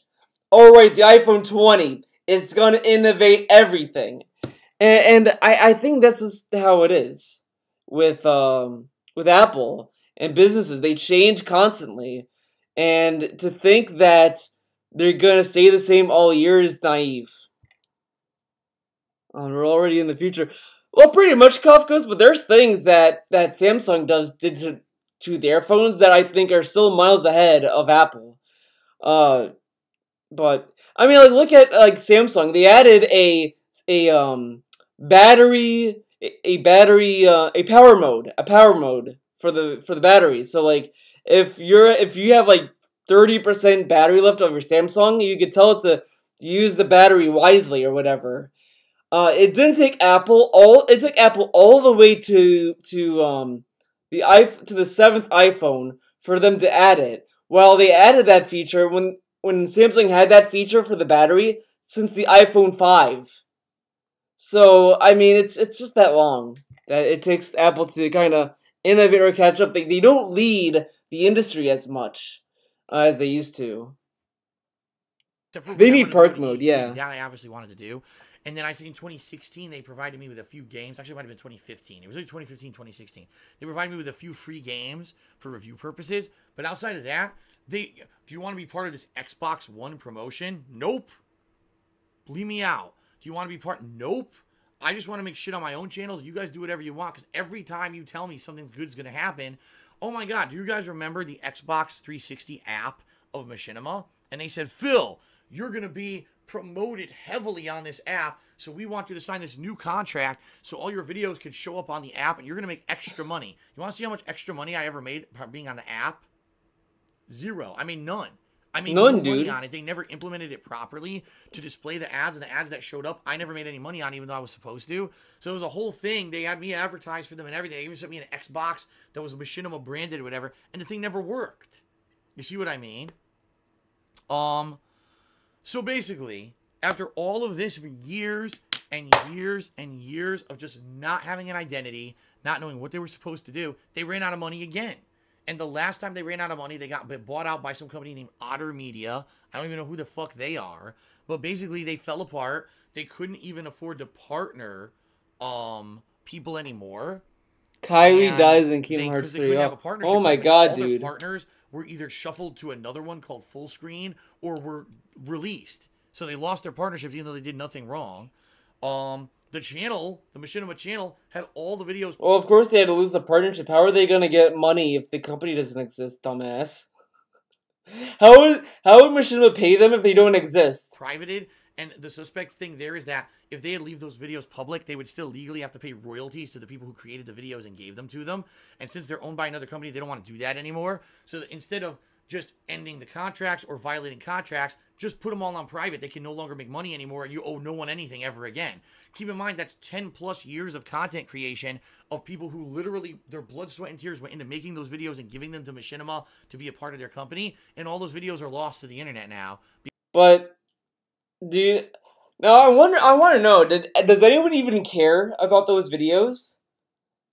Alright, the iPhone 20, it's going to innovate everything. And I think that's just how it is with Apple and businesses. They change constantly. And to think that they're going to stay the same all year is naive. We're already in the future. Well, pretty much Kafka's, but there's things that Samsung did to their phones that I think are still miles ahead of Apple. But I mean, like, look at like Samsung. They added a power mode for the battery. So like, if you have like 30% battery left of your Samsung, you could tell it to use the battery wisely or whatever. It didn't take Apple all the way to the 7th iPhone for them to add it. Well, they added that feature when Samsung had that feature for the battery since the iPhone 5. So, I mean, it's just that long that it takes Apple to kind of innovate or catch up. They don't lead the industry as much as they used to. They need park mode, yeah. That I obviously wanted to do. And then I think in 2016, they provided me with a few games. Actually, it might have been 2015. It was like 2015, 2016. They provided me with a few free games for review purposes. But outside of that, do you want to be part of this Xbox One promotion? Nope. Leave me out. Do you want to be part? Nope. I just want to make shit on my own channels. You guys do whatever you want. Because every time you tell me something good's going to happen, oh my God, do you guys remember the Xbox 360 app of Machinima? And they said, Phil, you're going to be promoted heavily on this app, so we want you to sign this new contract so all your videos can show up on the app, and you're going to make extra money. You want to see how much extra money I ever made being on the app? Zero. I mean, none. I mean, none, no dude. money on it. They never implemented it properly to display the ads, and the ads that showed up, I never made any money on, even though I was supposed to. So it was a whole thing. They had me advertise for them and everything. They even sent me an Xbox that was Machinima branded or whatever, and the thing never worked. You see what I mean? So basically, after all of this for years and years and years of just not having an identity, not knowing what they were supposed to do, they ran out of money again. And the last time they ran out of money, they got bought out by some company named Otter Media. I don't even know who the fuck they are. But basically, they fell apart. They couldn't even afford to partner people anymore. Kyrie dies in Kingdom Hearts 3. Oh my God, dude. Their partners were either shuffled to another one called Full Screen or were released. So they lost their partnerships even though they did nothing wrong. The channel, the Machinima channel, had all the videos. Well, of course they had to lose the partnership. How are they going to get money if the company doesn't exist, dumbass? How would Machinima pay them if they don't exist? Privated. And the suspect thing there is that if they had leave those videos public, they would still legally have to pay royalties to the people who created the videos and gave them to them. And since they're owned by another company, they don't want to do that anymore. So that instead of just ending the contracts or violating contracts, just put them all on private. They can no longer make money anymore, and you owe no one anything ever again. Keep in mind, that's 10 plus years of content creation of people who literally, their blood, sweat, and tears went into making those videos and giving them to Machinima to be a part of their company. And all those videos are lost to the internet now. But now I want to know, does anyone even care about those videos?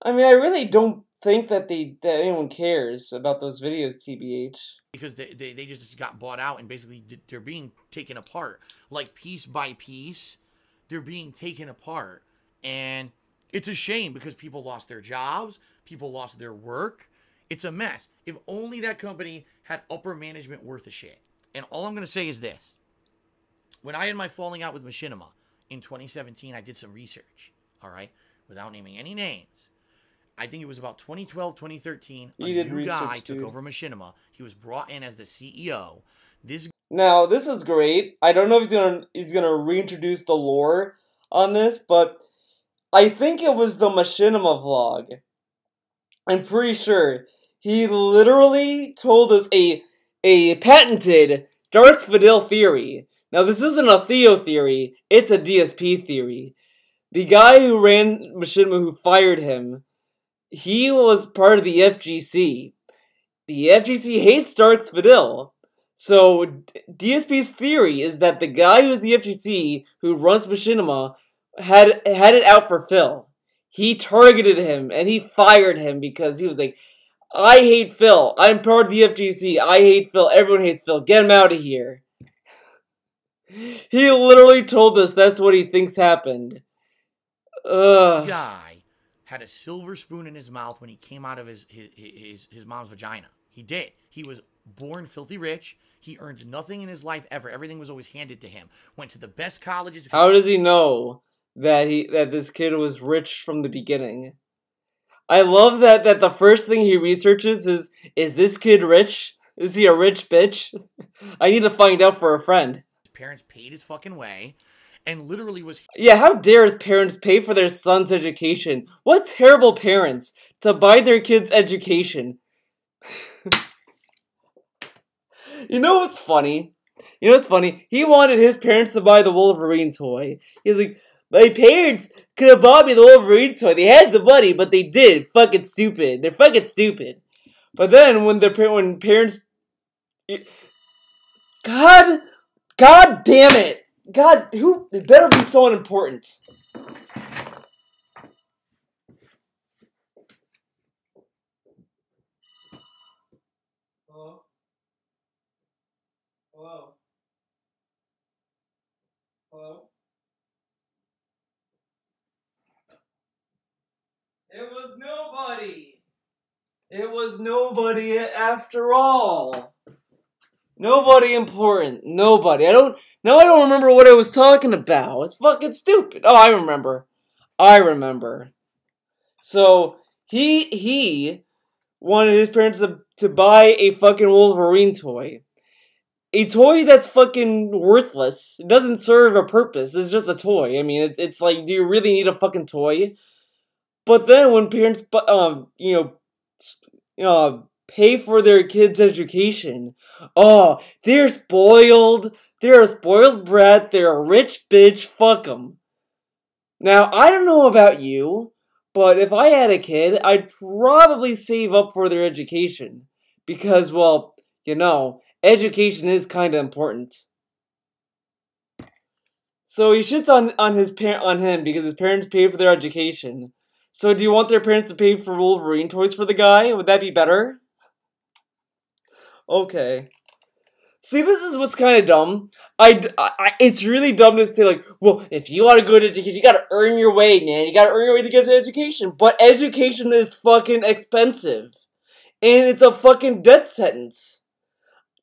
I mean, I really don't think that anyone cares about those videos, TBH. Because they just got bought out and basically they're being taken apart. Like piece by piece, they're being taken apart. And it's a shame because people lost their jobs, people lost their work. It's a mess. If only that company had upper management worth a shit. And all I'm going to say is this. When I had my falling out with Machinima in 2017, I did some research, all right, without naming any names. I think it was about 2012, 2013. A new guy took over Machinima. He was brought in as the CEO. Now, this is great. I don't know if he's gonna reintroduce the lore on this, but I think it was the Machinima vlog. I'm pretty sure. He literally told us a patented Darth Vidal theory. Now, this isn't a Theo theory, it's a DSP theory. The guy who ran Machinima, who fired him, he was part of the FGC. The FGC hates Darth Vidal. So, DSP's theory is that the guy who's the FGC, who runs Machinima, had it out for Phil. He targeted him, and he fired him because he was like, I hate Phil. I'm part of the FGC. I hate Phil. Everyone hates Phil. Get him out of here. He literally told us that's what he thinks happened. Ugh. Guy had a silver spoon in his mouth when he came out of his mom's vagina. He did. He was born filthy rich. He earned nothing in his life ever. Everything was always handed to him. Went to the best colleges. How does he know that this kid was rich from the beginning? I love that the first thing he researches is this kid rich? Is he a rich bitch? I need to find out for a friend. Parents paid his fucking way and literally was... Yeah, how dare his parents pay for their son's education? What terrible parents to buy their kids' education. You know what's funny? He wanted his parents to buy the Wolverine toy. He's like, my parents could have bought me the Wolverine toy. They had the money, but they did. Fucking stupid. They're fucking stupid. But then when parents... God damn it! God, it better be someone important. Hello? Hello? It was nobody. It was nobody after all. Nobody important. Nobody. I don't remember what I was talking about. It's fucking stupid. Oh, I remember. So, he wanted his parents to buy a fucking Wolverine toy. A toy that's fucking worthless. It doesn't serve a purpose. It's just a toy. I mean, it's like, do you really need a fucking toy? But then when parents, pay for their kids' education, oh, they're spoiled. They're a spoiled brat. They're a rich bitch. Fuck them. Now, I don't know about you, but if I had a kid, I'd probably save up for their education. Because, well, education is kind of important. So he shits on him because his parents paid for their education. So do you want their parents to pay for Wolverine toys for the guy? Would that be better? Okay. See, this is what's kind of dumb. It's really dumb to say, like, well, if you want to go to education, you gotta earn your way, man. You gotta earn your way to get to education. But education is fucking expensive. And it's a fucking death sentence.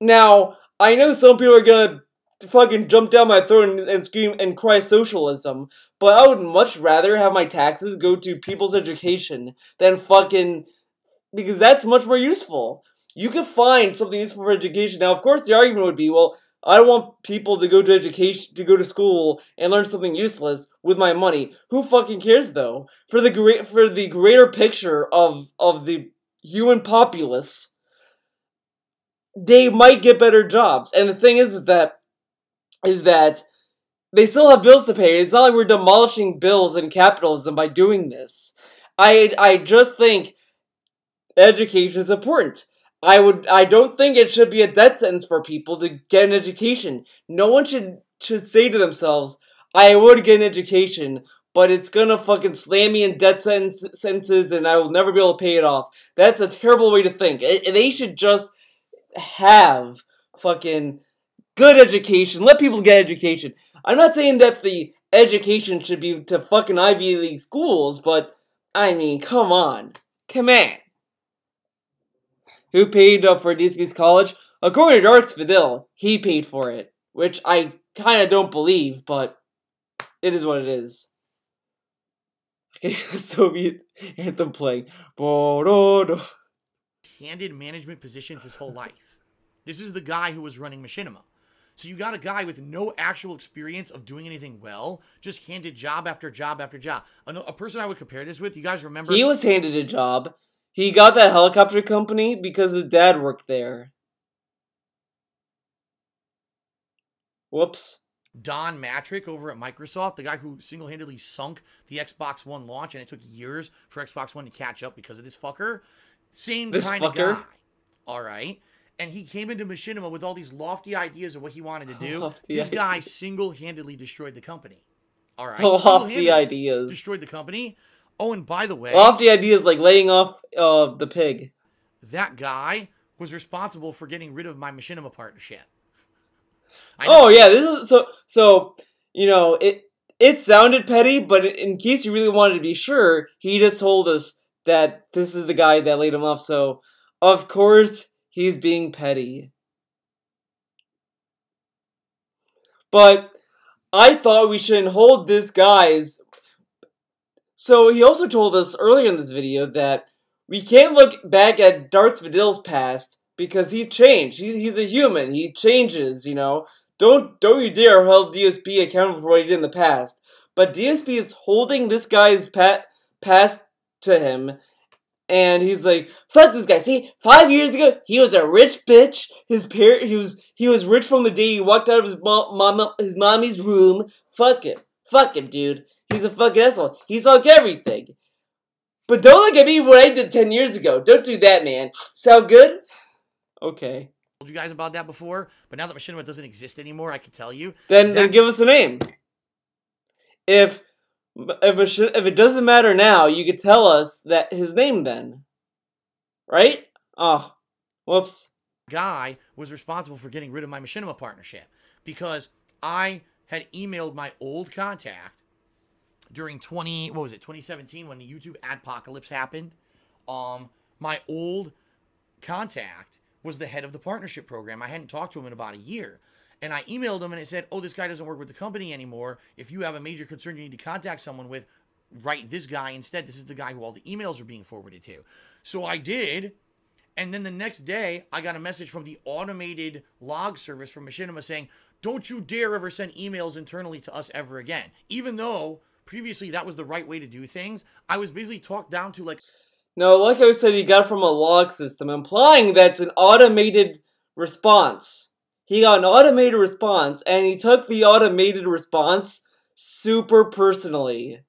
Now, I know some people are gonna fucking jump down my throat and scream and cry socialism, but I would much rather have my taxes go to people's education than fucking... because that's much more useful. You could find something useful for education. Now, of course, the argument would be, well, I don't want people to go to education, to go to school and learn something useless with my money. Who fucking cares, though? For the greater picture of the human populace, they might get better jobs. And the thing is that they still have bills to pay. It's not like we're demolishing bills and capitalism by doing this. I just think education is important. I don't think it should be a death sentence for people to get an education. No one should say to themselves, I would get an education, but it's gonna fucking slam me in death sentences and I will never be able to pay it off. That's a terrible way to think. They should just have fucking good education. Let people get education. I'm not saying that the education should be to fucking Ivy League schools, but, I mean, come on. Come on. Who paid for DSP's college? According to Darks Vidal, he paid for it. Which I kind of don't believe, but it is what it is. Okay, Soviet anthem playing. Handed management positions his whole life. This is the guy who was running Machinima. So you got a guy with no actual experience of doing anything well, just handed job after job after job. A person I would compare this with, you guys remember? He was handed a job. He got that helicopter company because his dad worked there. Whoops. Don Matrick over at Microsoft, the guy who single-handedly sunk the Xbox One launch, and it took years for Xbox One to catch up because of this fucker. Same kind of guy. All right. And he came into Machinima with all these lofty ideas of what he wanted to do. This guy single-handedly destroyed the company. All right. Lofty ideas. Destroyed the company. Oh, and by the way... lofty ideas like laying off the pig. That guy was responsible for getting rid of my Machinima partnership. Oh, yeah. This is so it sounded petty, but in case you really wanted to be sure, he just told us that this is the guy that laid him off, so of course he's being petty. But I thought we shouldn't hold this guy's... So he also told us earlier in this video that we can't look back at Darts Vidal's past because he changed. He's a human. He changes, Don't you dare hold DSP accountable for what he did in the past. But DSP is holding this guy's past to him, and he's like, fuck this guy. See, 5 years ago, he was a rich bitch. He was rich from the day he walked out of his mommy's room. Fuck him. Fuck him, dude. He's a fucking asshole. He sunk everything. But don't look at me what I did 10 years ago. Don't do that, man. Sound good? Okay. Told you guys about that before, but now that Machinima doesn't exist anymore, I can tell you. Then give us a name. If it doesn't matter now, you could tell us that his name then. Right? Oh, whoops. Guy was responsible for getting rid of my Machinima partnership because I had emailed my old contact during 2017 when the YouTube adpocalypse happened. My old contact was the head of the partnership program. I hadn't talked to him in about a year. And I emailed him and it said, oh, this guy doesn't work with the company anymore. If you have a major concern you need to contact someone with, write this guy instead. This is the guy who all the emails are being forwarded to. So I did. And then the next day, I got a message from the automated log service from Machinima saying, don't you dare ever send emails internally to us ever again. Even though previously that was the right way to do things, I was basically talked down to like... No, like I said, he got it from a log system, implying that's an automated response. He got an automated response, and he took the automated response super personally.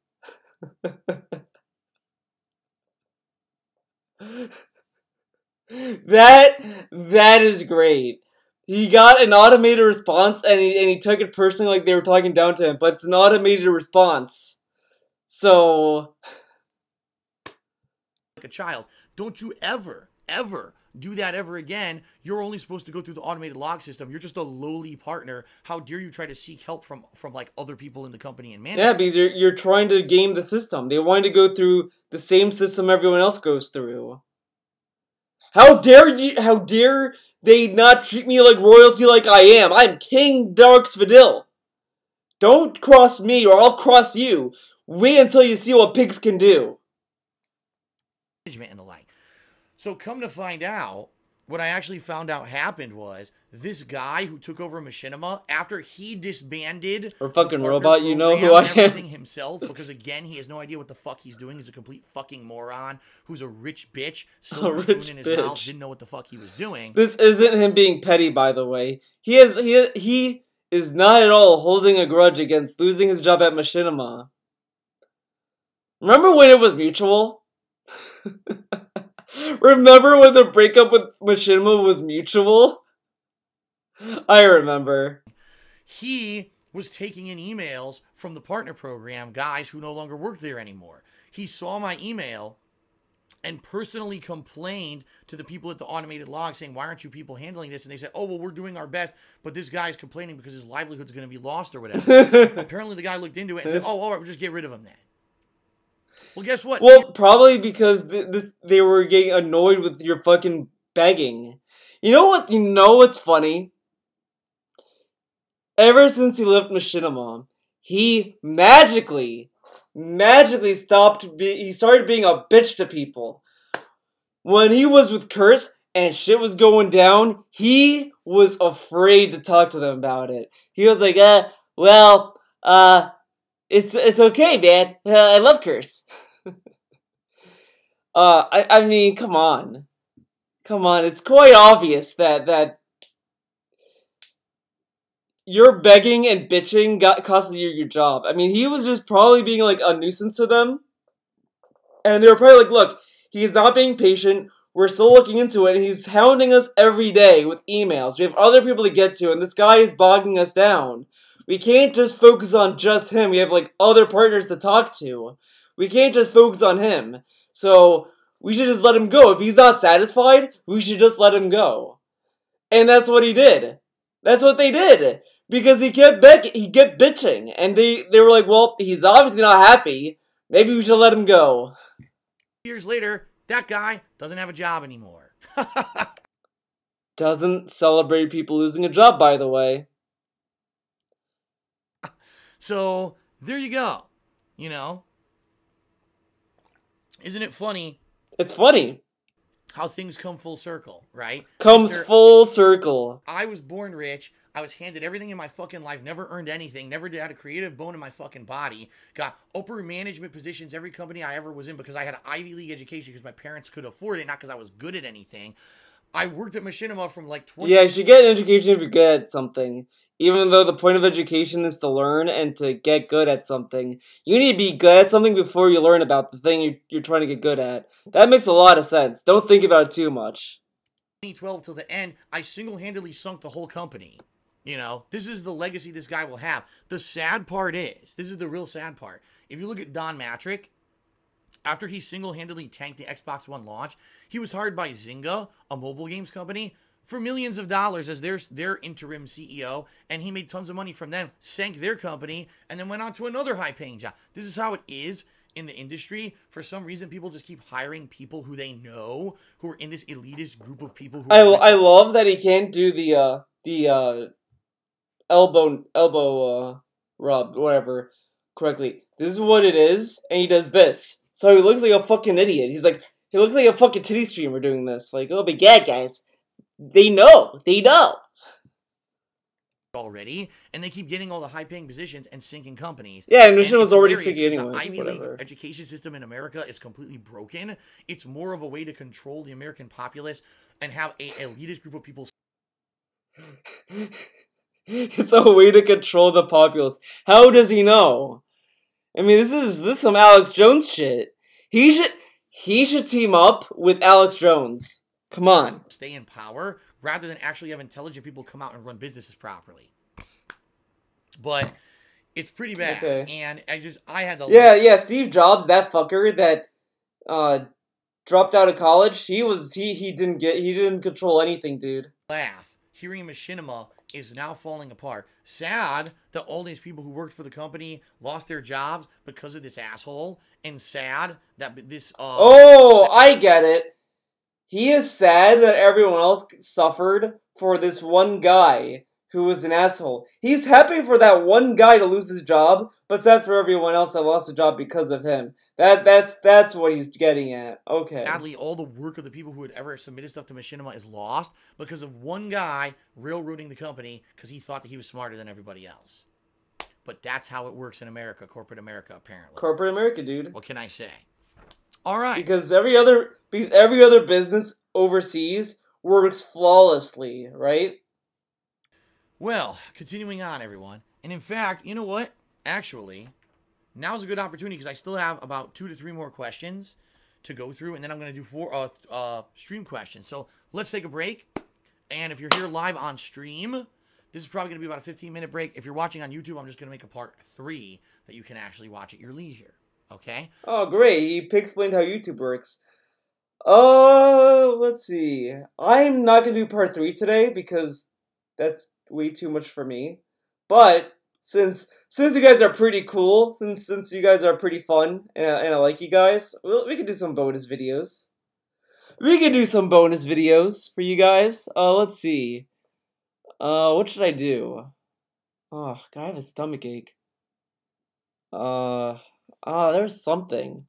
That is great. He got an automated response, and he took it personally like they were talking down to him, but it's an automated response. So... like a child. Don't you ever do that ever again. You're only supposed to go through the automated log system. You're just a lowly partner. How dare you try to seek help from like other people in the company and management? Yeah, because you're trying to game the system. They want to go through the same system everyone else goes through. How dare they not treat me like royalty like I am? I'm King Dark Svidil. Don't cross me or I'll cross you. Wait until you see what pigs can do. And the like. So come to find out, what I actually found out happened was this guy who took over Machinima after he disbanded or fucking robot, you know who I am himself, because again he has no idea what the fuck he's doing. He's a complete fucking moron who's a rich bitch, silver spoon in his mouth, didn't know what the fuck he was doing. This isn't him being petty, by the way. He is not at all holding a grudge against losing his job at Machinima. Remember when it was mutual? Remember when the breakup with Machinima was mutual? I remember. He was taking in emails from the partner program, guys who no longer work there anymore. He saw my email and personally complained to the people at the automated log saying, why aren't you people handling this? And they said, oh, well, we're doing our best, but this guy's complaining because his livelihood's going to be lost or whatever. Apparently the guy looked into it and said, oh, all right, we'll just get rid of him then. Well, guess what? Well, probably because they were getting annoyed with your fucking begging. You know what? You know what's funny? Ever since he left Machinima, he magically he started being a bitch to people. When he was with Curse and shit was going down, he was afraid to talk to them about it. He was like, it's okay, man. I love Curse. I mean, come on. It's quite obvious that your begging and bitching cost you your job. I mean, he was just probably being like a nuisance to them, and they were probably like, "Look, he's not being patient. We're still looking into it, and he's hounding us every day with emails. We have other people to get to, and this guy is bogging us down. We can't just focus on just him. We have like other partners to talk to. We can't just focus on him." So, we should just let him go. If he's not satisfied, we should just let him go. And that's what he did. That's what they did. Because he kept bitching. And they were like, well, he's obviously not happy. Maybe we should let him go. Years later, that guy doesn't have a job anymore. Doesn't celebrate people losing a job, by the way. So, there you go. You know? Isn't it funny? It's funny. How things come full circle, right? Comes full circle. I was born rich. I was handed everything in my fucking life. Never earned anything. Never had a creative bone in my fucking body. Got upper management positions every company I ever was in because I had an Ivy League education because my parents could afford it, not because I was good at anything. I worked at Machinima from like 20... Yeah, you should get an education if you're good at something. Even though the point of education is to learn and to get good at something. You need to be good at something before you learn about the thing you're trying to get good at. That makes a lot of sense. Don't think about it too much. 2012 till the end, I single-handedly sunk the whole company. You know, this is the legacy this guy will have. The sad part is, this is the real sad part. If you look at Don Mattrick, after he single-handedly tanked the Xbox One launch, he was hired by Zynga, a mobile games company, for millions of dollars as their interim CEO, and he made tons of money from them, sank their company, and then went on to another high-paying job. This is how it is in the industry. For some reason, people just keep hiring people who they know, who are in this elitist group of people. Who I love that he can't do the elbow rub, whatever, correctly. This is what it is, and he does this. So he looks like a fucking idiot. He looks like a fucking titty streamer doing this. Like, oh, but yeah, guys. They know. Already, and they keep getting all the high-paying positions and sinking companies. Yeah, and Mission was already sinking anyway. The Ivy League education system in America is completely broken. It's more of a way to control the American populace and have a elitist group of people. It's a way to control the populace. How does he know? I mean, this is some Alex Jones shit. He should team up with Alex Jones. Come on. Stay in power rather than actually have intelligent people come out and run businesses properly. But it's pretty bad. Okay. And I had the Yeah, Steve Jobs, that fucker that dropped out of college, he didn't control anything, dude. Laugh. Hearing Machinima is now falling apart. Sad that all these people who worked for the company lost their jobs because of this asshole, and sad that this I get it. He is sad that everyone else suffered for this one guy who was an asshole. He's happy for that one guy to lose his job, but sad for everyone else that lost a job because of him. That's what he's getting at. Okay. Sadly, all the work of the people who had ever submitted stuff to Machinima is lost because of one guy railroading the company because he thought that he was smarter than everybody else. But that's how it works in America, corporate America, apparently. Corporate America, dude. What can I say? All right. Because every other business overseas works flawlessly, right? Well, continuing on, everyone. And in fact, you know what? Actually, now's a good opportunity because I still have about 2 to 3 more questions to go through, and then I'm going to do 4 stream questions. So let's take a break. And if you're here live on stream, this is probably going to be about a 15-minute break. If you're watching on YouTube, I'm just going to make a part 3 that you can actually watch at your leisure. Okay? Oh, great. He explained how YouTube works. Let's see. I'm not going to do part 3 today because that's way too much for me. But since you guys are pretty cool, since you guys are pretty fun, and I like you guys, we can do some bonus videos. We can do some bonus videos for you guys. Let's see. What should I do? Oh, God, I have a stomach ache. There's something.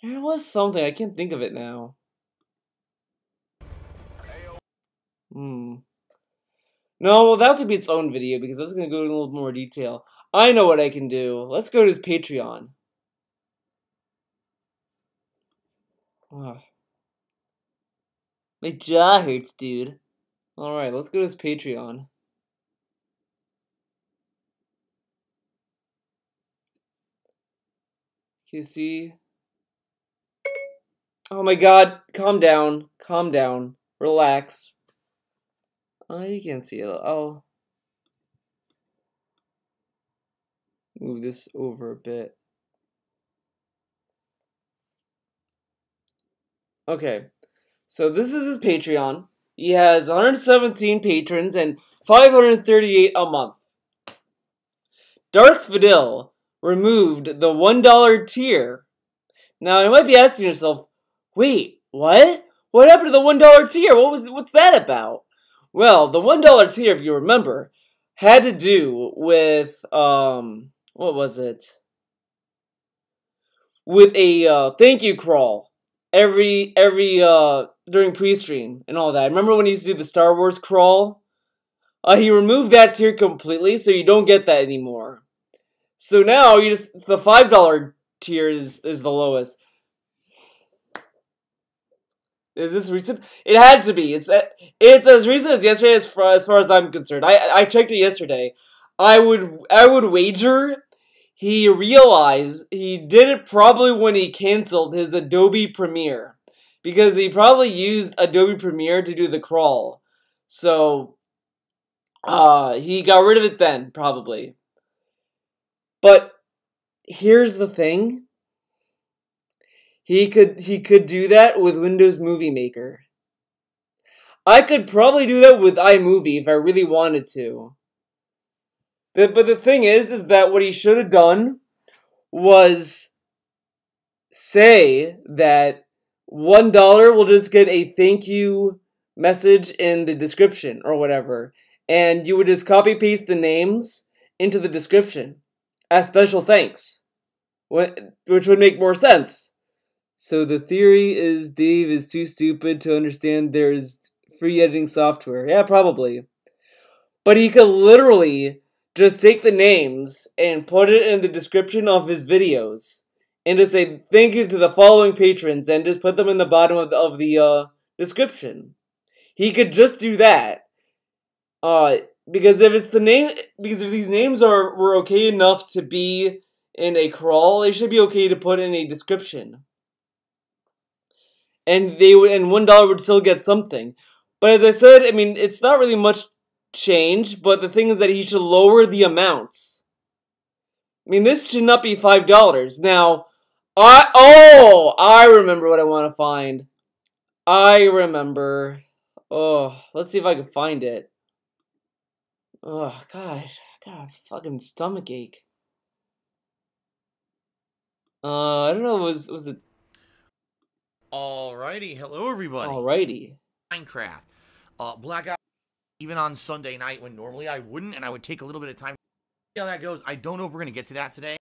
There was something. I can't think of it now. No, well, that could be its own video because I was going to go into a little more detail. I know what I can do. Let's go to his Patreon. Ugh. My jaw hurts, dude. Alright, let's go to his Patreon. Can you see? Oh my god, calm down. Calm down. Relax. Oh, you can't see it. I'll move this over a bit. Okay, so this is his Patreon. He has 117 patrons and 538 a month. Darks Vidal removed the $1 tier. Now, you might be asking yourself, wait, what? What happened to the $1 tier? What's that about? Well, the $1 tier, if you remember, had to do with, what was it? With a, thank you crawl. Every during pre-stream and all that. Remember when he used to do the Star Wars crawl? He removed that tier completely, so you don't get that anymore. So now, the $5 tier is the lowest. Is this recent? It had to be. It's as recent as yesterday, as far as I'm concerned. I checked it yesterday. I would wager he realized he did it probably when he canceled his Adobe Premiere, because he probably used Adobe Premiere to do the crawl. So he got rid of it then, probably. But here's the thing. he could do that with Windows Movie Maker. I could probably do that with iMovie if I really wanted to. But the thing is that what he should have done was say that $1 will just get a thank you message in the description or whatever, and you would just copy paste the names into the description as special thanks, which would make more sense. So the theory is Dave is too stupid to understand there's free editing software. Yeah, probably. But he could literally just take the names and put it in the description of his videos and just say thank you to the following patrons and just put them in the bottom of the description. He could just do that. Because if these names were okay enough to be in a crawl, they should be okay to put in a description. And $1 would still get something. But as I said, I mean, it's not really much change, but the thing is that he should lower the amounts. I mean, this should not be $5. Now, I remember what I want to find. I remember. Oh, let's see if I can find it. Oh, gosh. I got a fucking stomachache. I don't know, was it... Alrighty, hello everybody. Alrighty. Minecraft. Blackout, even on Sunday night when normally I wouldn't, and I would take a little bit of time to see how that goes. I don't know if we're going to get to that today.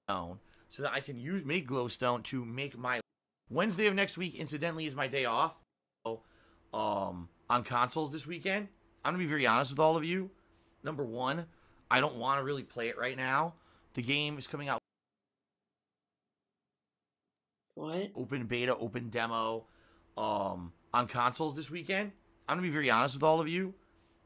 So that I can make glowstone to make my... Wednesday of next week, incidentally, is my day off. So, on consoles this weekend. I'm going to be very honest with all of you. Number one, I don't want to really play it right now. The game is coming out. What? Open beta, open demo, on consoles this weekend. I'm going to be very honest with all of you.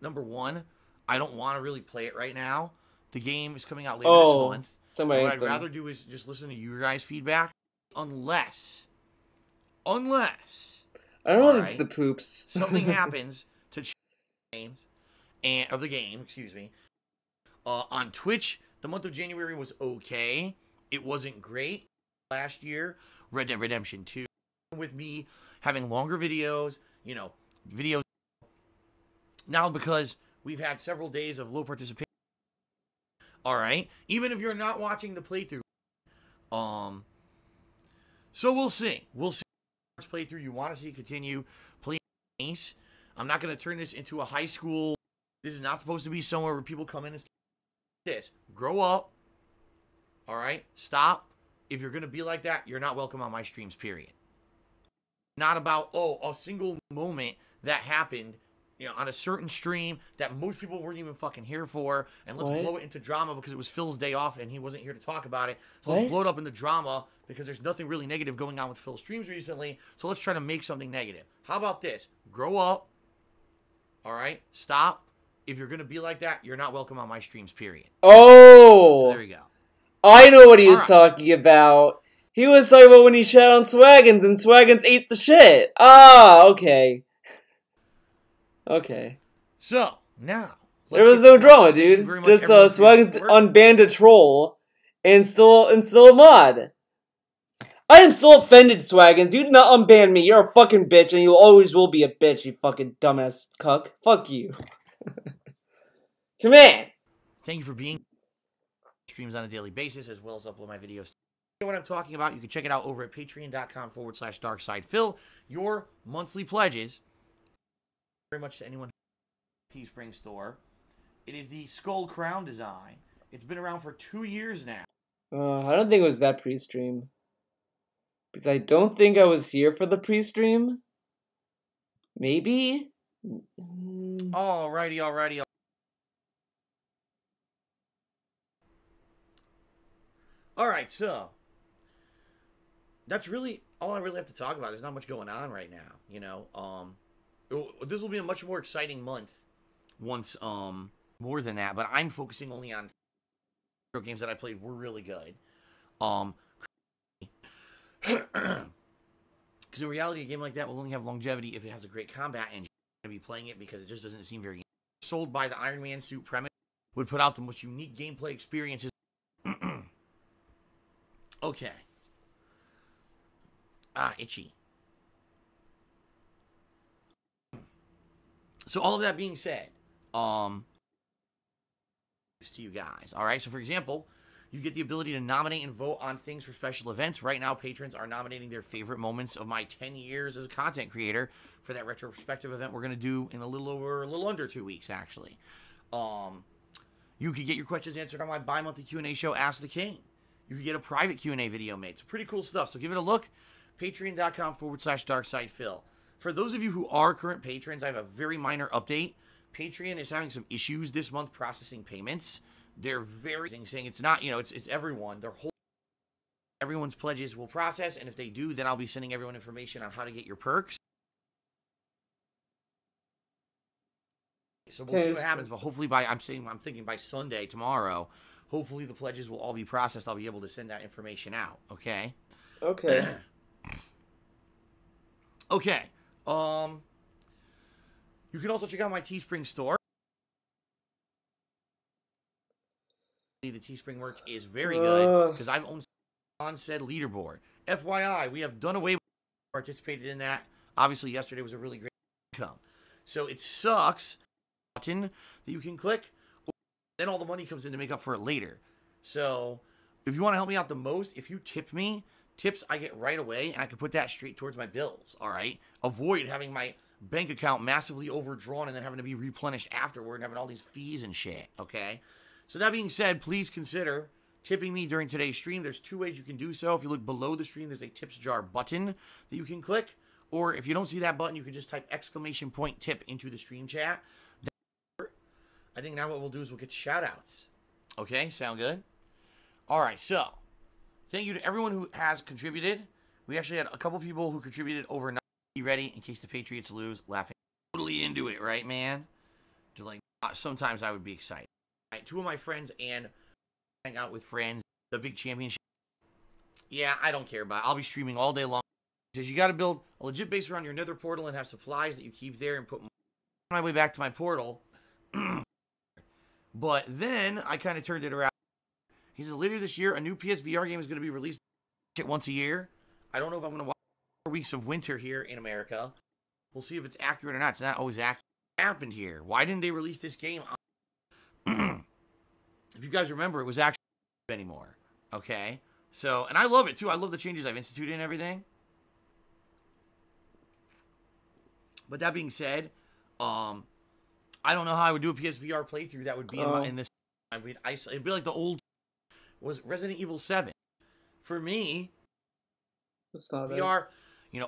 Number one, I don't want to really play it right now. The game is coming out later this month. What I'd rather do is just listen to your guys' feedback. Unless I don't know if it's the poops. something happens to games of the game, excuse me. On Twitch, the month of January was okay. It wasn't great. Last year, Red Dead Redemption 2, with me having longer videos, videos. Now, because we've had several days of low participation, all right, even if you're not watching the playthrough, so we'll see. We'll see which playthrough you want to see continue playing Ace. I'm not going to turn this into a high school. This is not supposed to be somewhere where people come in and this. Grow up. All right? Stop. If you're going to be like that, you're not welcome on my streams, period. Not about, a single moment that happened, on a certain stream that most people weren't even fucking here for, and let's blow it into drama because it was Phil's day off and he wasn't here to talk about it. So let's blow it up into drama because there's nothing really negative going on with Phil's streams recently. So let's try to make something negative. How about this? Grow up. All right? Stop. If you're going to be like that, you're not welcome on my streams, period. Oh! So there we go. I know what he was talking about. He was talking about when he shat on Swaggins and Swaggins ate the shit. Ah, okay. Okay. So, now. There was no drama, dude. Just Swaggins unbanned a troll and still a mod. I am still offended, Swaggins. You did not unban me. You're a fucking bitch and you always will be a bitch, you fucking dumbass cuck. Fuck you. Come on. Thank you for being streams on a daily basis, as well as upload my videos. What I'm talking about, you can check it out over at patreon.com/darksidephil. Your monthly pledges, very much to anyone Teespring store. It is the skull crown design. It's been around for 2 years now. I don't think it was that pre-stream. Because I don't think I was here for the pre-stream. Maybe? Alrighty. Alright, so that's really all I really have to talk about. There's not much going on right now, This will be a much more exciting month once more than that, but I'm focusing only on games that I played were really good. Because in reality, a game like that will only have longevity if it has a great combat engine. I'm going to be playing it because it just doesn't seem very sold by the Iron Man suit premise. Would put out the most unique gameplay experiences. Okay. itchy. So all of that being said, to you guys, all right? So for example, you get the ability to nominate and vote on things for special events. Right now, patrons are nominating their favorite moments of my 10 years as a content creator for that retrospective event we're going to do in a little under 2 weeks, actually. You could get your questions answered on my bi-monthly Q&A show, Ask the King. You could get a private Q&A video made. It's pretty cool stuff, so give it a look. Patreon.com/DarkSidePhil. For those of you who are current patrons, I have a very minor update. Patreon is having some issues this month processing payments. They're very saying it's not, it's everyone. Everyone's pledges will process, and if they do, then I'll be sending everyone information on how to get your perks. So we'll see what happens, but hopefully I'm thinking by Sunday, tomorrow, hopefully the pledges will all be processed. I'll be able to send that information out, okay? Okay. Okay. You can also check out my Teespring store. The Teespring merch is very good because I've owned on said leaderboard. FYI, we have done away with participated in that. Obviously, yesterday was a really great outcome. So it sucks. Button that you can click, then all the money comes in to make up for it later. So if you want to help me out the most, if you tip me, tips I get right away, and I can put that straight towards my bills. All right, avoid having my bank account massively overdrawn and then having to be replenished afterward and having all these fees and shit. Okay, so that being said, please consider tipping me during today's stream. There's 2 ways you can do so. If you look below the stream, there's a tips jar button that you can click, or if you don't see that button, you can just type !tip into the stream chat. I think now what we'll do is we'll get to shout-outs. Okay, sound good? All right, so thank you to everyone who has contributed. We actually had a couple people who contributed overnight. Be ready in case the Patriots lose. Laughing totally into it, right, man? Like, sometimes I would be excited. All right, 2 of my friends and hang out with friends. The big championship. Yeah, I don't care about it. I'll be streaming all day long. He says you got to build a legit base around your nether portal and have supplies that you keep there and put my way back to my portal. But then I kind of turned it around. He said later this year, a new PSVR game is going to be released once a year. I don't know if I'm going to watch 4 weeks of winter here in America. We'll see if it's accurate or not. It's not always accurate. What happened here? Why didn't they release this game? If you guys remember, it was actually anymore. Okay? So, and I love it too. I love the changes I've instituted and everything. But that being said, I don't know how I would do a PSVR playthrough that would be in this. It'd be like the old was Resident Evil 7. For me, it's not VR,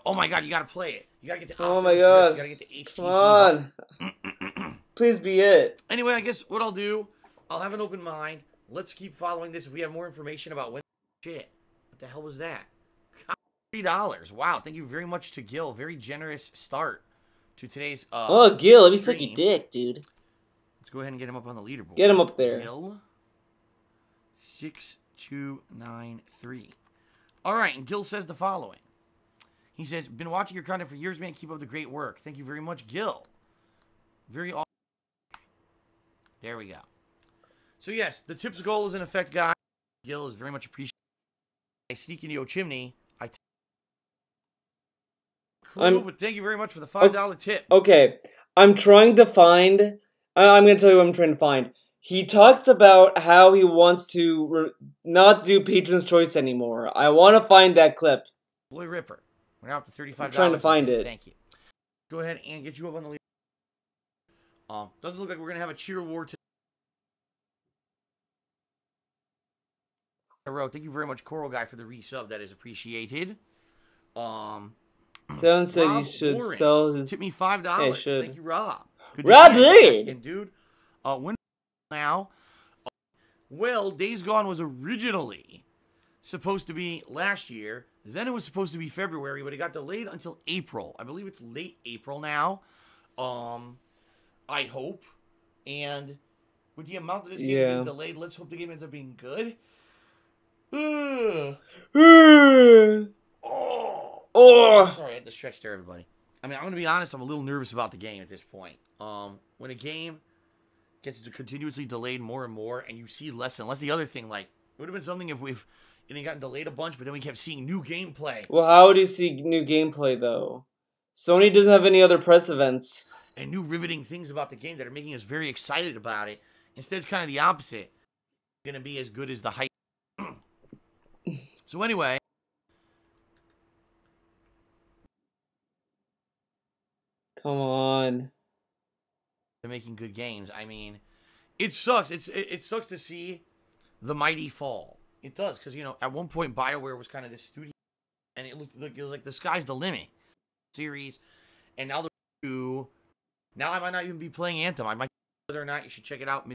oh my god, you gotta play it. You gotta get the oh my god, you gotta get the HTC. Come on. Please be it. Anyway, I guess what I'll do, I'll have an open mind. Let's keep following this. If we have more information about when shit. What the hell was that? $3. Wow, thank you very much to Gil. Very generous start to today's oh, Gil, let me suck your dick, dude. Let's go ahead and get him up on the leaderboard. Get him up there. Gil 6293. All right, and Gil says the following. He says, "Been watching your content for years, man. Keep up the great work. Thank you very much, Gil. Very awesome." There we go. So yes, the tips goal is in effect, guys. Gil is very much appreciated. I sneak into your chimney. But thank you very much for the $5 tip. Okay, I'm trying to find. I'm going to tell you what I'm trying to find. He talks about how he wants to not do Patron's Choice anymore. I want to find that clip. Boy Ripper. We're now up to $35. I'm trying to find it. Thank you. Go ahead and get you up on the lead. Doesn't look like we're going to have a cheer war today. Thank you very much, Coral Guy, for the resub. That is appreciated. Someone said he should Warren sell his... Tip me $5. Hey, should. Thank you, Rob. Robin! And dude, when now? Well, Days Gone was originally supposed to be last year. Then it was supposed to be February, but it got delayed until April. I believe it's late April now. I hope. And with the amount of this game being delayed, let's hope the game ends up being good. Sorry, I had to stretch there, everybody. I mean, I'm going to be honest, I'm a little nervous about the game at this point. When a game gets continuously delayed more and more, and you see less and less, the other thing, like, it would have been something if and it got delayed a bunch, but then we kept seeing new gameplay. Well, how do you see new gameplay, though? Sony doesn't have any other press events. And new riveting things about the game that are making us very excited about it. Instead, it's kind of the opposite. It's going to be as good as the hype. So anyway. Come on. They're making good games. I mean, it sucks. It sucks to see the mighty fall. It does, because, you know, at one point, BioWare was kind of this studio, and it looked like, it was like the sky's the limit series, and now now I might not even be playing Anthem. I might, whether or not you should check it out.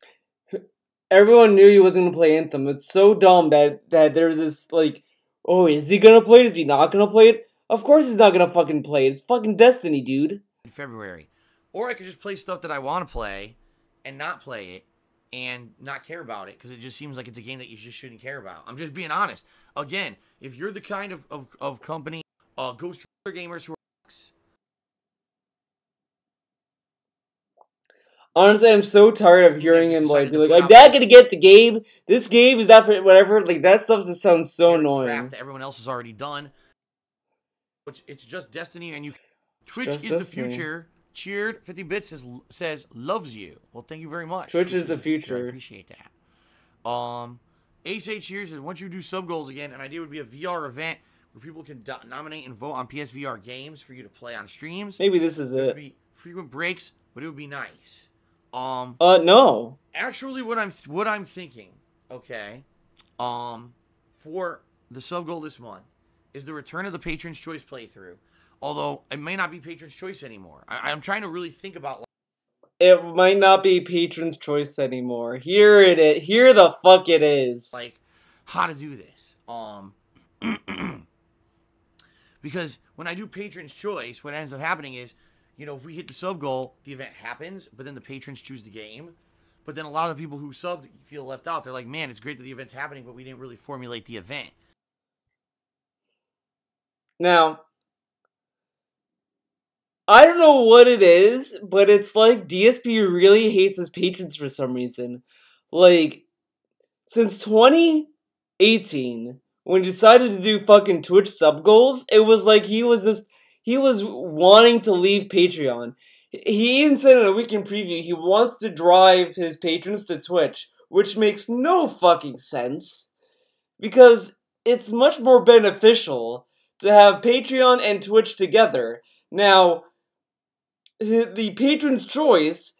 Everyone knew he wasn't gonna play Anthem. It's so dumb that there's this, like, oh, is he gonna play it? Is he not gonna play it? Of course he's not gonna fucking play it. It's fucking Destiny, dude. In February. Or I could just play stuff that I want to play and not play it and not care about it, because it just seems like it's a game that you just shouldn't care about. I'm just being honest. Again, if you're the kind of company, Ghost Rider gamers who are... Honestly, I'm so tired of hearing him, like, be like, I'm not gonna get the game. This game is not for whatever. Like, that stuff just sounds so annoying. Crap that everyone else has already done. It's just Destiny, and you... Twitch is the future. Cheered 50 bits says loves you. Well, thank you very much. Twitch is the future. I appreciate that. Ace H Cheers says, once you do sub goals again, an idea would be a VR event where people can nominate and vote on PSVR games for you to play on streams. Maybe this is There it. would be frequent breaks, but it would be nice. No. Actually, what I'm thinking, okay, for the sub goal this month is the return of the Patron's Choice playthrough. Although, it may not be Patron's Choice anymore. I'm trying to really think about... It might not be Patron's Choice anymore. Here it is. Here the fuck it is. Like, how to do this. Because when I do Patron's Choice, what ends up happening is, you know, if we hit the sub goal, the event happens, but then the patrons choose the game. But then a lot of people who subbed feel left out. They're like, man, it's great that the event's happening, but we didn't really formulate the event. Now... I don't know what it is, but it's like DSP really hates his patrons for some reason. Like, since 2018, when he decided to do fucking Twitch sub goals, it was like he was wanting to leave Patreon. He even said in a weekend preview he wants to drive his patrons to Twitch, which makes no fucking sense. Because it's much more beneficial to have Patreon and Twitch together. Now, the Patron's Choice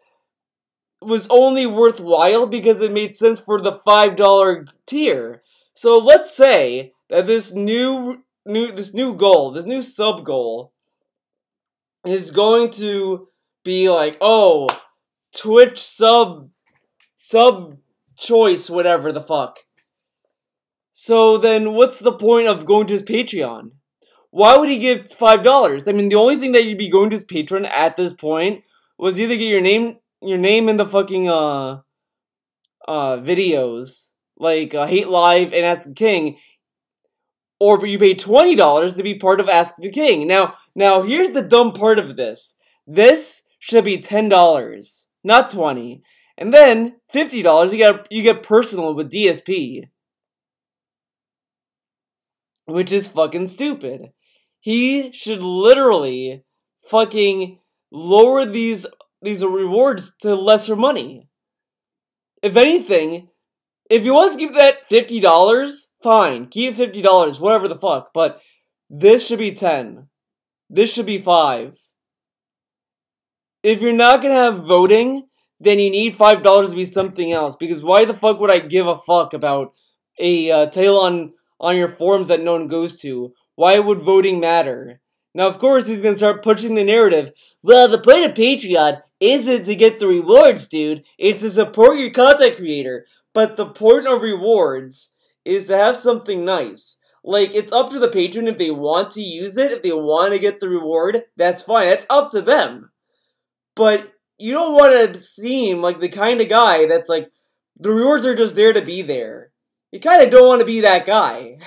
was only worthwhile because it made sense for the $5 tier. So let's say that this new goal, this new sub goal, is going to be like, oh, Twitch sub choice, whatever the fuck. So then what's the point of going to his Patreon? Why would he give $5? I mean, the only thing that you'd be going to his Patreon at this point was either get your name in the fucking videos, like Hate Live and Ask the King, or you pay $20 to be part of Ask the King. Now here's the dumb part of this. This should be $10, not $20, and then $50 you get personal with DSP, which is fucking stupid. He should literally fucking lower these rewards to lesser money. If anything, if he wants to keep that $50, fine. Keep $50, whatever the fuck. But this should be $10. This should be $5. If you're not gonna have voting, then you need $5 to be something else. Because why the fuck would I give a fuck about a title on your forums that no one goes to? Why would voting matter? Now, of course, he's gonna start pushing the narrative. Well, the point of Patreon isn't to get the rewards, dude. It's to support your content creator. But the point of rewards is to have something nice. Like, it's up to the patron if they want to use it, if they want to get the reward, that's fine. That's up to them. But you don't want to seem like the kind of guy that's like, the rewards are just there to be there. You kind of don't want to be that guy.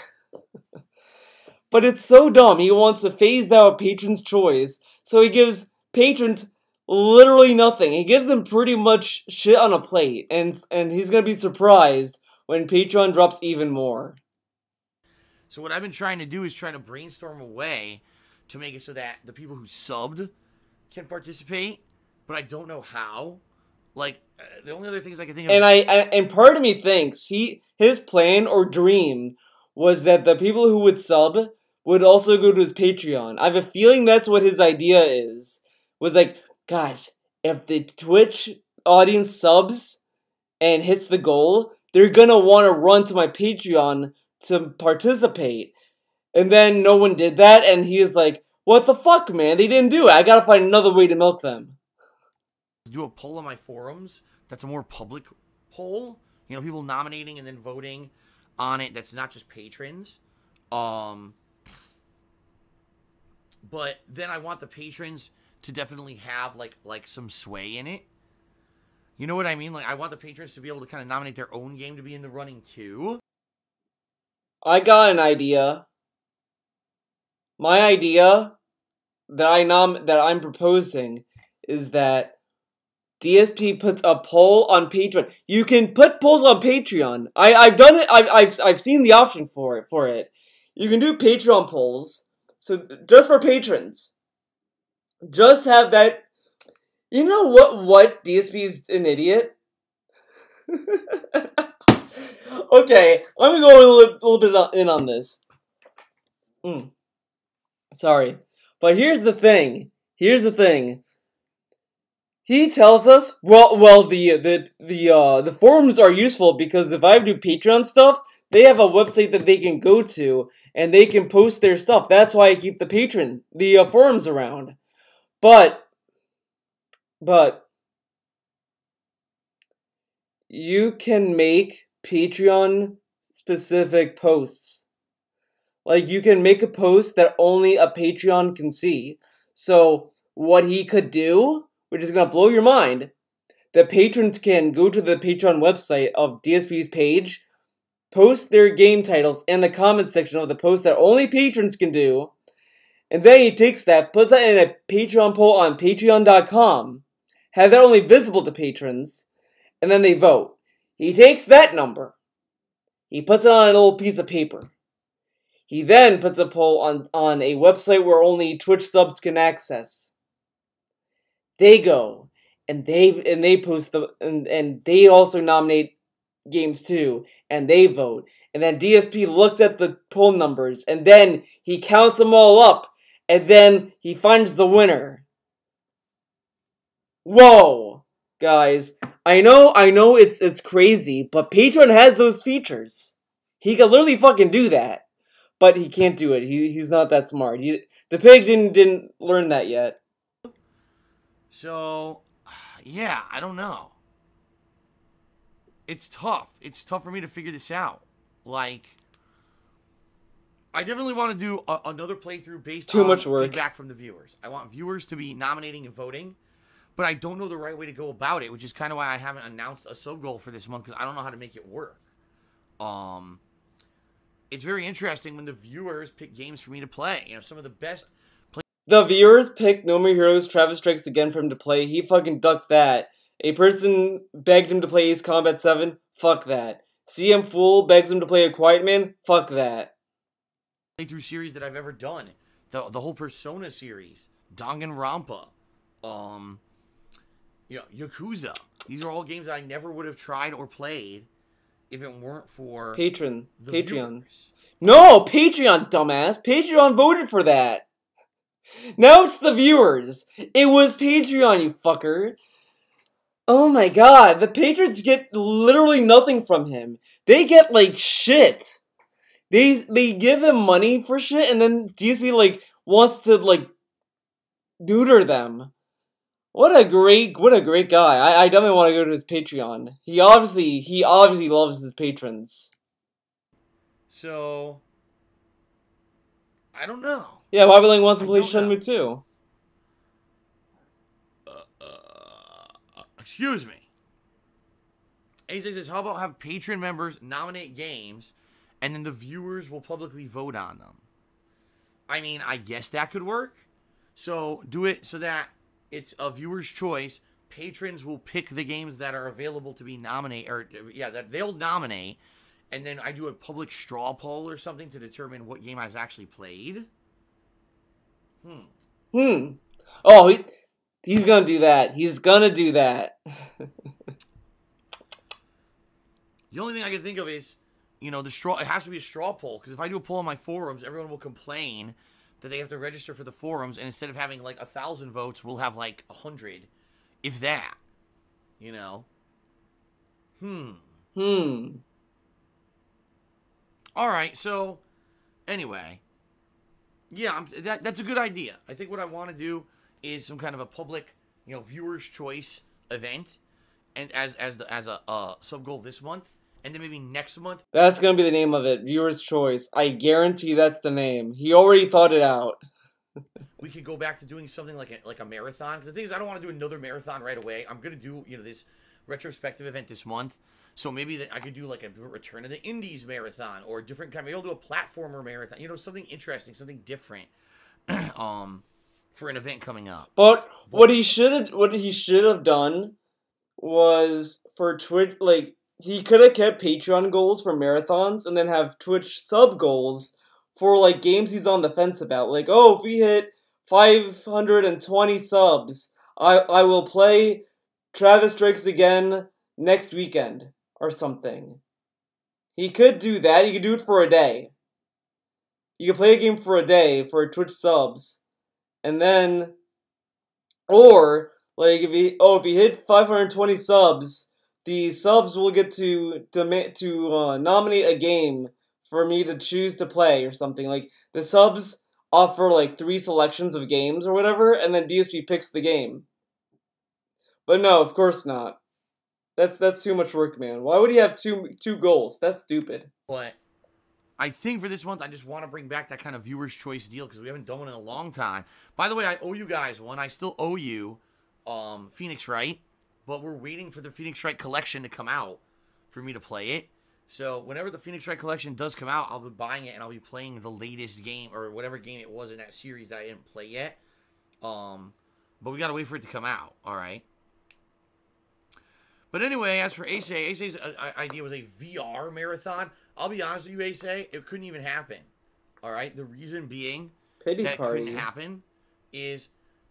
But it's so dumb. He wants to phase out Patron's Choice, so he gives patrons literally nothing. He gives them pretty much shit on a plate, and he's gonna be surprised when Patreon drops even more. So what I've been trying to do is trying to brainstorm a way to make it so that the people who subbed can participate, but I don't know how. Like, the only other things I can think of... And part of me thinks his plan or dream was that the people who would sub would also go to his Patreon. I have a feeling that's what his idea is. Was like, guys, if the Twitch audience subs and hits the goal, they're gonna want to run to my Patreon to participate. And then no one did that, and he is like, what the fuck, man? They didn't do it. I gotta find another way to milk them. Do a poll on my forums that's a more public poll. You know, people nominating and then voting on it. That's not just patrons. But then I want the patrons to definitely have like some sway in it. You know what I mean? Like, I want the patrons to be able to kind of nominate their own game to be in the running too. I got an idea. My idea that I'm proposing is that DSP puts a poll on Patreon. You can put polls on Patreon. I've done it. I've seen the option for it. You can do Patreon polls. So just for patrons. Just have that. You know what DSP is an idiot? Okay, let me go a little bit in on this. Sorry. But here's the thing. He tells us, the forums are useful because if I do Patreon stuff, they have a website that they can go to and they can post their stuff. That's why I keep the forums around. But you can make Patreon specific posts. Like, you can make a post that only a Patreon can see. So what he could do, which is going to blow your mind, the patrons can go to the Patreon website of DSP's page, post their game titles in the comment section of the post that only patrons can do, and then he takes that, puts that in a Patreon poll on patreon.com, have that only visible to patrons, and then they vote. He takes that number, he puts it on a little piece of paper. He then puts a poll on a website where only Twitch subs can access. They go and they post and they also nominate games too, and they vote. And then DSP looks at the poll numbers and then he counts them all up and then he finds the winner. Whoa, guys. I know it's crazy, but Patreon has those features. He can literally fucking do that. But he can't do it. He's not that smart. The pig didn't learn that yet. So, yeah, I don't know. It's tough. It's tough for me to figure this out. Like, I definitely want to do another playthrough based on feedback from the viewers. I want viewers to be nominating and voting, but I don't know the right way to go about it, which is kind of why I haven't announced a sub goal for this month, because I don't know how to make it work. It's very interesting when the viewers pick games for me to play. You know, some of the best... The viewers picked No More Heroes Travis Strikes Again for him to play. He fucking ducked that. A person begged him to play Ace Combat 7. Fuck that. CM Fool begs him to play A Quiet Man. Fuck that. Playthrough series that I've ever done. The whole Persona series. Danganronpa. Yakuza. These are all games that I never would have tried or played if it weren't for Patreon. Viewers. No, Patreon, dumbass. Patreon voted for that. Now it's the viewers. It was Patreon, you fucker. Oh my god, the patrons get literally nothing from him. They get like shit. They give him money for shit, and then DSP like wants to like neuter them. What a great guy. I definitely want to go to his Patreon. He obviously loves his patrons. So, I don't know. Yeah, Wyverling wants to play Shenmue 2. Excuse me. Ace says, how about have patron members nominate games, and then the viewers will publicly vote on them? I mean, I guess that could work. So, do it so that it's a viewer's choice. Patrons will pick the games that are available to be nominated, that they'll nominate, and then I do a public straw poll or something to determine what game I've actually played. Oh, he's gonna do that. He's gonna do that. The only thing I can think of is, you know, it has to be a straw poll, because if I do a poll on my forums, everyone will complain that they have to register for the forums, and instead of having like 1,000 votes, we'll have like 100, if that. You know. All right. So, anyway, yeah, that's a good idea. I think what I want to do is some kind of a public, you know, viewers' choice event, and as a sub goal this month, and then maybe next month. That's gonna be the name of it, viewers' choice. I guarantee that's the name. He already thought it out. We could go back to doing something like a marathon. Because the thing is, I don't want to do another marathon right away. I'm gonna do, you know, this retrospective event this month. So maybe I could do like a Return of the Indies marathon, or a different kind. Maybe I'll do a platformer marathon. You know, something interesting, something different. For an event coming up. But what he should have done was for Twitch, like, he could have kept Patreon goals for marathons and then have Twitch sub goals for like games he's on the fence about. Like, oh, if we hit 520 subs, I will play Travis Strikes Again next weekend or something. He could do that. He could do it for a day. You could play a game for a day for Twitch subs. And then, or, like, if he hit 520 subs, the subs will get to nominate a game for me to choose to play or something. Like, the subs offer, like, 3 selections of games or whatever, and then DSP picks the game. But no, of course not. That's too much work, man. Why would he have two goals? That's stupid. But I think for this month, I just want to bring back that kind of viewer's choice deal, because we haven't done one in a long time. By the way, I owe you guys one. I still owe you Phoenix Wright, but we're waiting for the Phoenix Wright collection to come out for me to play it. So whenever the Phoenix Wright collection does come out, I'll be buying it, and I'll be playing the latest game, or whatever game it was in that series that I didn't play yet. But we got to wait for it to come out, all right? But anyway, as for Ace, Ace's idea was a VR marathon. I'll be honest with you, Ace, it couldn't even happen. All right? The reason being that it couldn't happen is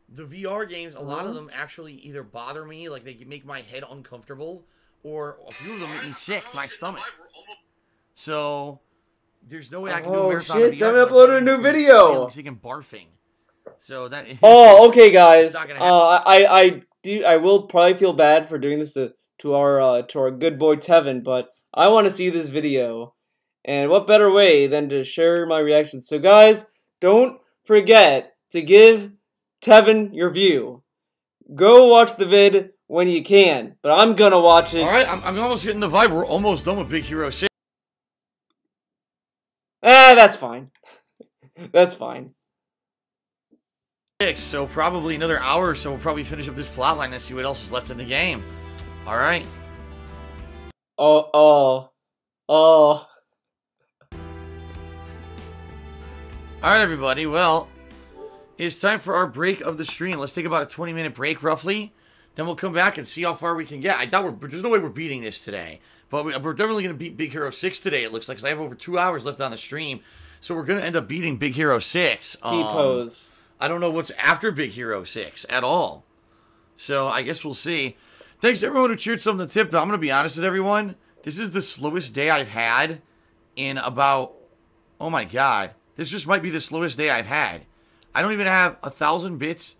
the VR games, a lot of them actually either bother me, like they make my head uncomfortable, or a few of them make me sick to my stomach. So, there's no way I can do a marathon. Oh, shit, Devin uploaded a new video! Sick and barfing. So that is... Oh, okay, guys. I will probably feel bad for doing this to our good boy Tevin, but I want to see this video. And what better way than to share my reaction? So guys, don't forget to give Tevin your view. Go watch the vid when you can, but I'm gonna watch it. Alright, I'm almost getting the vibe. We're almost done with Big Hero 6. That's fine. That's fine. So probably another hour or so we'll probably finish up this plotline and see what else is left in the game. Alright. Oh. Alright, everybody. Well, it's time for our break of the stream. Let's take about a 20-minute break, roughly. Then we'll come back and see how far we can get. I doubt there's no way we're beating this today. But we're definitely going to beat Big Hero 6 today, it looks like, because I have over 2 hours left on the stream. So we're going to end up beating Big Hero 6. T-pose. I don't know what's after Big Hero 6 at all. So I guess we'll see. Thanks to everyone who cheered some of the tip, though. I'm going to be honest with everyone. This is the slowest day I've had in about... Oh my god. This just might be the slowest day I've had. I don't even have 1,000 bits.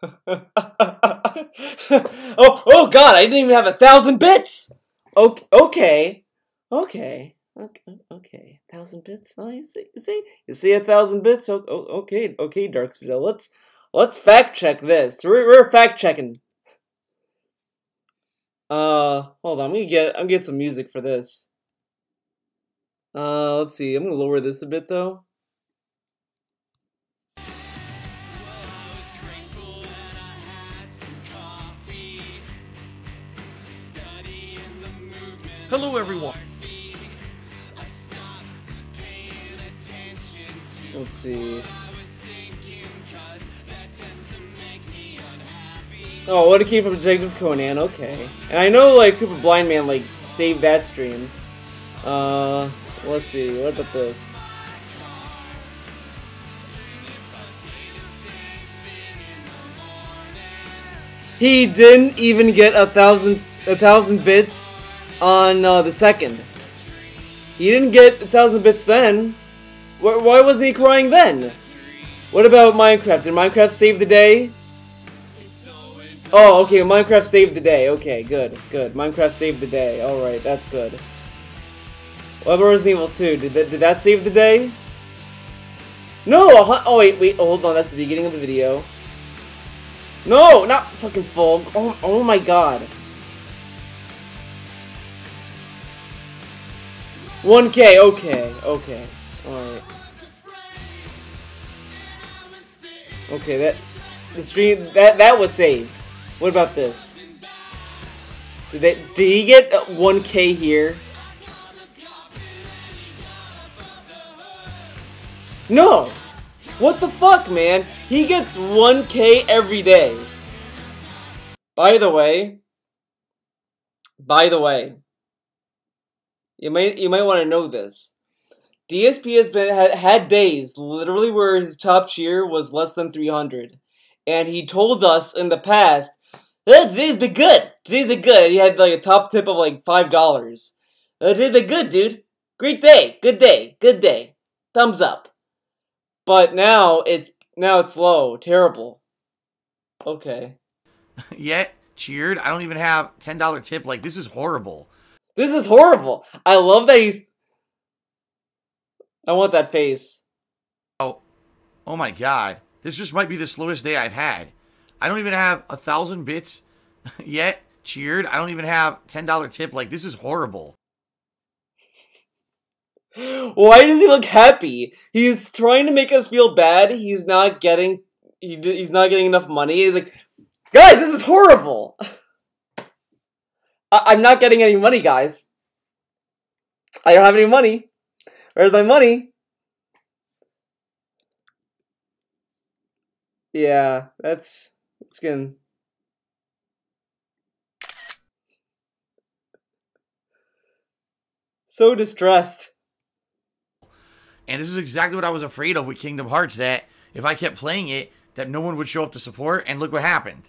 oh god, I didn't even have 1,000 bits! Okay. 1,000 bits? Oh, you see 1,000 bits? Okay, Darksville. Let's fact check this. We're fact checking. Hold on. I'm gonna get some music for this. Let's see. I'm gonna lower this a bit though. Hello, everyone. Let's see. Oh, what it came from Detective Conan, okay. And I know, like, Super Blind Man, like, save that stream. Let's see. What about this? He didn't even get a thousand bits on the second. He didn't get 1,000 bits then. Why wasn't he crying then? What about Minecraft? Did Minecraft save the day? Oh, okay, Minecraft saved the day. Okay, good, good. Minecraft saved the day. Alright, that's good. What about Resident Evil 2? Did that save the day? No! Oh, wait, hold on. That's the beginning of the video. No! Not fucking full. Oh my god. 1K, okay. Alright. Okay, that was saved. What about this? Did he get 1K here? No! What the fuck, man? He gets 1K every day. By the way, you might want to know this. DSP has had days literally where his top tier was less than 300, and he told us in the past, today's been good. Today's been good. He had like a top tip of like $5. Today's been good, dude. Great day. Good day. Good day. Thumbs up. But now it's low. Terrible. Okay. Yet cheered. I don't even have $10 tip. Like, this is horrible. This is horrible. I love that he's. I want that face. Oh my god. This just might be the slowest day I've had. I don't even have 1,000 bits yet. Cheered. I don't even have $10 tip. Like, this is horrible. Why does he look happy? He's trying to make us feel bad. He's not getting enough money. He's like, guys, this is horrible. I'm not getting any money, guys. I don't have any money. Where's my money? Yeah, that's getting. So distressed. And this is exactly what I was afraid of with Kingdom Hearts, that if I kept playing it, that no one would show up to support, and look what happened.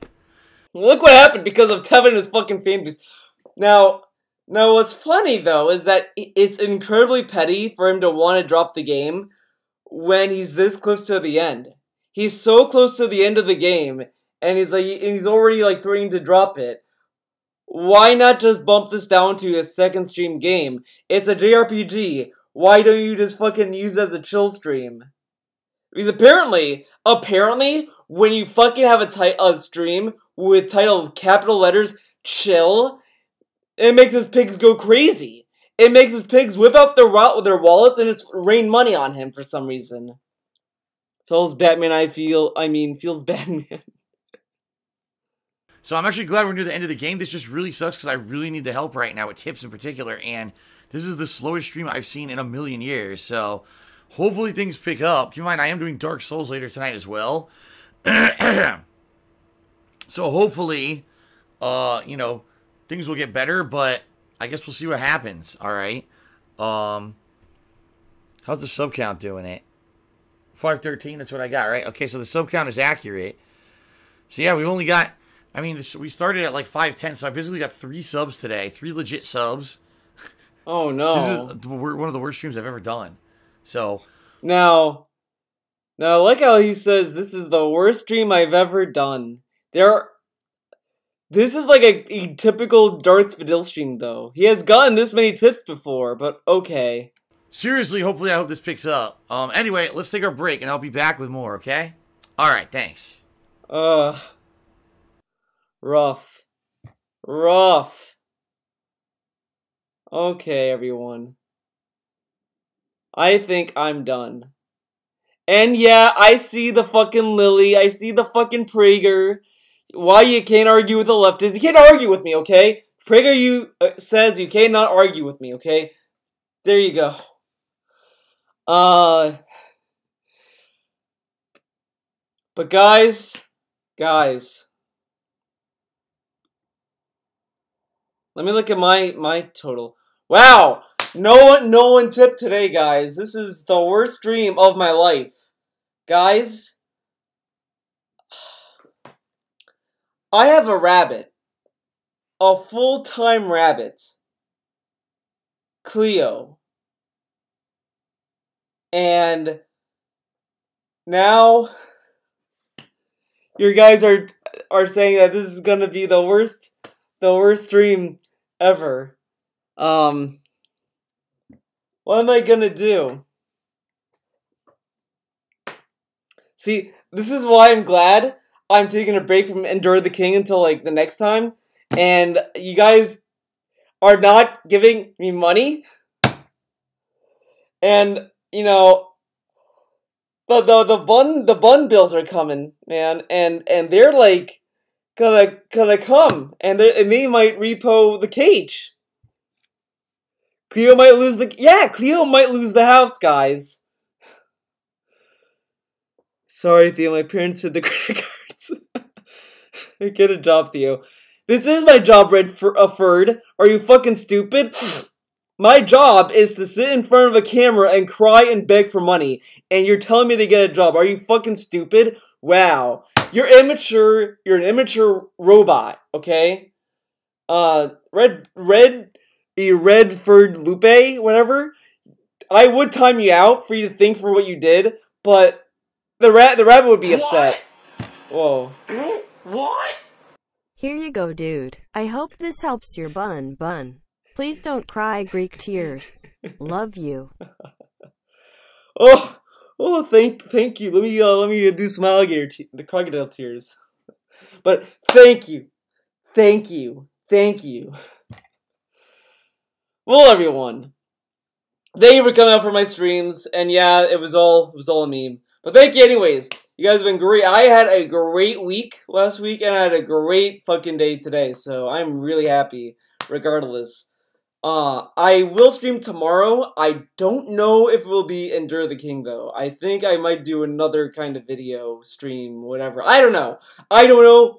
Look what happened because of Tevin and his fucking fanbase. Now what's funny, though, is that it's incredibly petty for him to want to drop the game when he's this close to the end. He's so close to the end of the game, and he's already, like, threatening to drop it. Why not just bump this down to a second stream game? It's a JRPG. Why don't you just fucking use it as a chill stream? Because apparently, when you fucking have a stream with title of capital letters, chill, it makes his pigs go crazy. It makes his pigs whip out their wallets and just rain money on him for some reason. Feels Batman, feels Batman. So I'm actually glad we're near the end of the game. This just really sucks because I really need the help right now with tips in particular, and this is the slowest stream I've seen in a million years, so hopefully things pick up. Keep in mind, I am doing Dark Souls later tonight as well. So hopefully, things will get better, but I guess we'll see what happens, alright? How's the sub count doing it? 513, that's what I got, right? Okay, so the sub count is accurate. So yeah, we've only got, we started at like 510, so I basically got 3 subs today. 3 legit subs. Oh no. This is one of the worst streams I've ever done. So. Now, look how he says this is the worst stream I've ever done. This is like a typical Darks Vidal stream, though. He has gotten this many tips before, but okay. Seriously, hopefully I hope this picks up. Anyway, let's take our break, and I'll be back with more, okay? Alright, thanks. Rough. Okay, everyone. I think I'm done. And yeah, I see the fucking Lily. I see the fucking Prager. Why you can't argue with the leftists? You can't argue with me, okay? Prager says you cannot argue with me, okay? There you go. But guys. Let me look at my total. Wow! No one tipped today, guys. This is the worst dream of my life. Guys, I have a rabbit. A full-time rabbit. Cleo. And now you guys are saying that this is gonna be the worst stream ever. What am I gonna do? See, this is why I'm glad I'm taking a break from Endure the King until like the next time, and you guys are not giving me money, and you know. The bun bills are coming, man, and they're like gonna come, and they might repo the cage. Cleo might lose Cleo might lose the house, guys. Sorry, Theo, my parents said the credit cards. Get a job, Theo. This is my job, Ferd. Are you fucking stupid? My job is to sit in front of a camera and cry and beg for money, and you're telling me to get a job. Are you fucking stupid? Wow. You're immature. You're an immature robot, okay? Redford Lupe, whatever. I would time you out for you to think for what you did, but the rabbit would be upset. Whoa. What? Here you go, dude. I hope this helps your bun. Please don't cry Greek tears. Love you. Oh, thank you. Let me do some the crocodile tears. But thank you. Well, everyone, thank you for coming out for my streams. And yeah, it was all a meme. But thank you anyways. You guys have been great. I had a great week last week, and I had a great fucking day today. So I'm really happy, regardless. I will stream tomorrow. I don't know if it will be Endure the King, though. I think I might do another kind of video stream, whatever. I don't know.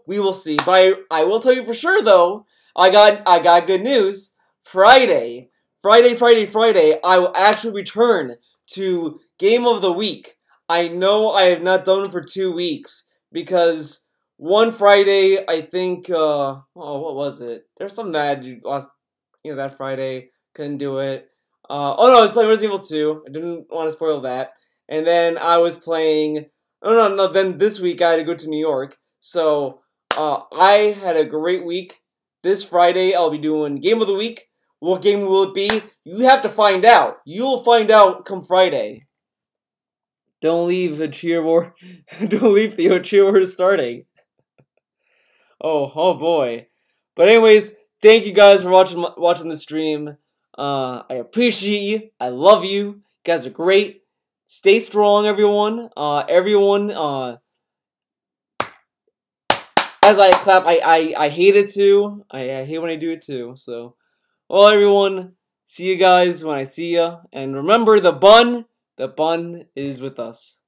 We will see. But I will tell you for sure, though. I got good news. Friday, I will actually return to Game of the Week. I know I have not done it for 2 weeks because one Friday, I think, what was it? There's something that I did that Friday, couldn't do it. I was playing Resident Evil 2. I didn't want to spoil that. And then I was playing, then this week I had to go to New York. So, I had a great week. This Friday, I'll be doing Game of the Week. What game will it be? You have to find out. You'll find out come Friday. Don't leave the cheer war. Don't leave the cheer war starting. Oh boy. But anyways, thank you guys for watching the stream. I appreciate you. I love you. You guys are great. Stay strong, everyone. As I clap, I hate it too. I hate when I do it too. So, well, everyone, see you guys when I see ya. And remember, the bun is with us.